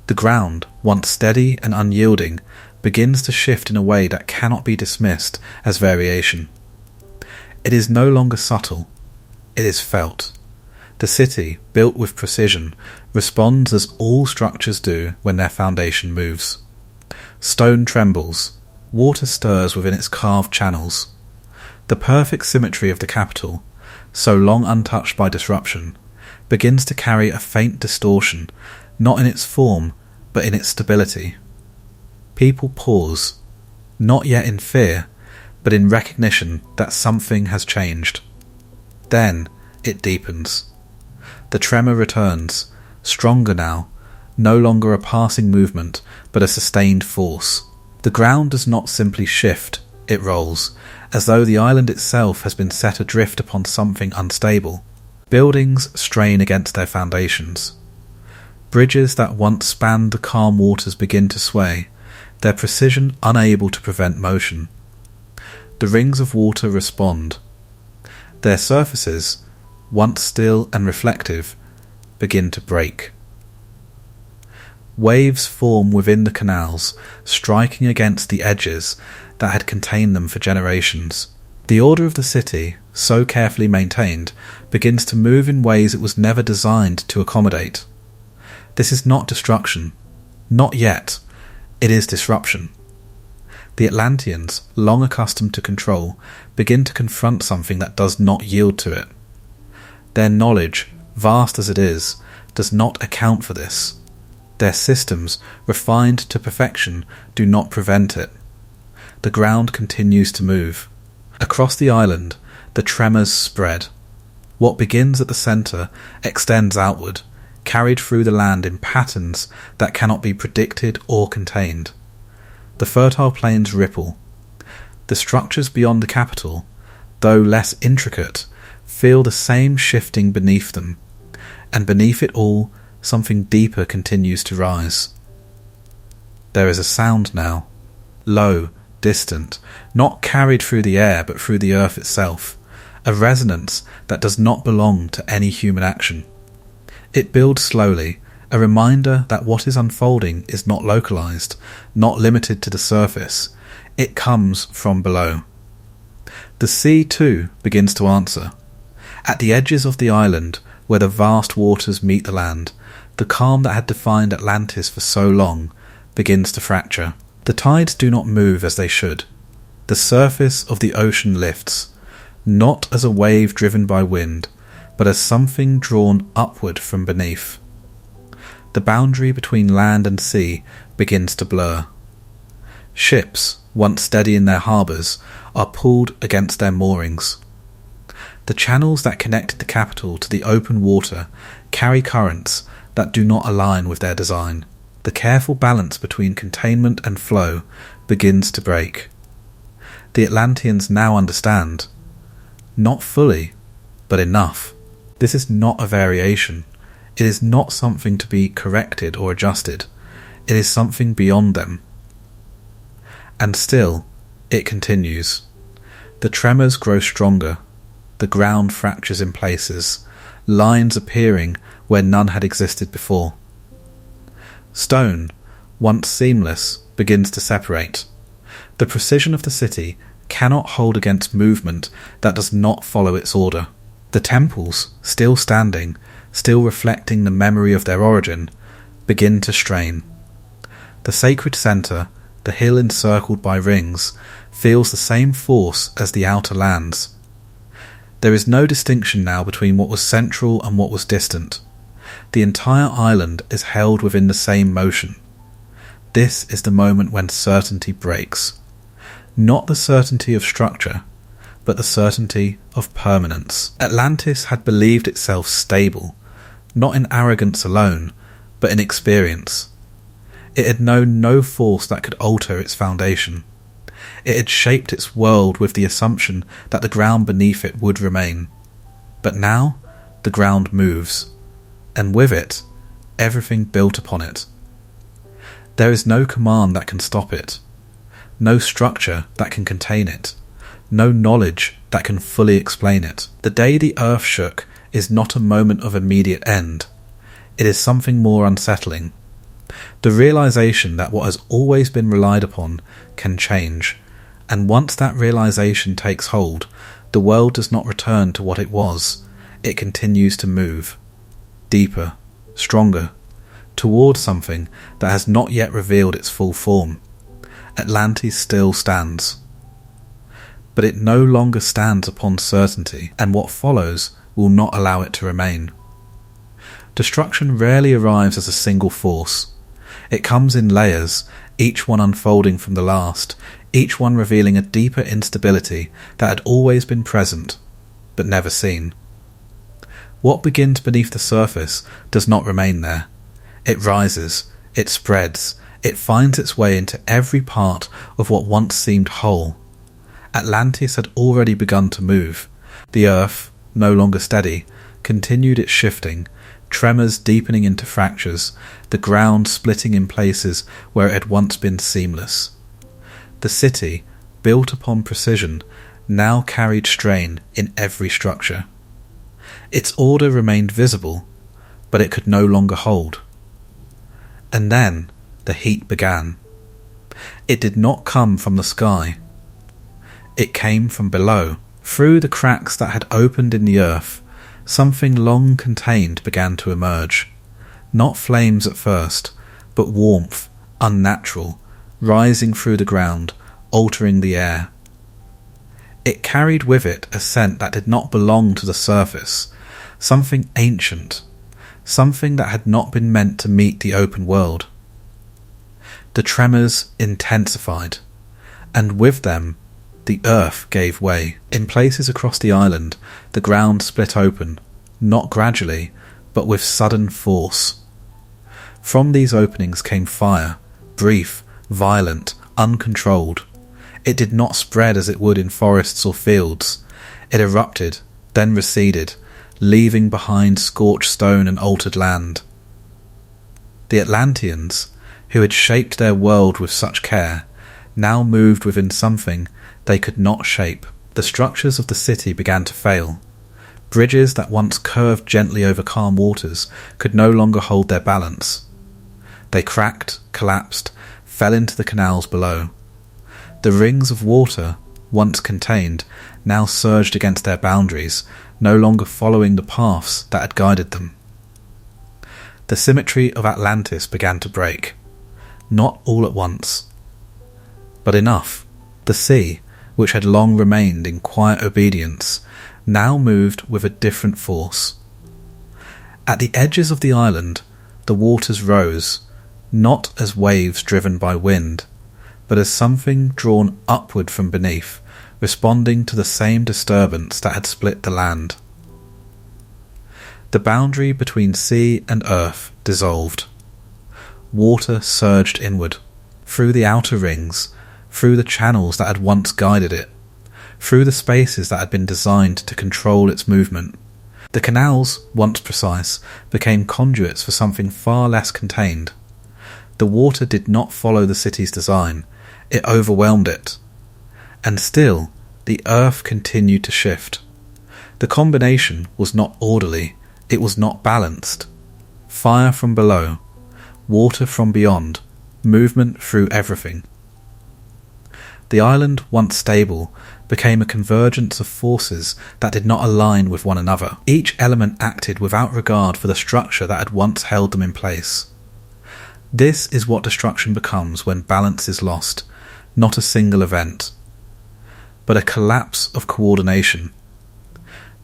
The ground, once steady and unyielding, begins to shift in a way that cannot be dismissed as variation. It is no longer subtle. It is felt. The city, built with precision, responds as all structures do when their foundation moves. Stone trembles. Water stirs within its carved channels. The perfect symmetry of the capital, so long untouched by disruption, begins to carry a faint distortion, not in its form, but in its stability. People pause, not yet in fear, but in recognition that something has changed. Then it deepens. The tremor returns, stronger now, no longer a passing movement, but a sustained force. The ground does not simply shift, it rolls, as though the island itself has been set adrift upon something unstable. Buildings strain against their foundations. Bridges that once spanned the calm waters begin to sway, their precision unable to prevent motion. The rings of water respond. Their surfaces, once still and reflective, begin to break. Waves form within the canals, striking against the edges that had contained them for generations. The order of the city, so carefully maintained, begins to move in ways it was never designed to accommodate. This is not destruction. Not yet. It is disruption. The Atlanteans, long accustomed to control, begin to confront something that does not yield to it. Their knowledge, vast as it is, does not account for this. Their systems, refined to perfection, do not prevent it. The ground continues to move. Across the island, the tremors spread. What begins at the centre extends outward, carried through the land in patterns that cannot be predicted or contained. The fertile plains ripple. The structures beyond the capital, though less intricate, feel the same shifting beneath them, and beneath it all, something deeper continues to rise. There is a sound now, low, distant, not carried through the air but through the earth itself, a resonance that does not belong to any human action. It builds slowly, a reminder that what is unfolding is not localized, not limited to the surface. It comes from below. The sea, too, begins to answer. At the edges of the island, where the vast waters meet the land, the calm that had defined Atlantis for so long begins to fracture. The tides do not move as they should. The surface of the ocean lifts, not as a wave driven by wind, but as something drawn upward from beneath. The boundary between land and sea begins to blur. Ships, once steady in their harbours, are pulled against their moorings. The channels that connected the capital to the open water carry currents that do not align with their design. The careful balance between containment and flow begins to break. The Atlanteans now understand. Not fully, but enough. This is not a variation. It is not something to be corrected or adjusted. It is something beyond them. And still, it continues. The tremors grow stronger. The ground fractures in places, lines appearing where none had existed before. Stone, once seamless, begins to separate. The precision of the city cannot hold against movement that does not follow its order. The temples, still standing, still reflecting the memory of their origin, begin to strain. The sacred centre, the hill encircled by rings, feels the same force as the outer lands. There is no distinction now between what was central and what was distant. The entire island is held within the same motion. This is the moment when certainty breaks. Not the certainty of structure, but the certainty of permanence. Atlantis had believed itself stable, not in arrogance alone, but in experience. It had known no force that could alter its foundation. It had shaped its world with the assumption that the ground beneath it would remain. But now, the ground moves, and with it, everything built upon it. There is no command that can stop it, no structure that can contain it, no knowledge that can fully explain it. The day the earth shook is not a moment of immediate end. It is something more unsettling. The realization that what has always been relied upon can change, and once that realization takes hold, the world does not return to what it was. It continues to move, deeper, stronger, towards something that has not yet revealed its full form. Atlantis still stands. But it no longer stands upon certainty, and what follows will not allow it to remain. Destruction rarely arrives as a single force. It comes in layers, each one unfolding from the last, each one revealing a deeper instability that had always been present, but never seen. What begins beneath the surface does not remain there. It rises, it spreads, it finds its way into every part of what once seemed whole. Atlantis had already begun to move. The earth, no longer steady, continued its shifting, tremors deepening into fractures, the ground splitting in places where it had once been seamless. The city, built upon precision, now carried strain in every structure. Its order remained visible, but it could no longer hold. And then the heat began. It did not come from the sky. It came from below. Through the cracks that had opened in the earth, something long contained began to emerge. Not flames at first, but warmth, unnatural, rising through the ground, altering the air. It carried with it a scent that did not belong to the surface, something ancient, something that had not been meant to meet the open world. The tremors intensified, and with them the earth gave way. In places across the island, the ground split open, not gradually, but with sudden force. From these openings came fire, brief, violent, uncontrolled. It did not spread as it would in forests or fields. It erupted, then receded, leaving behind scorched stone and altered land. The Atlanteans, who had shaped their world with such care, now moved within something they could not shape. The structures of the city began to fail. Bridges that once curved gently over calm waters could no longer hold their balance. They cracked, collapsed, fell into the canals below. The rings of water, once contained, now surged against their boundaries, no longer following the paths that had guided them. The symmetry of Atlantis began to break. Not all at once, but enough. The sea, which had long remained in quiet obedience, now moved with a different force. At the edges of the island, the waters rose, not as waves driven by wind, but as something drawn upward from beneath, responding to the same disturbance that had split the land. The boundary between sea and earth dissolved. Water surged inward, through the outer rings, through the channels that had once guided it, through the spaces that had been designed to control its movement. The canals, once precise, became conduits for something far less contained. The water did not follow the city's design, it overwhelmed it. And still, the earth continued to shift. The combination was not orderly, it was not balanced. Fire from below, water from beyond, movement through everything. The island, once stable, became a convergence of forces that did not align with one another. Each element acted without regard for the structure that had once held them in place. This is what destruction becomes when balance is lost, not a single event, but a collapse of coordination.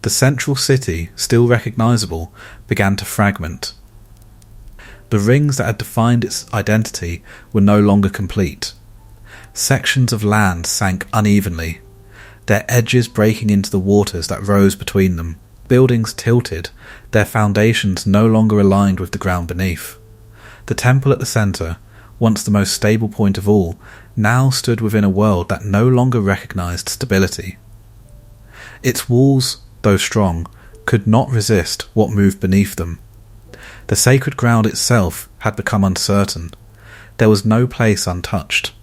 The central city, still recognizable, began to fragment. The rings that had defined its identity were no longer complete. Sections of land sank unevenly, their edges breaking into the waters that rose between them. Buildings tilted, their foundations no longer aligned with the ground beneath. The temple at the centre, once the most stable point of all, now stood within a world that no longer recognised stability. Its walls, though strong, could not resist what moved beneath them. The sacred ground itself had become uncertain. There was no place untouched.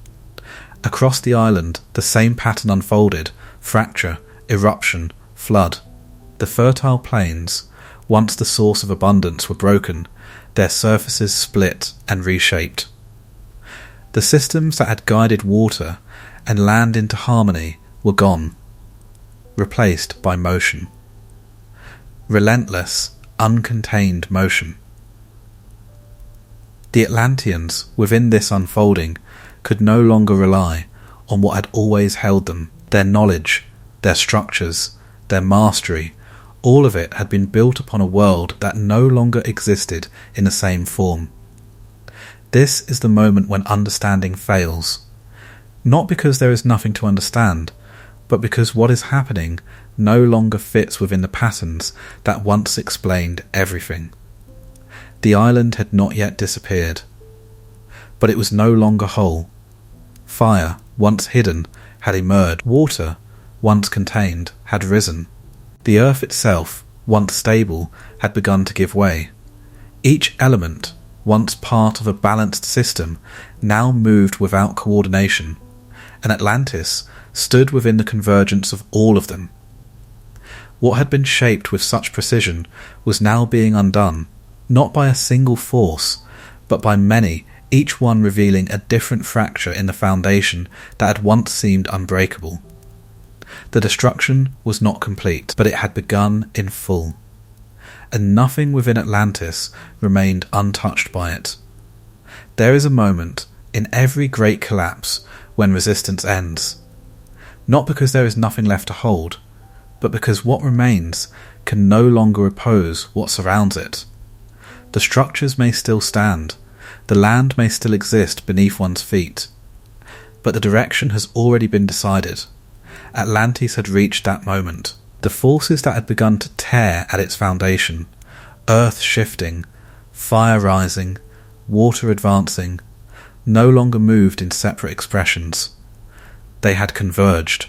Across the island, the same pattern unfolded: fracture, eruption, flood. The fertile plains, once the source of abundance, were broken, their surfaces split and reshaped. The systems that had guided water and land into harmony were gone, replaced by motion. Relentless, uncontained motion. The Atlanteans, within this unfolding, could no longer rely on what had always held them. Their knowledge, their structures, their mastery, all of it had been built upon a world that no longer existed in the same form. This is the moment when understanding fails. Not because there is nothing to understand, but because what is happening no longer fits within the patterns that once explained everything. The island had not yet disappeared, but it was no longer whole. Fire, once hidden, had emerged. Water, once contained, had risen. The earth itself, once stable, had begun to give way. Each element, once part of a balanced system, now moved without coordination, and Atlantis stood within the convergence of all of them. What had been shaped with such precision was now being undone, not by a single force, but by many, each one revealing a different fracture in the foundation that had once seemed unbreakable. The destruction was not complete, but it had begun in full, and nothing within Atlantis remained untouched by it. There is a moment in every great collapse when resistance ends, not because there is nothing left to hold, but because what remains can no longer oppose what surrounds it. The structures may still stand, the land may still exist beneath one's feet, but the direction has already been decided. Atlantis had reached that moment. The forces that had begun to tear at its foundation, earth shifting, fire rising, water advancing, no longer moved in separate expressions. They had converged.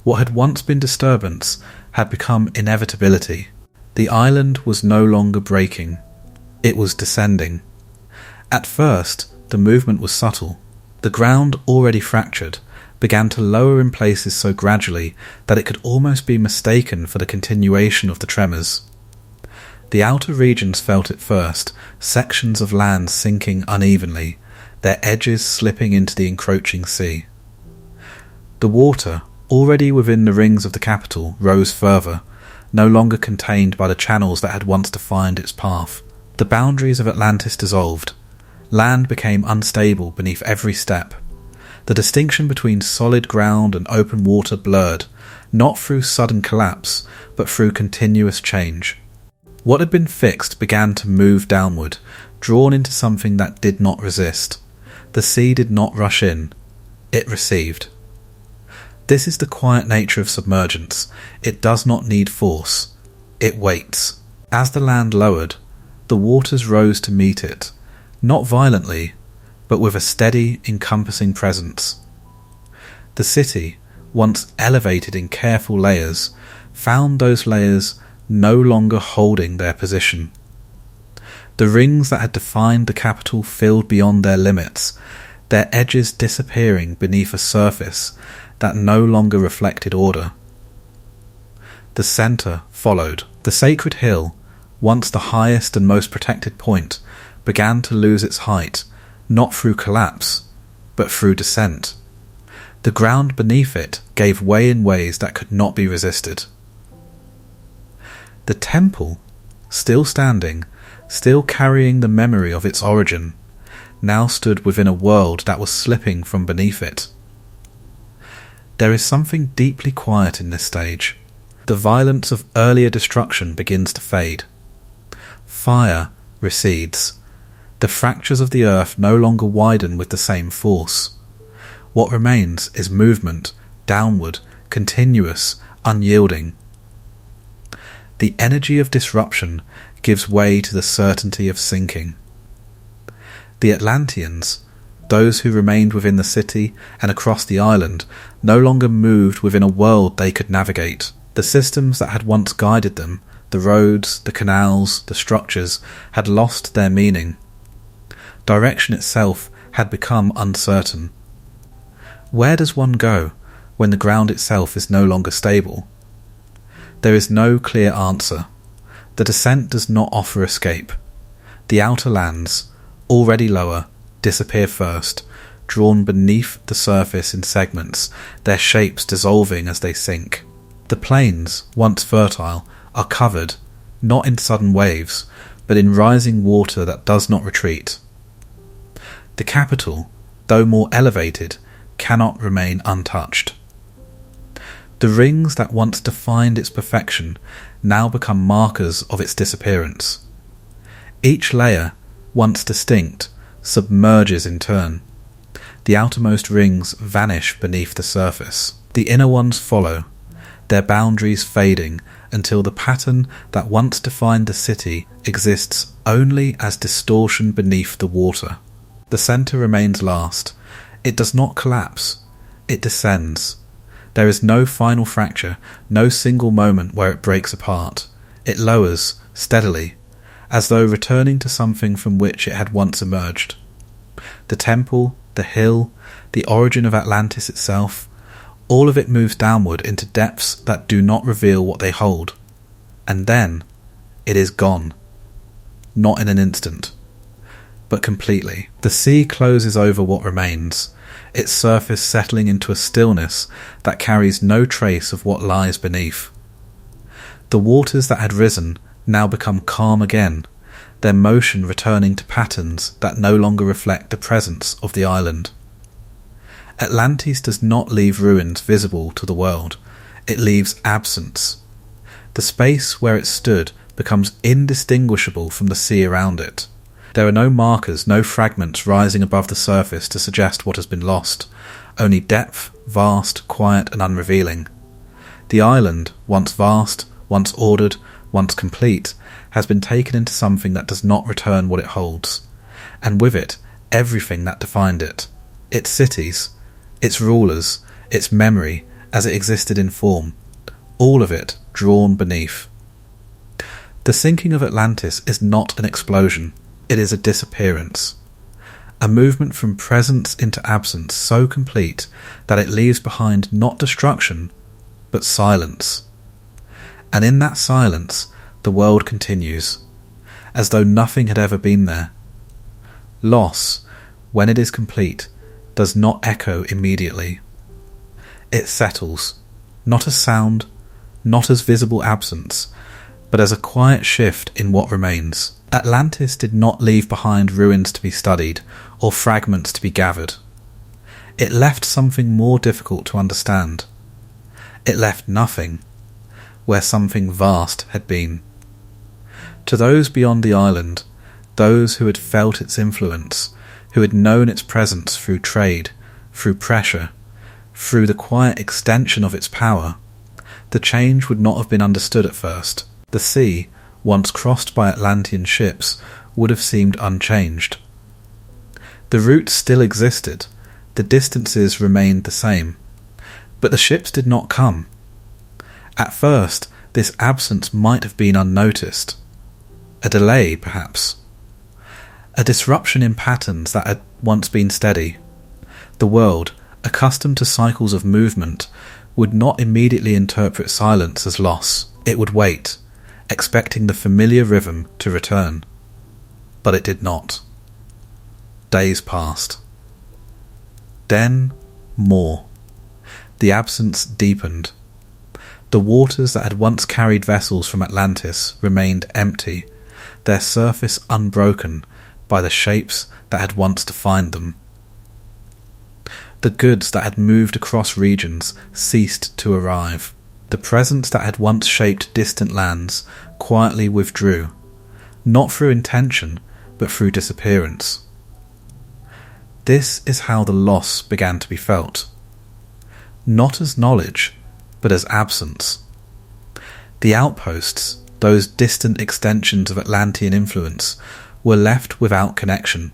What had once been disturbance had become inevitability. The island was no longer breaking. It was descending. At first, the movement was subtle. The ground, already fractured, began to lower in places so gradually that it could almost be mistaken for the continuation of the tremors. The outer regions felt it first, sections of land sinking unevenly, their edges slipping into the encroaching sea. The water, already within the rings of the capital, rose further, no longer contained by the channels that had once defined its path. The boundaries of Atlantis dissolved. Land became unstable beneath every step. The distinction between solid ground and open water blurred, not through sudden collapse, but through continuous change. What had been fixed began to move downward, drawn into something that did not resist. The sea did not rush in. It received. This is the quiet nature of submergence. It does not need force. It waits. As the land lowered, the waters rose to meet it, not violently, but with a steady, encompassing presence. The city, once elevated in careful layers, found those layers no longer holding their position. The rings that had defined the capital filled beyond their limits, their edges disappearing beneath a surface that no longer reflected order. The centre followed. The sacred hill, once the highest and most protected point, began to lose its height, not through collapse, but through descent. The ground beneath it gave way in ways that could not be resisted. The temple, still standing, still carrying the memory of its origin, now stood within a world that was slipping from beneath it. There is something deeply quiet in this stage. The violence of earlier destruction begins to fade. Fire recedes. The fractures of the earth no longer widen with the same force. What remains is movement, downward, continuous, unyielding. The energy of disruption gives way to the certainty of sinking. The Atlanteans, those who remained within the city and across the island, no longer moved within a world they could navigate. The systems that had once guided them, the roads, the canals, the structures, had lost their meaning. Direction itself had become uncertain. Where does one go when the ground itself is no longer stable? There is no clear answer. The descent does not offer escape. The outer lands, already lower, disappear first, drawn beneath the surface in segments, their shapes dissolving as they sink. The plains, once fertile, are covered, not in sudden waves, but in rising water that does not retreat. The capital, though more elevated, cannot remain untouched. The rings that once defined its perfection now become markers of its disappearance. Each layer, once distinct, submerges in turn. The outermost rings vanish beneath the surface. The inner ones follow, their boundaries fading until the pattern that once defined the city exists only as distortion beneath the water. The centre remains last. It does not collapse. It descends. There is no final fracture, no single moment where it breaks apart. It lowers, steadily, as though returning to something from which it had once emerged. The temple, the hill, the origin of Atlantis itself, all of it moves downward into depths that do not reveal what they hold. And then, it is gone. Not in an instant, but completely. The sea closes over what remains, its surface settling into a stillness that carries no trace of what lies beneath. The waters that had risen now become calm again, their motion returning to patterns that no longer reflect the presence of the island. Atlantis does not leave ruins visible to the world, it leaves absence. The space where it stood becomes indistinguishable from the sea around it. There are no markers, no fragments rising above the surface to suggest what has been lost, only depth, vast, quiet and unrevealing. The island, once vast, once ordered, once complete, has been taken into something that does not return what it holds, and with it, everything that defined it, its cities, its rulers, its memory as it existed in form, all of it drawn beneath. The sinking of Atlantis is not an explosion, it is a disappearance. A movement from presence into absence so complete that it leaves behind not destruction, but silence. And in that silence, the world continues, as though nothing had ever been there. Loss, when it is complete, does not echo immediately. It settles, not as sound, not as visible absence, but as a quiet shift in what remains. Atlantis did not leave behind ruins to be studied, or fragments to be gathered. It left something more difficult to understand. It left nothing, where something vast had been. To those beyond the island, those who had felt its influence, who had known its presence through trade, through pressure, through the quiet extension of its power, the change would not have been understood at first. The sea, once crossed by Atlantean ships, would have seemed unchanged. The route still existed, the distances remained the same, but the ships did not come. At first, this absence might have been unnoticed. A delay, perhaps. A disruption in patterns that had once been steady. The world, accustomed to cycles of movement, would not immediately interpret silence as loss. It would wait, expecting the familiar rhythm to return. But it did not. Days passed. Then, more. The absence deepened. The waters that had once carried vessels from Atlantis remained empty, their surface unbroken by the shapes that had once defined them. The goods that had moved across regions ceased to arrive. The presence that had once shaped distant lands quietly withdrew, not through intention, but through disappearance. This is how the loss began to be felt. Not as knowledge, but as absence. The outposts, those distant extensions of Atlantean influence, were left without connection.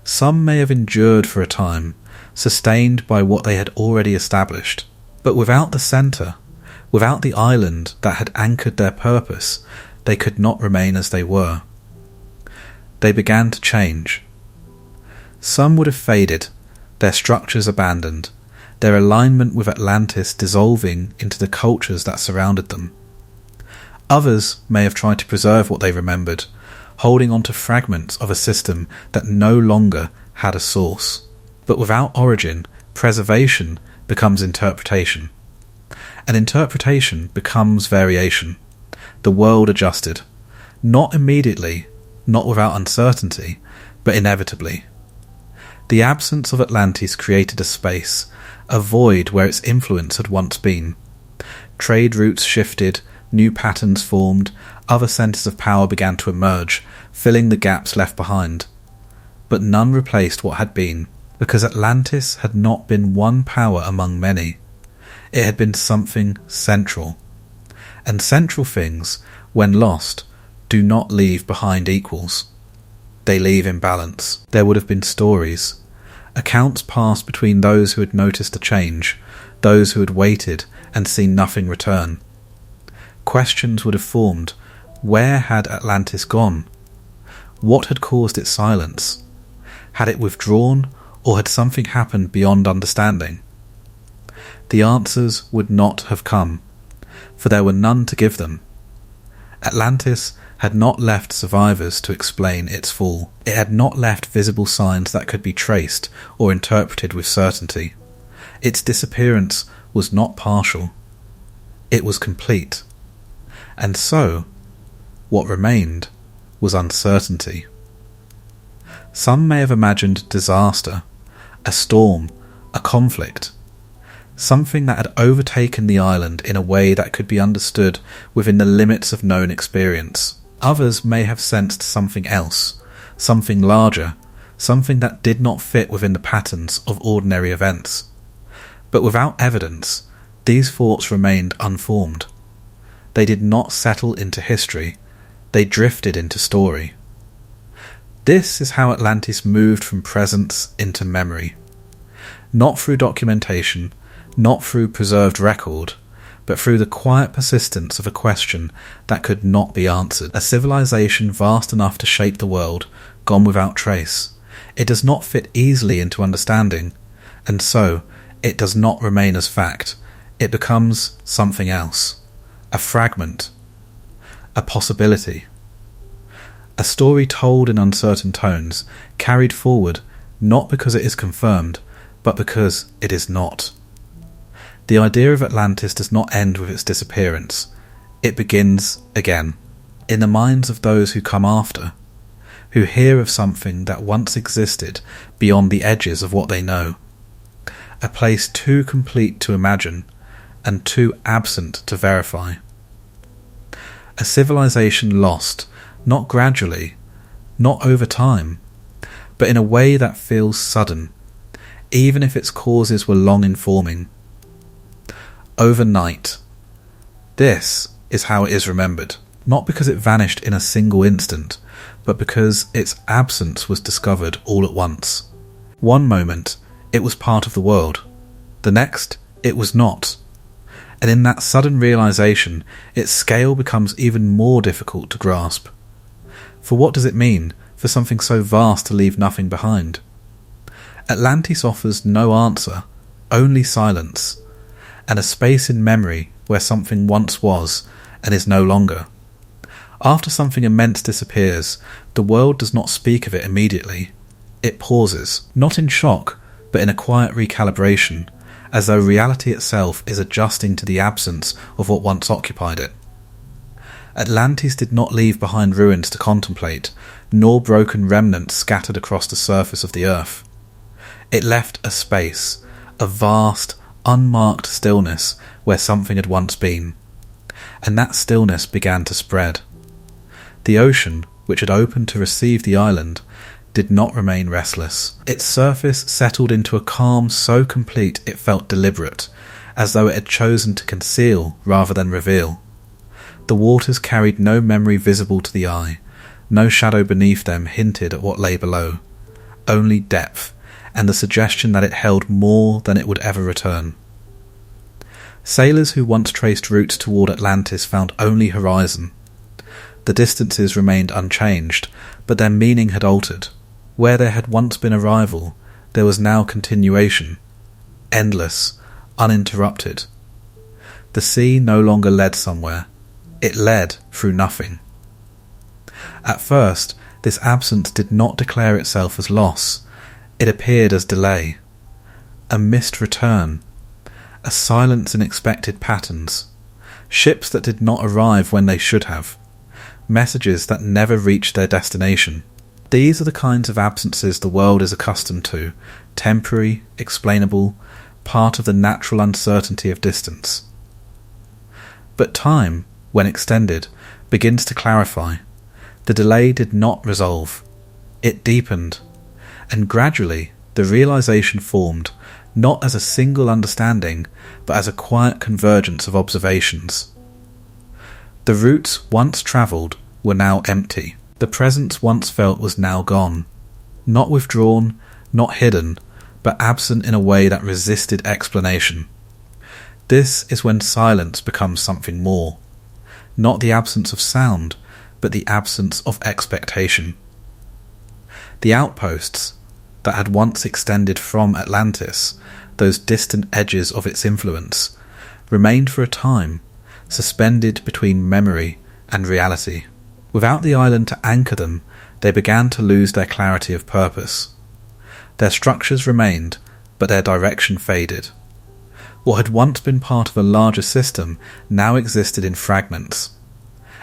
Some may have endured for a time, sustained by what they had already established, but without the centre, without the island that had anchored their purpose, they could not remain as they were. They began to change. Some would have faded, their structures abandoned, their alignment with Atlantis dissolving into the cultures that surrounded them. Others may have tried to preserve what they remembered, holding on to fragments of a system that no longer had a source. But without origin, preservation becomes interpretation. And interpretation becomes variation. The world adjusted. Not immediately, not without uncertainty, but inevitably. The absence of Atlantis created a space, a void where its influence had once been. Trade routes shifted, new patterns formed, other centres of power began to emerge, filling the gaps left behind. But none replaced what had been, because Atlantis had not been one power among many. It had been something central. And central things, when lost, do not leave behind equals. They leave in balance. There would have been stories. Accounts passed between those who had noticed a change, those who had waited and seen nothing return. Questions would have formed. Where had Atlantis gone? What had caused its silence? Had it withdrawn, or had something happened beyond understanding? The answers would not have come, for there were none to give them. Atlantis had not left survivors to explain its fall. It had not left visible signs that could be traced or interpreted with certainty. Its disappearance was not partial. It was complete. And so, what remained was uncertainty. Some may have imagined disaster, a storm, a conflict, something that had overtaken the island in a way that could be understood within the limits of known experience. Others may have sensed something else, something larger, something that did not fit within the patterns of ordinary events. But without evidence, these thoughts remained unformed. They did not settle into history, they drifted into story. This is how Atlantis moved from presence into memory. Not through documentation, not through preserved record, but through the quiet persistence of a question that could not be answered. A civilization vast enough to shape the world, gone without trace. It does not fit easily into understanding, and so it does not remain as fact. It becomes something else. A fragment. A possibility. A story told in uncertain tones, carried forward not because it is confirmed, but because it is not. The idea of Atlantis does not end with its disappearance. It begins again, in the minds of those who come after, who hear of something that once existed beyond the edges of what they know, a place too complete to imagine and too absent to verify. A civilization lost, not gradually, not over time, but in a way that feels sudden, even if its causes were long in forming. Overnight. This is how it is remembered, not because it vanished in a single instant, but because its absence was discovered all at once. One moment, it was part of the world. The next, it was not. And in that sudden realization, its scale becomes even more difficult to grasp. For what does it mean for something so vast to leave nothing behind? Atlantis offers no answer, only silence, and a space in memory where something once was and is no longer. After something immense disappears, the world does not speak of it immediately. It pauses, not in shock, but in a quiet recalibration, as though reality itself is adjusting to the absence of what once occupied it. Atlantis did not leave behind ruins to contemplate, nor broken remnants scattered across the surface of the earth. It left a space, a vast, unmarked stillness where something had once been, and that stillness began to spread. The ocean, which had opened to receive the island, did not remain restless. Its surface settled into a calm so complete it felt deliberate, as though it had chosen to conceal rather than reveal. The waters carried no memory visible to the eye, no shadow beneath them hinted at what lay below, only depth, and the suggestion that it held more than it would ever return. Sailors who once traced routes toward Atlantis found only horizon. The distances remained unchanged, but their meaning had altered. Where there had once been arrival, there was now continuation, endless, uninterrupted. The sea no longer led somewhere, it led through nothing. At first, this absence did not declare itself as loss, it appeared as delay, a missed return, a silence in expected patterns, ships that did not arrive when they should have, messages that never reached their destination. These are the kinds of absences the world is accustomed to, temporary, explainable, part of the natural uncertainty of distance. But time, when extended, begins to clarify. The delay did not resolve. It deepened, and gradually the realization formed, not as a single understanding, but as a quiet convergence of observations. The routes once travelled were now empty. The presence once felt was now gone, not withdrawn, not hidden, but absent in a way that resisted explanation. This is when silence becomes something more, not the absence of sound, but the absence of expectation. The outposts that had once extended from Atlantis, those distant edges of its influence, remained for a time, suspended between memory and reality. Without the island to anchor them, they began to lose their clarity of purpose. Their structures remained, but their direction faded. What had once been part of a larger system now existed in fragments.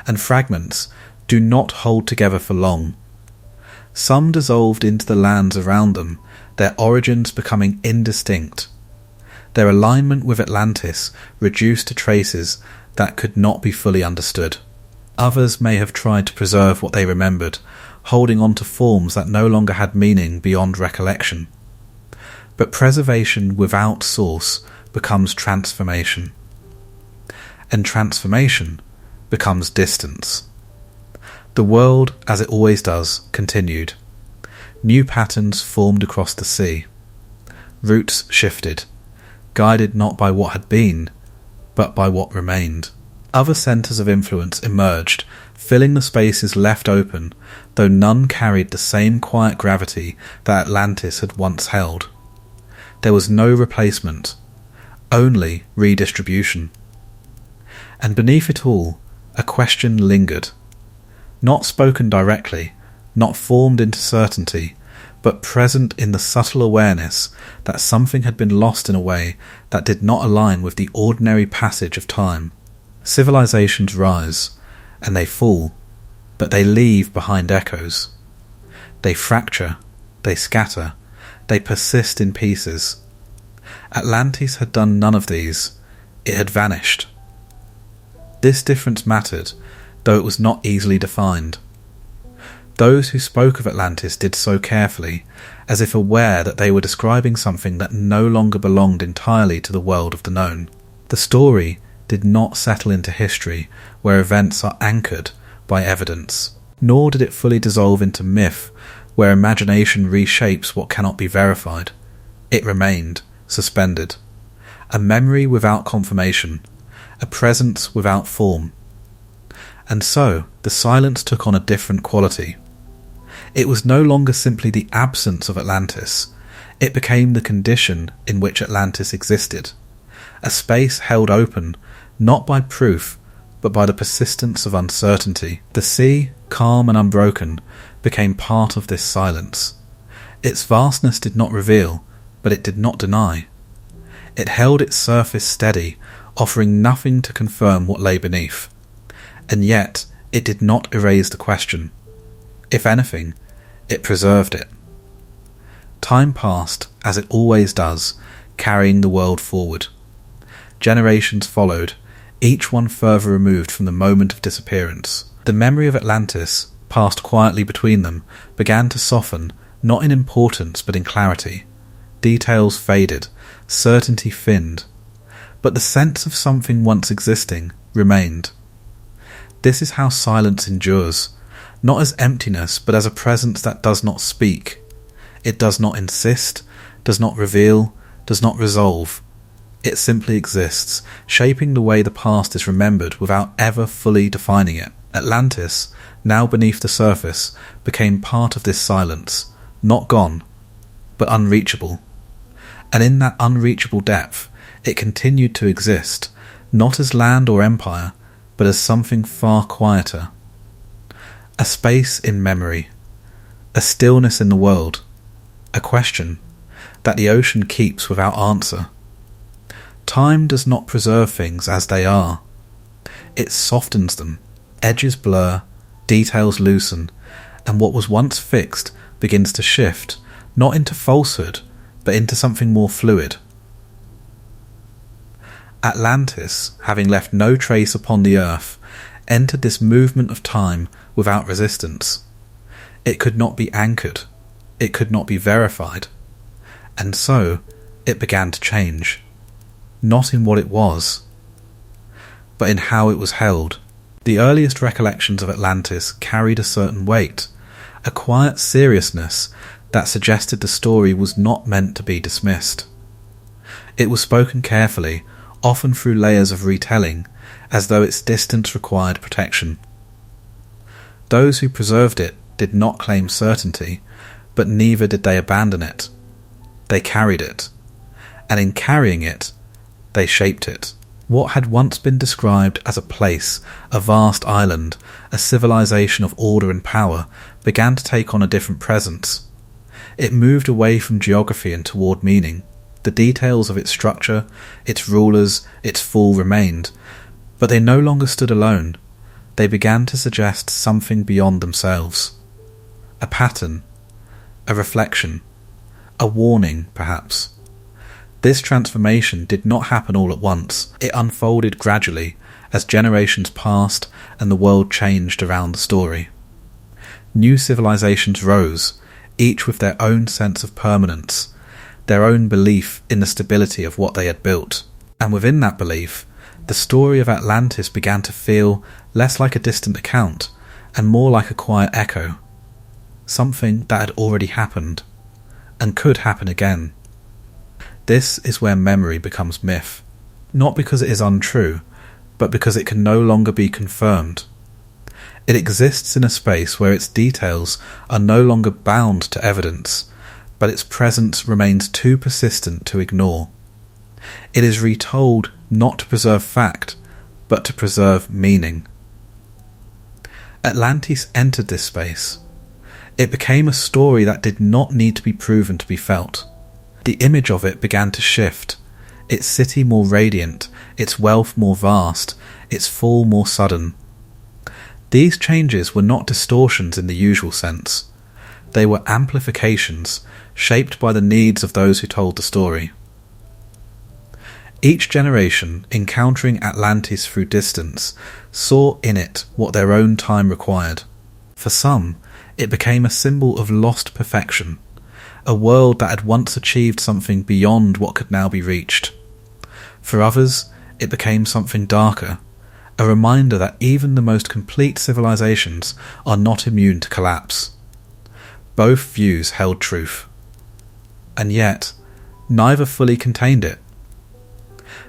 And fragments do not hold together for long. Some dissolved into the lands around them, their origins becoming indistinct. Their alignment with Atlantis reduced to traces that could not be fully understood. Others may have tried to preserve what they remembered, holding on to forms that no longer had meaning beyond recollection. But preservation without source becomes transformation. And transformation becomes distance. The world, as it always does, continued. New patterns formed across the sea. Routes shifted, guided not by what had been, but by what remained. Other centres of influence emerged, filling the spaces left open, though none carried the same quiet gravity that Atlantis had once held. There was no replacement, only redistribution. And beneath it all, a question lingered. Not spoken directly, not formed into certainty, but present in the subtle awareness that something had been lost in a way that did not align with the ordinary passage of time. Civilizations rise, and they fall, but they leave behind echoes. They fracture, they scatter, they persist in pieces. Atlantis had done none of these. It had vanished. This difference mattered, though it was not easily defined. Those who spoke of Atlantis did so carefully, as if aware that they were describing something that no longer belonged entirely to the world of the known. The story did not settle into history, where events are anchored by evidence, nor did it fully dissolve into myth, where imagination reshapes what cannot be verified. It remained, suspended, a memory without confirmation, a presence without form. And so the silence took on a different quality. It was no longer simply the absence of Atlantis, it became the condition in which Atlantis existed, a space held open, not by proof, but by the persistence of uncertainty. The sea, calm and unbroken, became part of this silence. Its vastness did not reveal, but it did not deny. It held its surface steady, offering nothing to confirm what lay beneath. And yet, it did not erase the question. If anything, it preserved it. Time passed, as it always does, carrying the world forward. Generations followed, each one further removed from the moment of disappearance. The memory of Atlantis, passed quietly between them began to soften, not in importance but in clarity. Details faded, certainty thinned, but the sense of something once existing remained. This is how silence endures, not as emptiness but as a presence that does not speak. It does not insist, does not reveal, does not resolve. It simply exists, shaping the way the past is remembered without ever fully defining it. Atlantis, now beneath the surface, became part of this silence, not gone, but unreachable. And in that unreachable depth, it continued to exist, not as land or empire, but as something far quieter. A space in memory, a stillness in the world, a question that the ocean keeps without answer. Time does not preserve things as they are. It softens them, edges blur, details loosen, and what was once fixed begins to shift, not into falsehood, but into something more fluid. Atlantis, having left no trace upon the earth, entered this movement of time without resistance. It could not be anchored, it could not be verified, and so it began to change, not in what it was, but in how it was held. The earliest recollections of Atlantis carried a certain weight, a quiet seriousness that suggested the story was not meant to be dismissed. It was spoken carefully, often through layers of retelling, as though its distance required protection. Those who preserved it did not claim certainty, but neither did they abandon it. They carried it, and in carrying it, they shaped it. What had once been described as a place, a vast island, a civilization of order and power, began to take on a different presence. It moved away from geography and toward meaning. The details of its structure, its rulers, its fall remained, but they no longer stood alone. They began to suggest something beyond themselves. A pattern, a reflection, a warning, perhaps. This transformation did not happen all at once. It unfolded gradually as generations passed and the world changed around the story. New civilizations rose, each with their own sense of permanence, their own belief in the stability of what they had built. And within that belief, the story of Atlantis began to feel less like a distant account and more like a quiet echo, something that had already happened and could happen again. This is where memory becomes myth, not because it is untrue, but because it can no longer be confirmed. It exists in a space where its details are no longer bound to evidence, but its presence remains too persistent to ignore. It is retold not to preserve fact, but to preserve meaning. Atlantis entered this space. It became a story that did not need to be proven to be felt. The image of it began to shift, its city more radiant, its wealth more vast, its fall more sudden. These changes were not distortions in the usual sense. They were amplifications, shaped by the needs of those who told the story. Each generation, encountering Atlantis through distance, saw in it what their own time required. For some, it became a symbol of lost perfection, a world that had once achieved something beyond what could now be reached. For others, it became something darker, a reminder that even the most complete civilizations are not immune to collapse. Both views held truth, and yet neither fully contained it.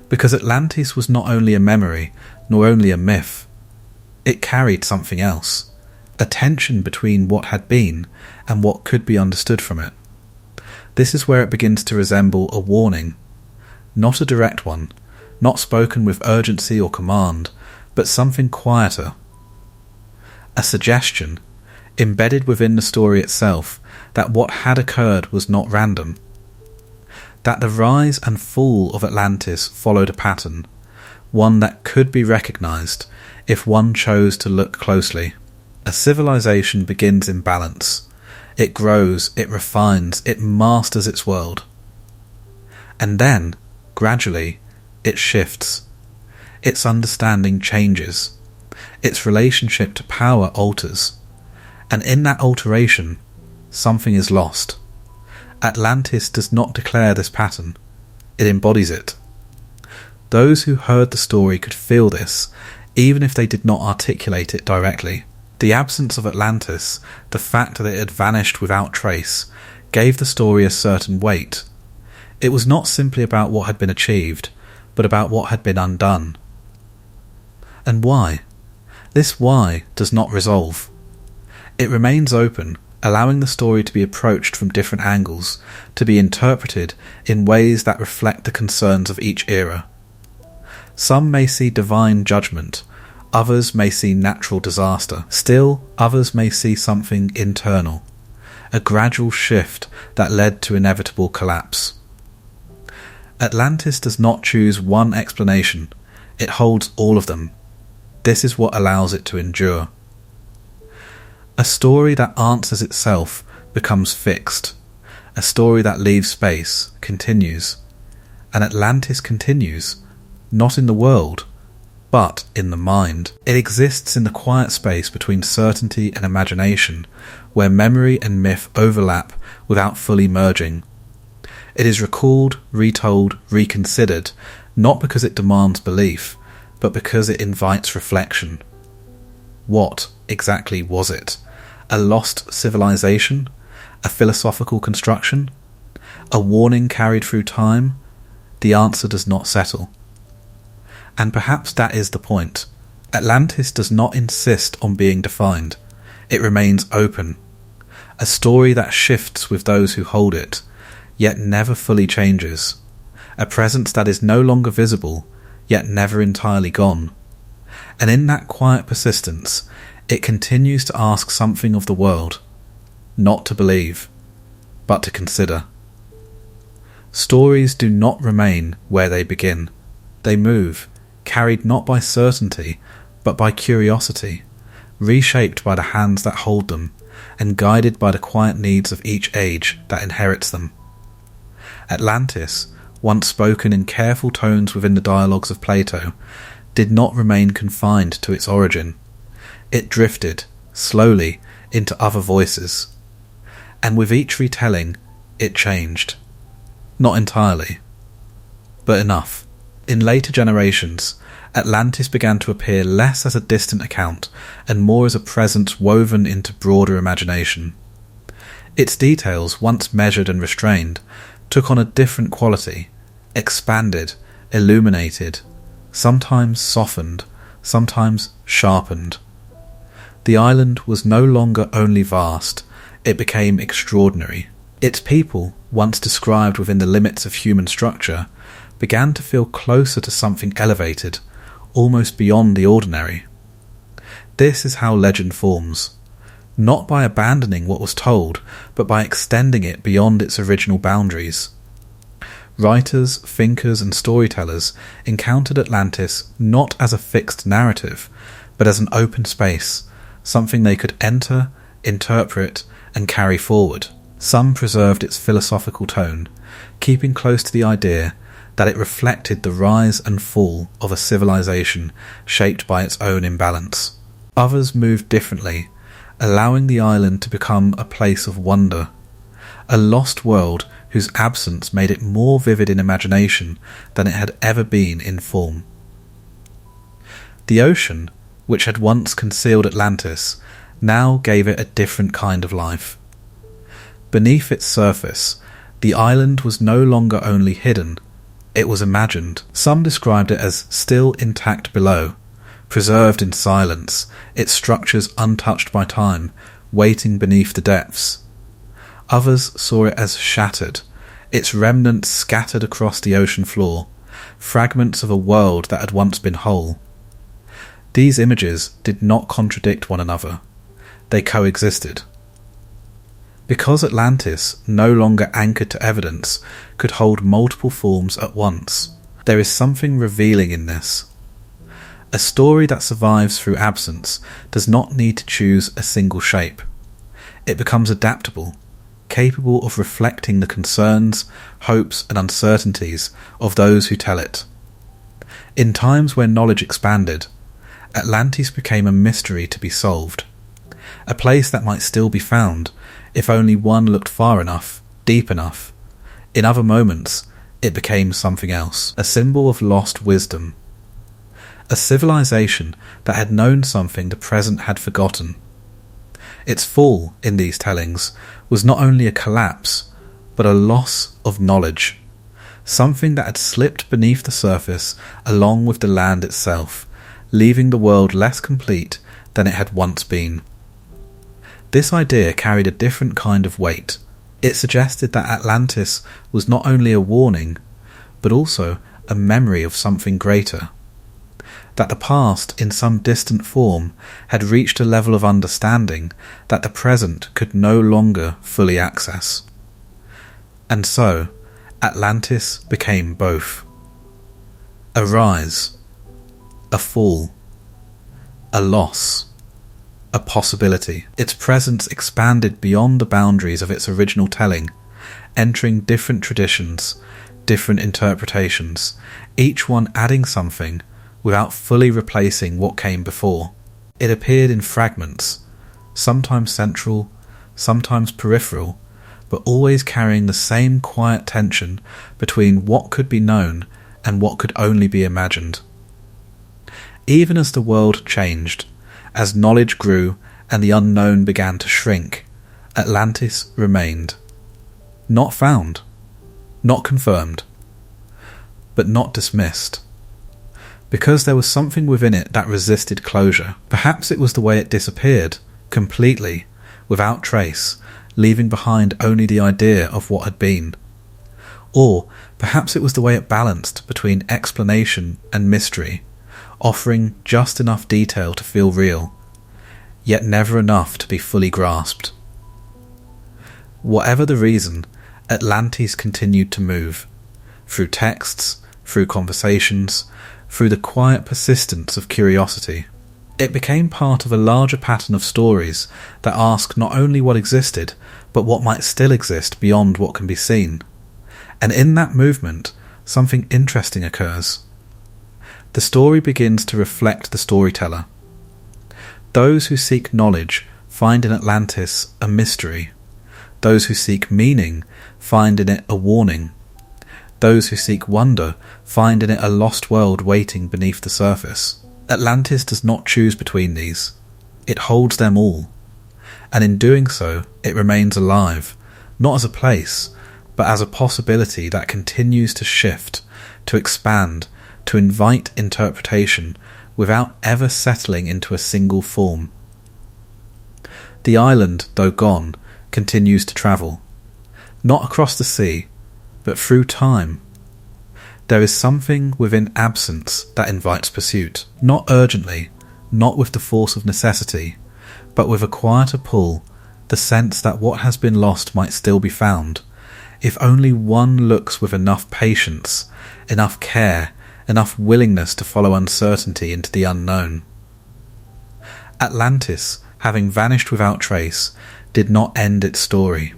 Because Atlantis was not only a memory, nor only a myth. It carried something else, a tension between what had been and what could be understood from it. This is where it begins to resemble a warning, not a direct one, not spoken with urgency or command, but something quieter. A suggestion, embedded within the story itself, that what had occurred was not random. That the rise and fall of Atlantis followed a pattern, one that could be recognized if one chose to look closely. A civilization begins in balance. It grows, it refines, it masters its world. And then, gradually, it shifts. Its understanding changes. Its relationship to power alters. And in that alteration, something is lost. Atlantis does not declare this pattern, it embodies it. Those who heard the story could feel this, even if they did not articulate it directly. The absence of Atlantis, the fact that it had vanished without trace, gave the story a certain weight. It was not simply about what had been achieved, but about what had been undone. And why? This why does not resolve. It remains open, allowing the story to be approached from different angles, to be interpreted in ways that reflect the concerns of each era. Some may see divine judgment, others may see natural disaster. Still, others may see something internal, a gradual shift that led to inevitable collapse. Atlantis does not choose one explanation, it holds all of them. This is what allows it to endure. A story that answers itself becomes fixed. A story that leaves space continues. And Atlantis continues, not in the world, but in the mind. It exists in the quiet space between certainty and imagination, where memory and myth overlap without fully merging. It is recalled, retold, reconsidered, not because it demands belief, but because it invites reflection. What exactly was it? A lost civilization? A philosophical construction? A warning carried through time? The answer does not settle. And perhaps that is the point. Atlantis does not insist on being defined. It remains open. A story that shifts with those who hold it, yet never fully changes. A presence that is no longer visible, yet never entirely gone. And in that quiet persistence, it continues to ask something of the world, not to believe, but to consider. Stories do not remain where they begin. They move, carried not by certainty, but by curiosity, reshaped by the hands that hold them, and guided by the quiet needs of each age that inherits them. Atlantis, once spoken in careful tones within the dialogues of Plato, did not remain confined to its origin. It drifted, slowly, into other voices. And with each retelling, it changed. Not entirely, but enough. In later generations, Atlantis began to appear less as a distant account and more as a presence woven into broader imagination. Its details, once measured and restrained, took on a different quality, expanded, illuminated, sometimes softened, sometimes sharpened. The island was no longer only vast, it became extraordinary. Its people, once described within the limits of human structure, began to feel closer to something elevated, almost beyond the ordinary. This is how legend forms, not by abandoning what was told, but by extending it beyond its original boundaries. Writers, thinkers, and storytellers encountered Atlantis not as a fixed narrative, but as an open space, something they could enter, interpret, and carry forward. Some preserved its philosophical tone, keeping close to the idea that it reflected the rise and fall of a civilization shaped by its own imbalance. Others moved differently, allowing the island to become a place of wonder, a lost world whose absence made it more vivid in imagination than it had ever been in form. The ocean, which had once concealed Atlantis, now gave it a different kind of life. Beneath its surface, the island was no longer only hidden, it was imagined. Some described it as still intact below, preserved in silence, its structures untouched by time, waiting beneath the depths. Others saw it as shattered, its remnants scattered across the ocean floor, fragments of a world that had once been whole. These images did not contradict one another. They coexisted. Because Atlantis, no longer anchored to evidence, could hold multiple forms at once, there is something revealing in this. A story that survives through absence does not need to choose a single shape. It becomes adaptable, capable of reflecting the concerns, hopes, and uncertainties of those who tell it. In times where knowledge expanded, Atlantis became a mystery to be solved. a place that might still be found if only one looked far enough, deep enough. In other moments, it became something else, a symbol of lost wisdom. A civilization that had known something the present had forgotten. Its fall, in these tellings, was not only a collapse, but a loss of knowledge, something that had slipped beneath the surface along with the land itself, leaving the world less complete than it had once been. This idea carried a different kind of weight. It suggested that Atlantis was not only a warning, but also a memory of something greater. That the past, in some distant form, had reached a level of understanding that the present could no longer fully access. And so, Atlantis became both. A rise, a fall, a loss, a possibility. Its presence expanded beyond the boundaries of its original telling, entering different traditions, different interpretations, each one adding something without fully replacing what came before. It appeared in fragments, sometimes central, sometimes peripheral, but always carrying the same quiet tension between what could be known and what could only be imagined. Even as the world changed, as knowledge grew and the unknown began to shrink, Atlantis remained. Not found, not confirmed, but not dismissed. Because there was something within it that resisted closure. Perhaps it was the way it disappeared, completely, without trace, leaving behind only the idea of what had been. Or perhaps it was the way it balanced between explanation and mystery, offering just enough detail to feel real, yet never enough to be fully grasped. Whatever the reason, Atlantis continued to move, through texts, through conversations, through the quiet persistence of curiosity. It became part of a larger pattern of stories that ask not only what existed, but what might still exist beyond what can be seen. And in that movement, something interesting occurs. The story begins to reflect the storyteller. Those who seek knowledge find in Atlantis a mystery. Those who seek meaning find in it a warning. Those who seek wonder find in it a lost world waiting beneath the surface. Atlantis does not choose between these. It holds them all. And in doing so, it remains alive, not as a place, but as a possibility that continues to shift, to expand, to invite interpretation without ever settling into a single form. The island, though gone, continues to travel, not across the sea, but through time. There is something within absence that invites pursuit, not urgently, not with the force of necessity, but with a quieter pull, the sense that what has been lost might still be found, if only one looks with enough patience, enough care, enough willingness to follow uncertainty into the unknown. Atlantis, having vanished without trace, did not end its story.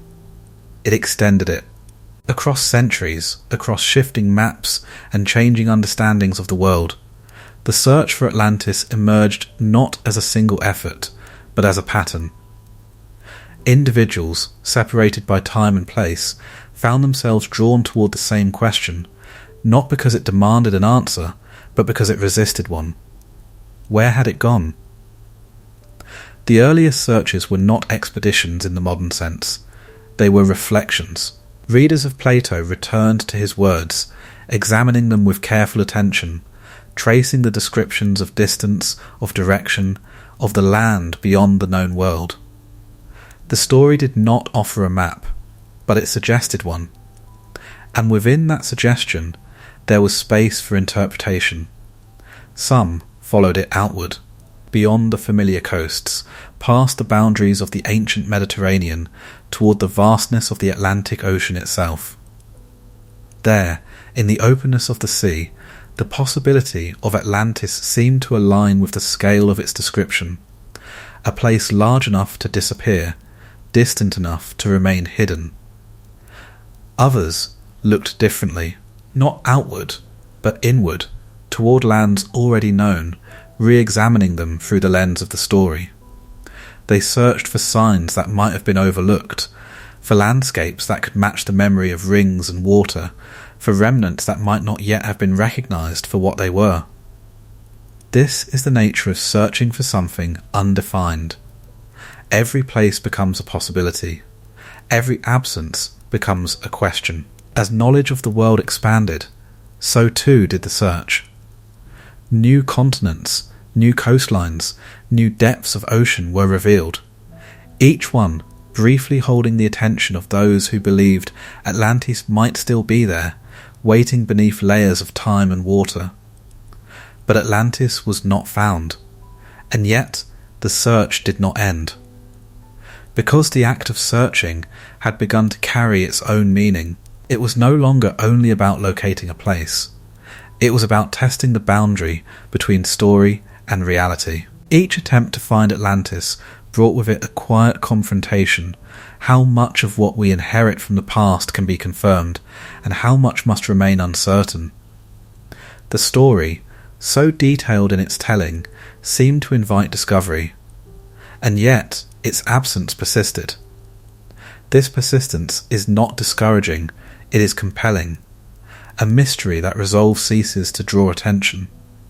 It extended it. Across centuries, across shifting maps and changing understandings of the world, the search for Atlantis emerged not as a single effort, but as a pattern. Individuals, separated by time and place, found themselves drawn toward the same question, not because it demanded an answer, but because it resisted one. Where had it gone? The earliest searches were not expeditions in the modern sense. They were reflections. Readers of Plato returned to his words, examining them with careful attention, tracing the descriptions of distance, of direction, of the land beyond the known world. The story did not offer a map, but it suggested one. And within that suggestion, there was space for interpretation. Some followed it outward, beyond the familiar coasts, past the boundaries of the ancient Mediterranean, toward the vastness of the Atlantic Ocean itself. There, in the openness of the sea, the possibility of Atlantis seemed to align with the scale of its description, a place large enough to disappear, distant enough to remain hidden. Others looked differently, not outward, but inward, toward lands already known, re-examining them through the lens of the story. They searched for signs that might have been overlooked, for landscapes that could match the memory of rings and water, for remnants that might not yet have been recognised for what they were. This is the nature of searching for something undefined. Every place becomes a possibility. Every absence becomes a question. As knowledge of the world expanded, so too did the search. New continents, new coastlines, new depths of ocean were revealed, each one briefly holding the attention of those who believed Atlantis might still be there, waiting beneath layers of time and water. But Atlantis was not found, and yet the search did not end. Because the act of searching had begun to carry its own meaning, it was no longer only about locating a place. It was about testing the boundary between story and reality. Each attempt to find Atlantis brought with it a quiet confrontation. How much of what we inherit from the past can be confirmed, and how much must remain uncertain? The story, so detailed in its telling, seemed to invite discovery, and yet its absence persisted. This persistence is not discouraging, it is compelling. A mystery that resolve ceases to draw attention.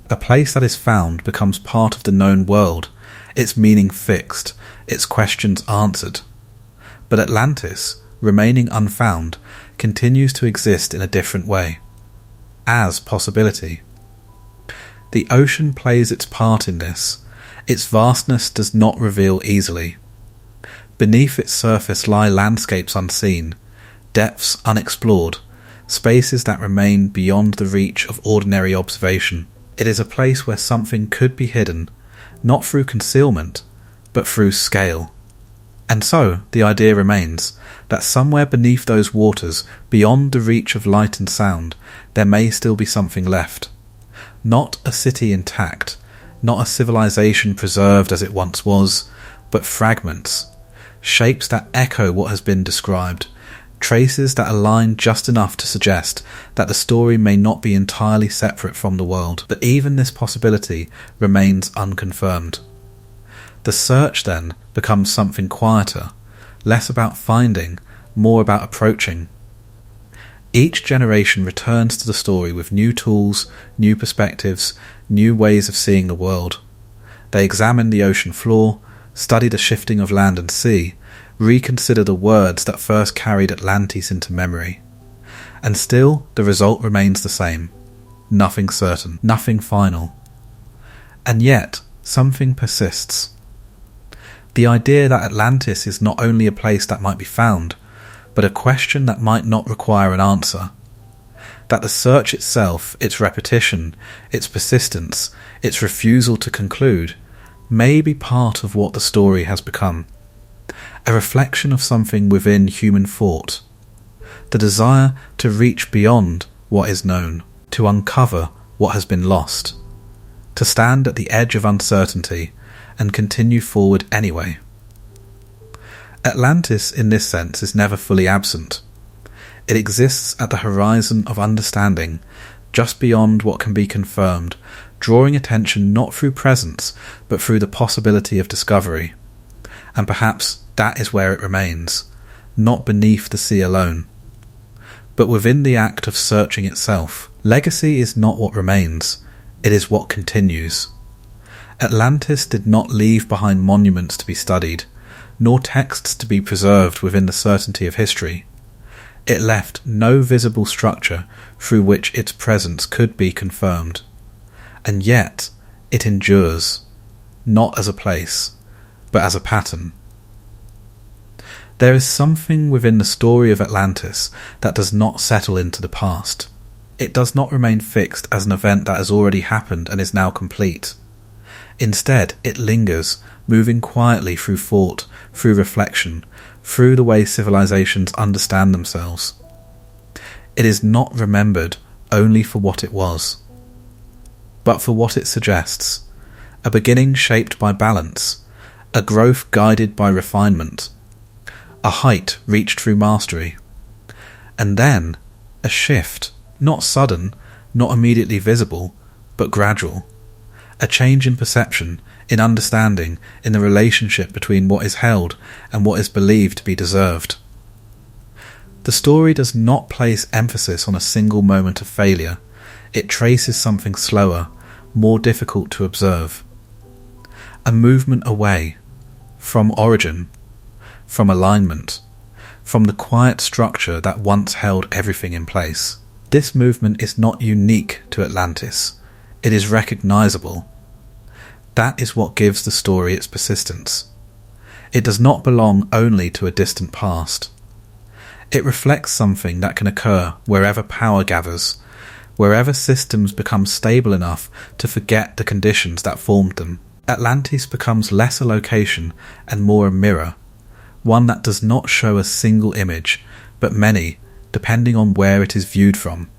A place that is found becomes part of the known world, its meaning fixed, its questions answered. But Atlantis, remaining unfound, continues to exist in a different way, as possibility. The ocean plays its part in this. Its vastness does not reveal easily. Beneath its surface lie landscapes unseen, depths unexplored, spaces that remain beyond the reach of ordinary observation. It is a place where something could be hidden, not through concealment, but through scale. And so the idea remains that somewhere beneath those waters, beyond the reach of light and sound, there may still be something left. Not a city intact, not a civilization preserved as it once was, but fragments, shapes that echo what has been described, traces that align just enough to suggest that the story may not be entirely separate from the world. But even this possibility remains unconfirmed. The search then becomes something quieter, less about finding, more about approaching. Each generation returns to the story with new tools, new perspectives, new ways of seeing the world. They examine the ocean floor, study the shifting of land and sea, reconsider the words that first carried Atlantis into memory. And still the result remains the same. Nothing certain, nothing final. And yet something persists. The idea that Atlantis is not only a place that might be found, but a question that might not require an answer. That the search itself, its repetition, its persistence, its refusal to conclude, may be part of what the story has become. A reflection of something within human thought. The desire to reach beyond what is known, to uncover what has been lost, to stand at the edge of uncertainty and continue forward anyway. Atlantis in this sense is never fully absent. It exists at the horizon of understanding, just beyond what can be confirmed, drawing attention not through presence, but through the possibility of discovery. And perhaps that is where it remains, not beneath the sea alone, but within the act of searching itself. Legacy is not what remains, it is what continues. Atlantis did not leave behind monuments to be studied, nor texts to be preserved within the certainty of history. It left no visible structure through which its presence could be confirmed. And yet it endures, not as a place, but as a pattern. There is something within the story of Atlantis that does not settle into the past. It does not remain fixed as an event that has already happened and is now complete. Instead, it lingers, moving quietly through thought, through reflection, through the way civilizations understand themselves. It is not remembered only for what it was, but for what it suggests. A beginning shaped by balance, a growth guided by refinement, a height reached through mastery, and then a shift, not sudden, not immediately visible, but gradual. A change in perception, in understanding, in the relationship between what is held and what is believed to be deserved. The story does not place emphasis on a single moment of failure. It traces something slower, more difficult to observe. A movement away, from origin, from alignment, from the quiet structure that once held everything in place. This movement is not unique to Atlantis. It is recognizable. That is what gives the story its persistence. It does not belong only to a distant past. It reflects something that can occur wherever power gathers, wherever systems become stable enough to forget the conditions that formed them. Atlantis becomes less a location and more a mirror, one that does not show a single image, but many, depending on where it is viewed from.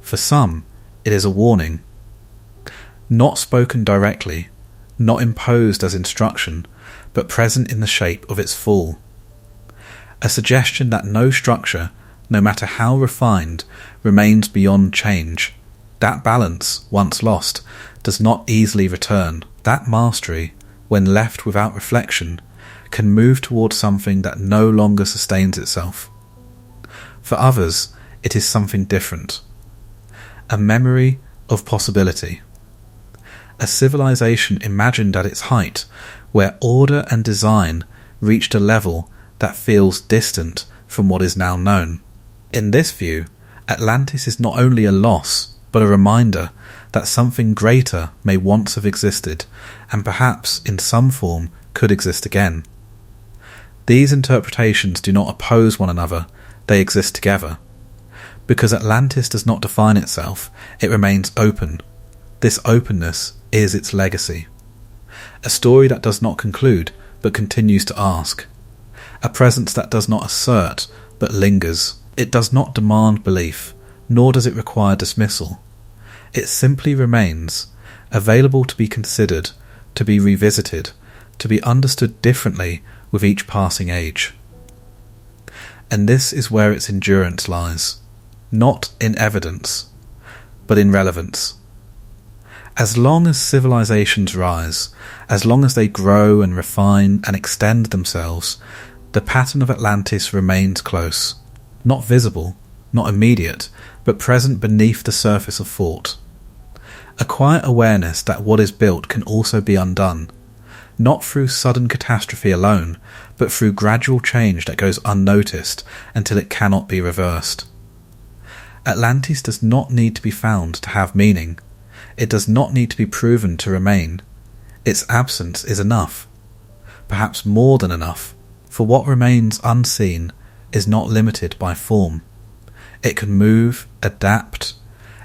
For some, it is a warning. Not spoken directly, not imposed as instruction, but present in the shape of its fall. A suggestion that no structure, no matter how refined, remains beyond change. That balance, once lost, does not easily return. That mastery, when left without reflection, can move towards something that no longer sustains itself. For others, it is something different. A memory of possibility. A civilization imagined at its height, where order and design reached a level that feels distant from what is now known. In this view, Atlantis is not only a loss, but a reminder that something greater may once have existed, and perhaps in some form could exist again. These interpretations do not oppose one another, they exist together. Because Atlantis does not define itself, it remains open. This openness is its legacy. A story that does not conclude, but continues to ask. A presence that does not assert, but lingers. It does not demand belief, nor does it require dismissal. It simply remains, available to be considered, to be revisited, to be understood differently with each passing age. And this is where its endurance lies, not in evidence, but in relevance. As long as civilizations rise, as long as they grow and refine and extend themselves, the pattern of Atlantis remains close, not visible, not immediate, but present beneath the surface of thought. A quiet awareness that what is built can also be undone, not through sudden catastrophe alone, but through gradual change that goes unnoticed until it cannot be reversed. Atlantis does not need to be found to have meaning. It does not need to be proven to remain. Its absence is enough, perhaps more than enough, for what remains unseen is not limited by form. It can move, adapt,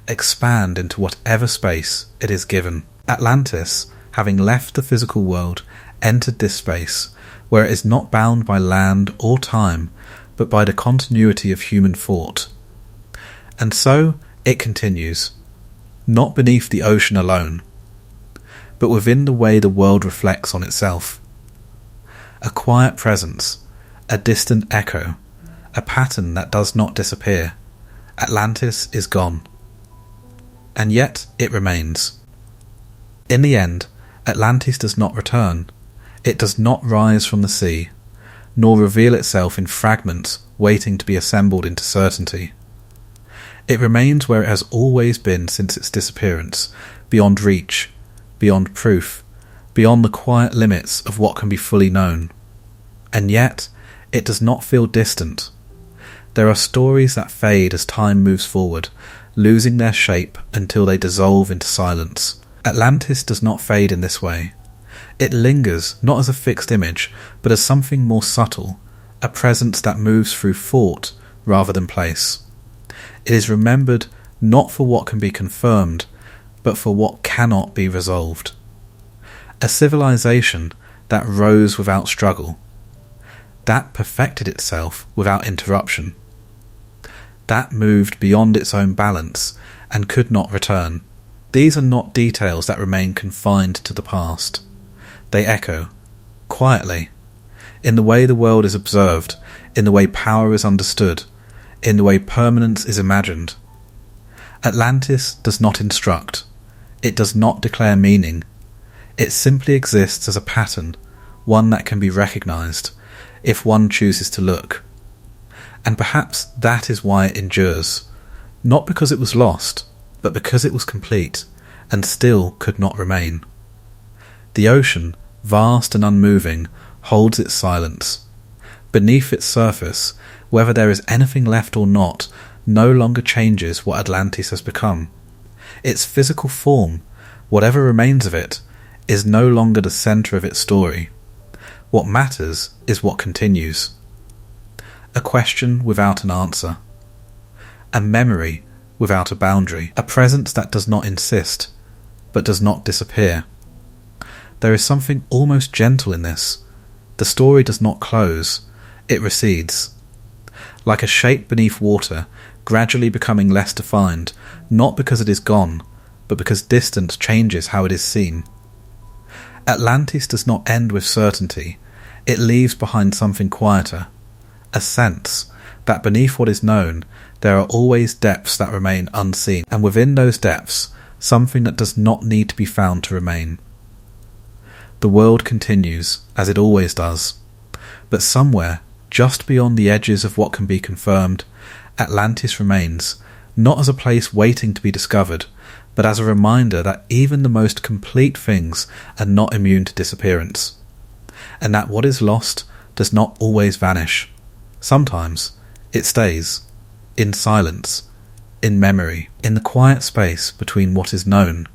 expand into whatever space it is given. Atlantis, having left the physical world, entered this space, where it is not bound by land or time, but by the continuity of human thought. And so it continues, not beneath the ocean alone, but within the way the world reflects on itself. A quiet presence, a distant echo, a pattern that does not disappear. Atlantis is gone. And yet it remains. In the end, Atlantis does not return. It does not rise from the sea, nor reveal itself in fragments waiting to be assembled into certainty. It remains where it has always been since its disappearance, beyond reach, beyond proof, beyond the quiet limits of what can be fully known. And yet, it does not feel distant. There are stories that fade as time moves forward, losing their shape until they dissolve into silence. Atlantis does not fade in this way. It lingers not as a fixed image, but as something more subtle, a presence that moves through thought rather than place. It is remembered not for what can be confirmed, but for what cannot be resolved. A civilization that rose without struggle, that perfected itself without interruption, that moved beyond its own balance and could not return. These are not details that remain confined to the past. They echo, quietly, in the way the world is observed, in the way power is understood, in the way permanence is imagined. Atlantis does not instruct. It does not declare meaning. It simply exists as a pattern, one that can be recognized, if one chooses to look. And perhaps that is why it endures, not because it was lost, but because it was complete, and still could not remain. The ocean, vast and unmoving, holds its silence. Beneath its surface, whether there is anything left or not, no longer changes what Atlantis has become. Its physical form, whatever remains of it, is no longer the centre of its story. What matters is what continues. A question without an answer. A memory without a boundary. A presence that does not insist, but does not disappear. There is something almost gentle in this. The story does not close, it recedes. Like a shape beneath water, gradually becoming less defined, not because it is gone, but because distance changes how it is seen. Atlantis does not end with certainty, it leaves behind something quieter, a sense that beneath what is known, there are always depths that remain unseen, and within those depths, something that does not need to be found to remain. The world continues, as it always does, but somewhere, just beyond the edges of what can be confirmed, Atlantis remains, not as a place waiting to be discovered, but as a reminder that even the most complete things are not immune to disappearance, and that what is lost does not always vanish. Sometimes it stays, in silence, in memory, in the quiet space between what is known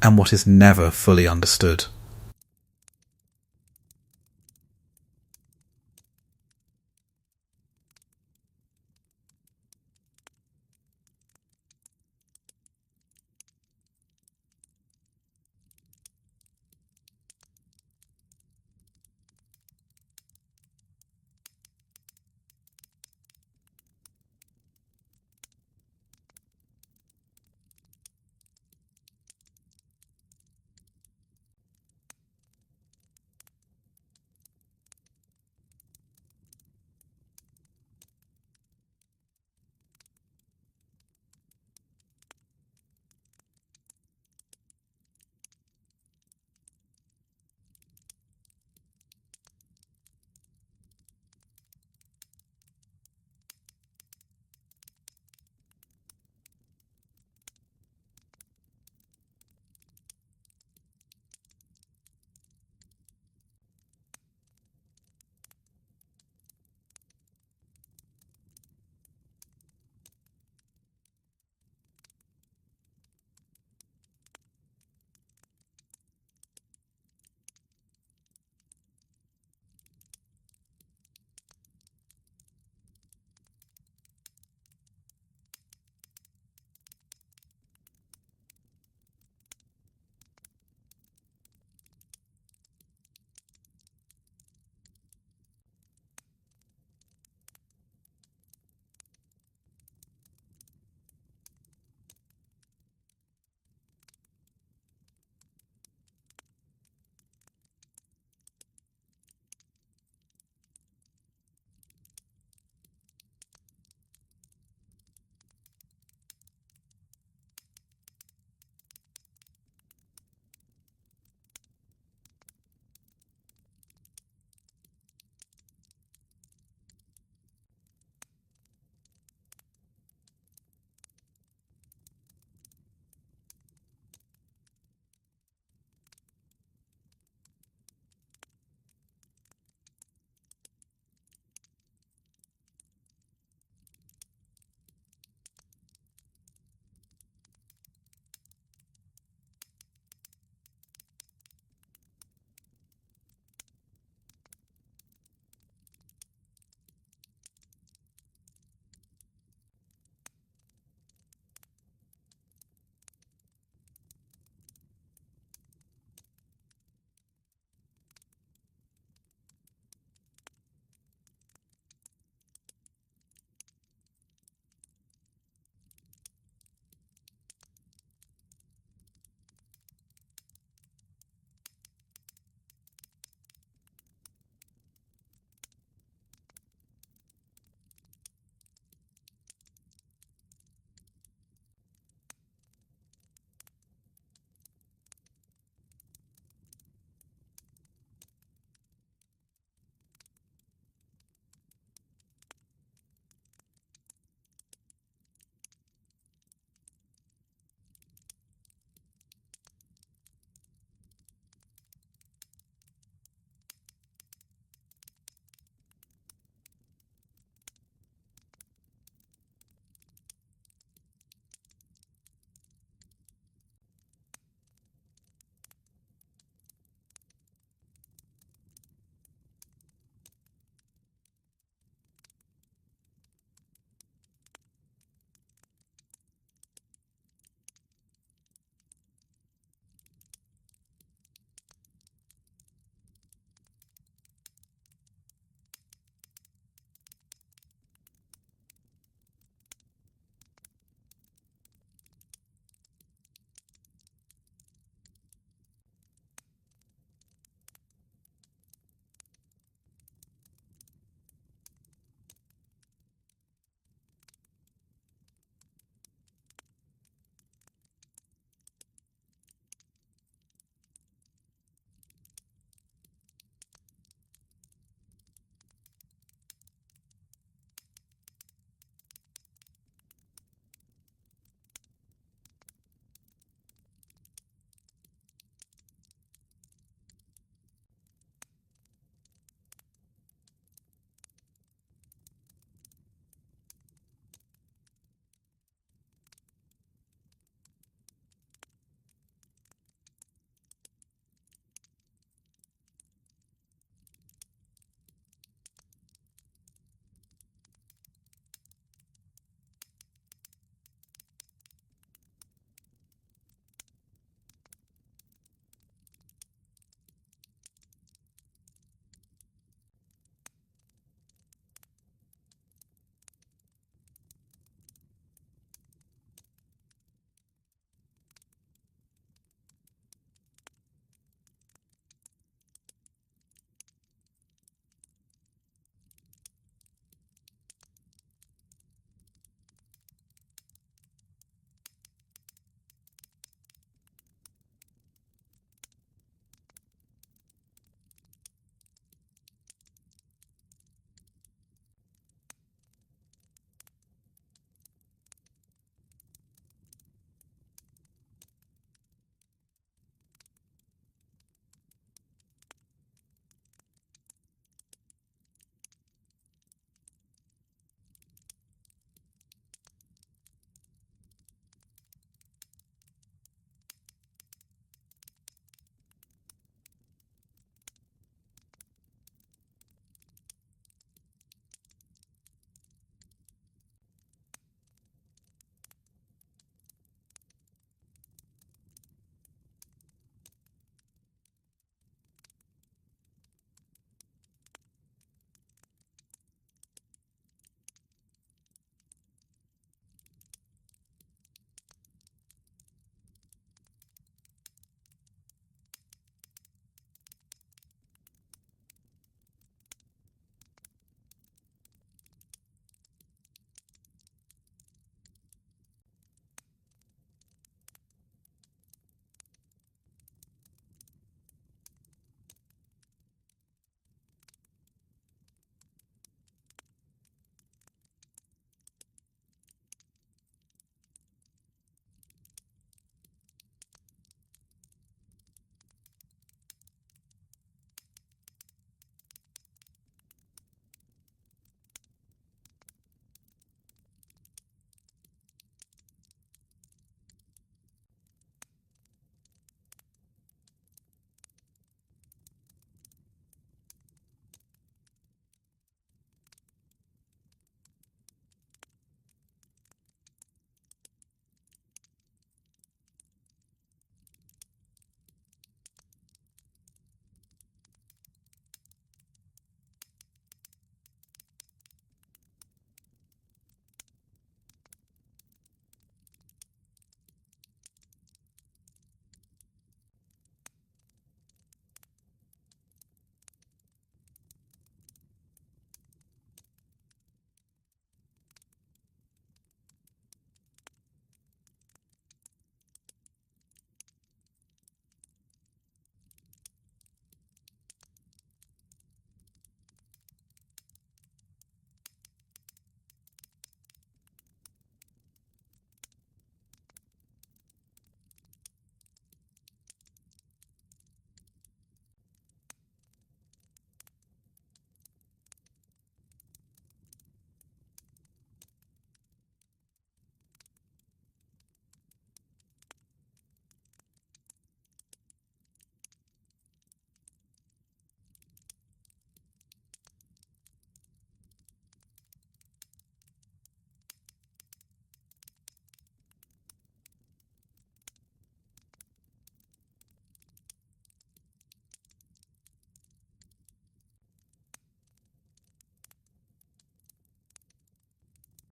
and what is never fully understood.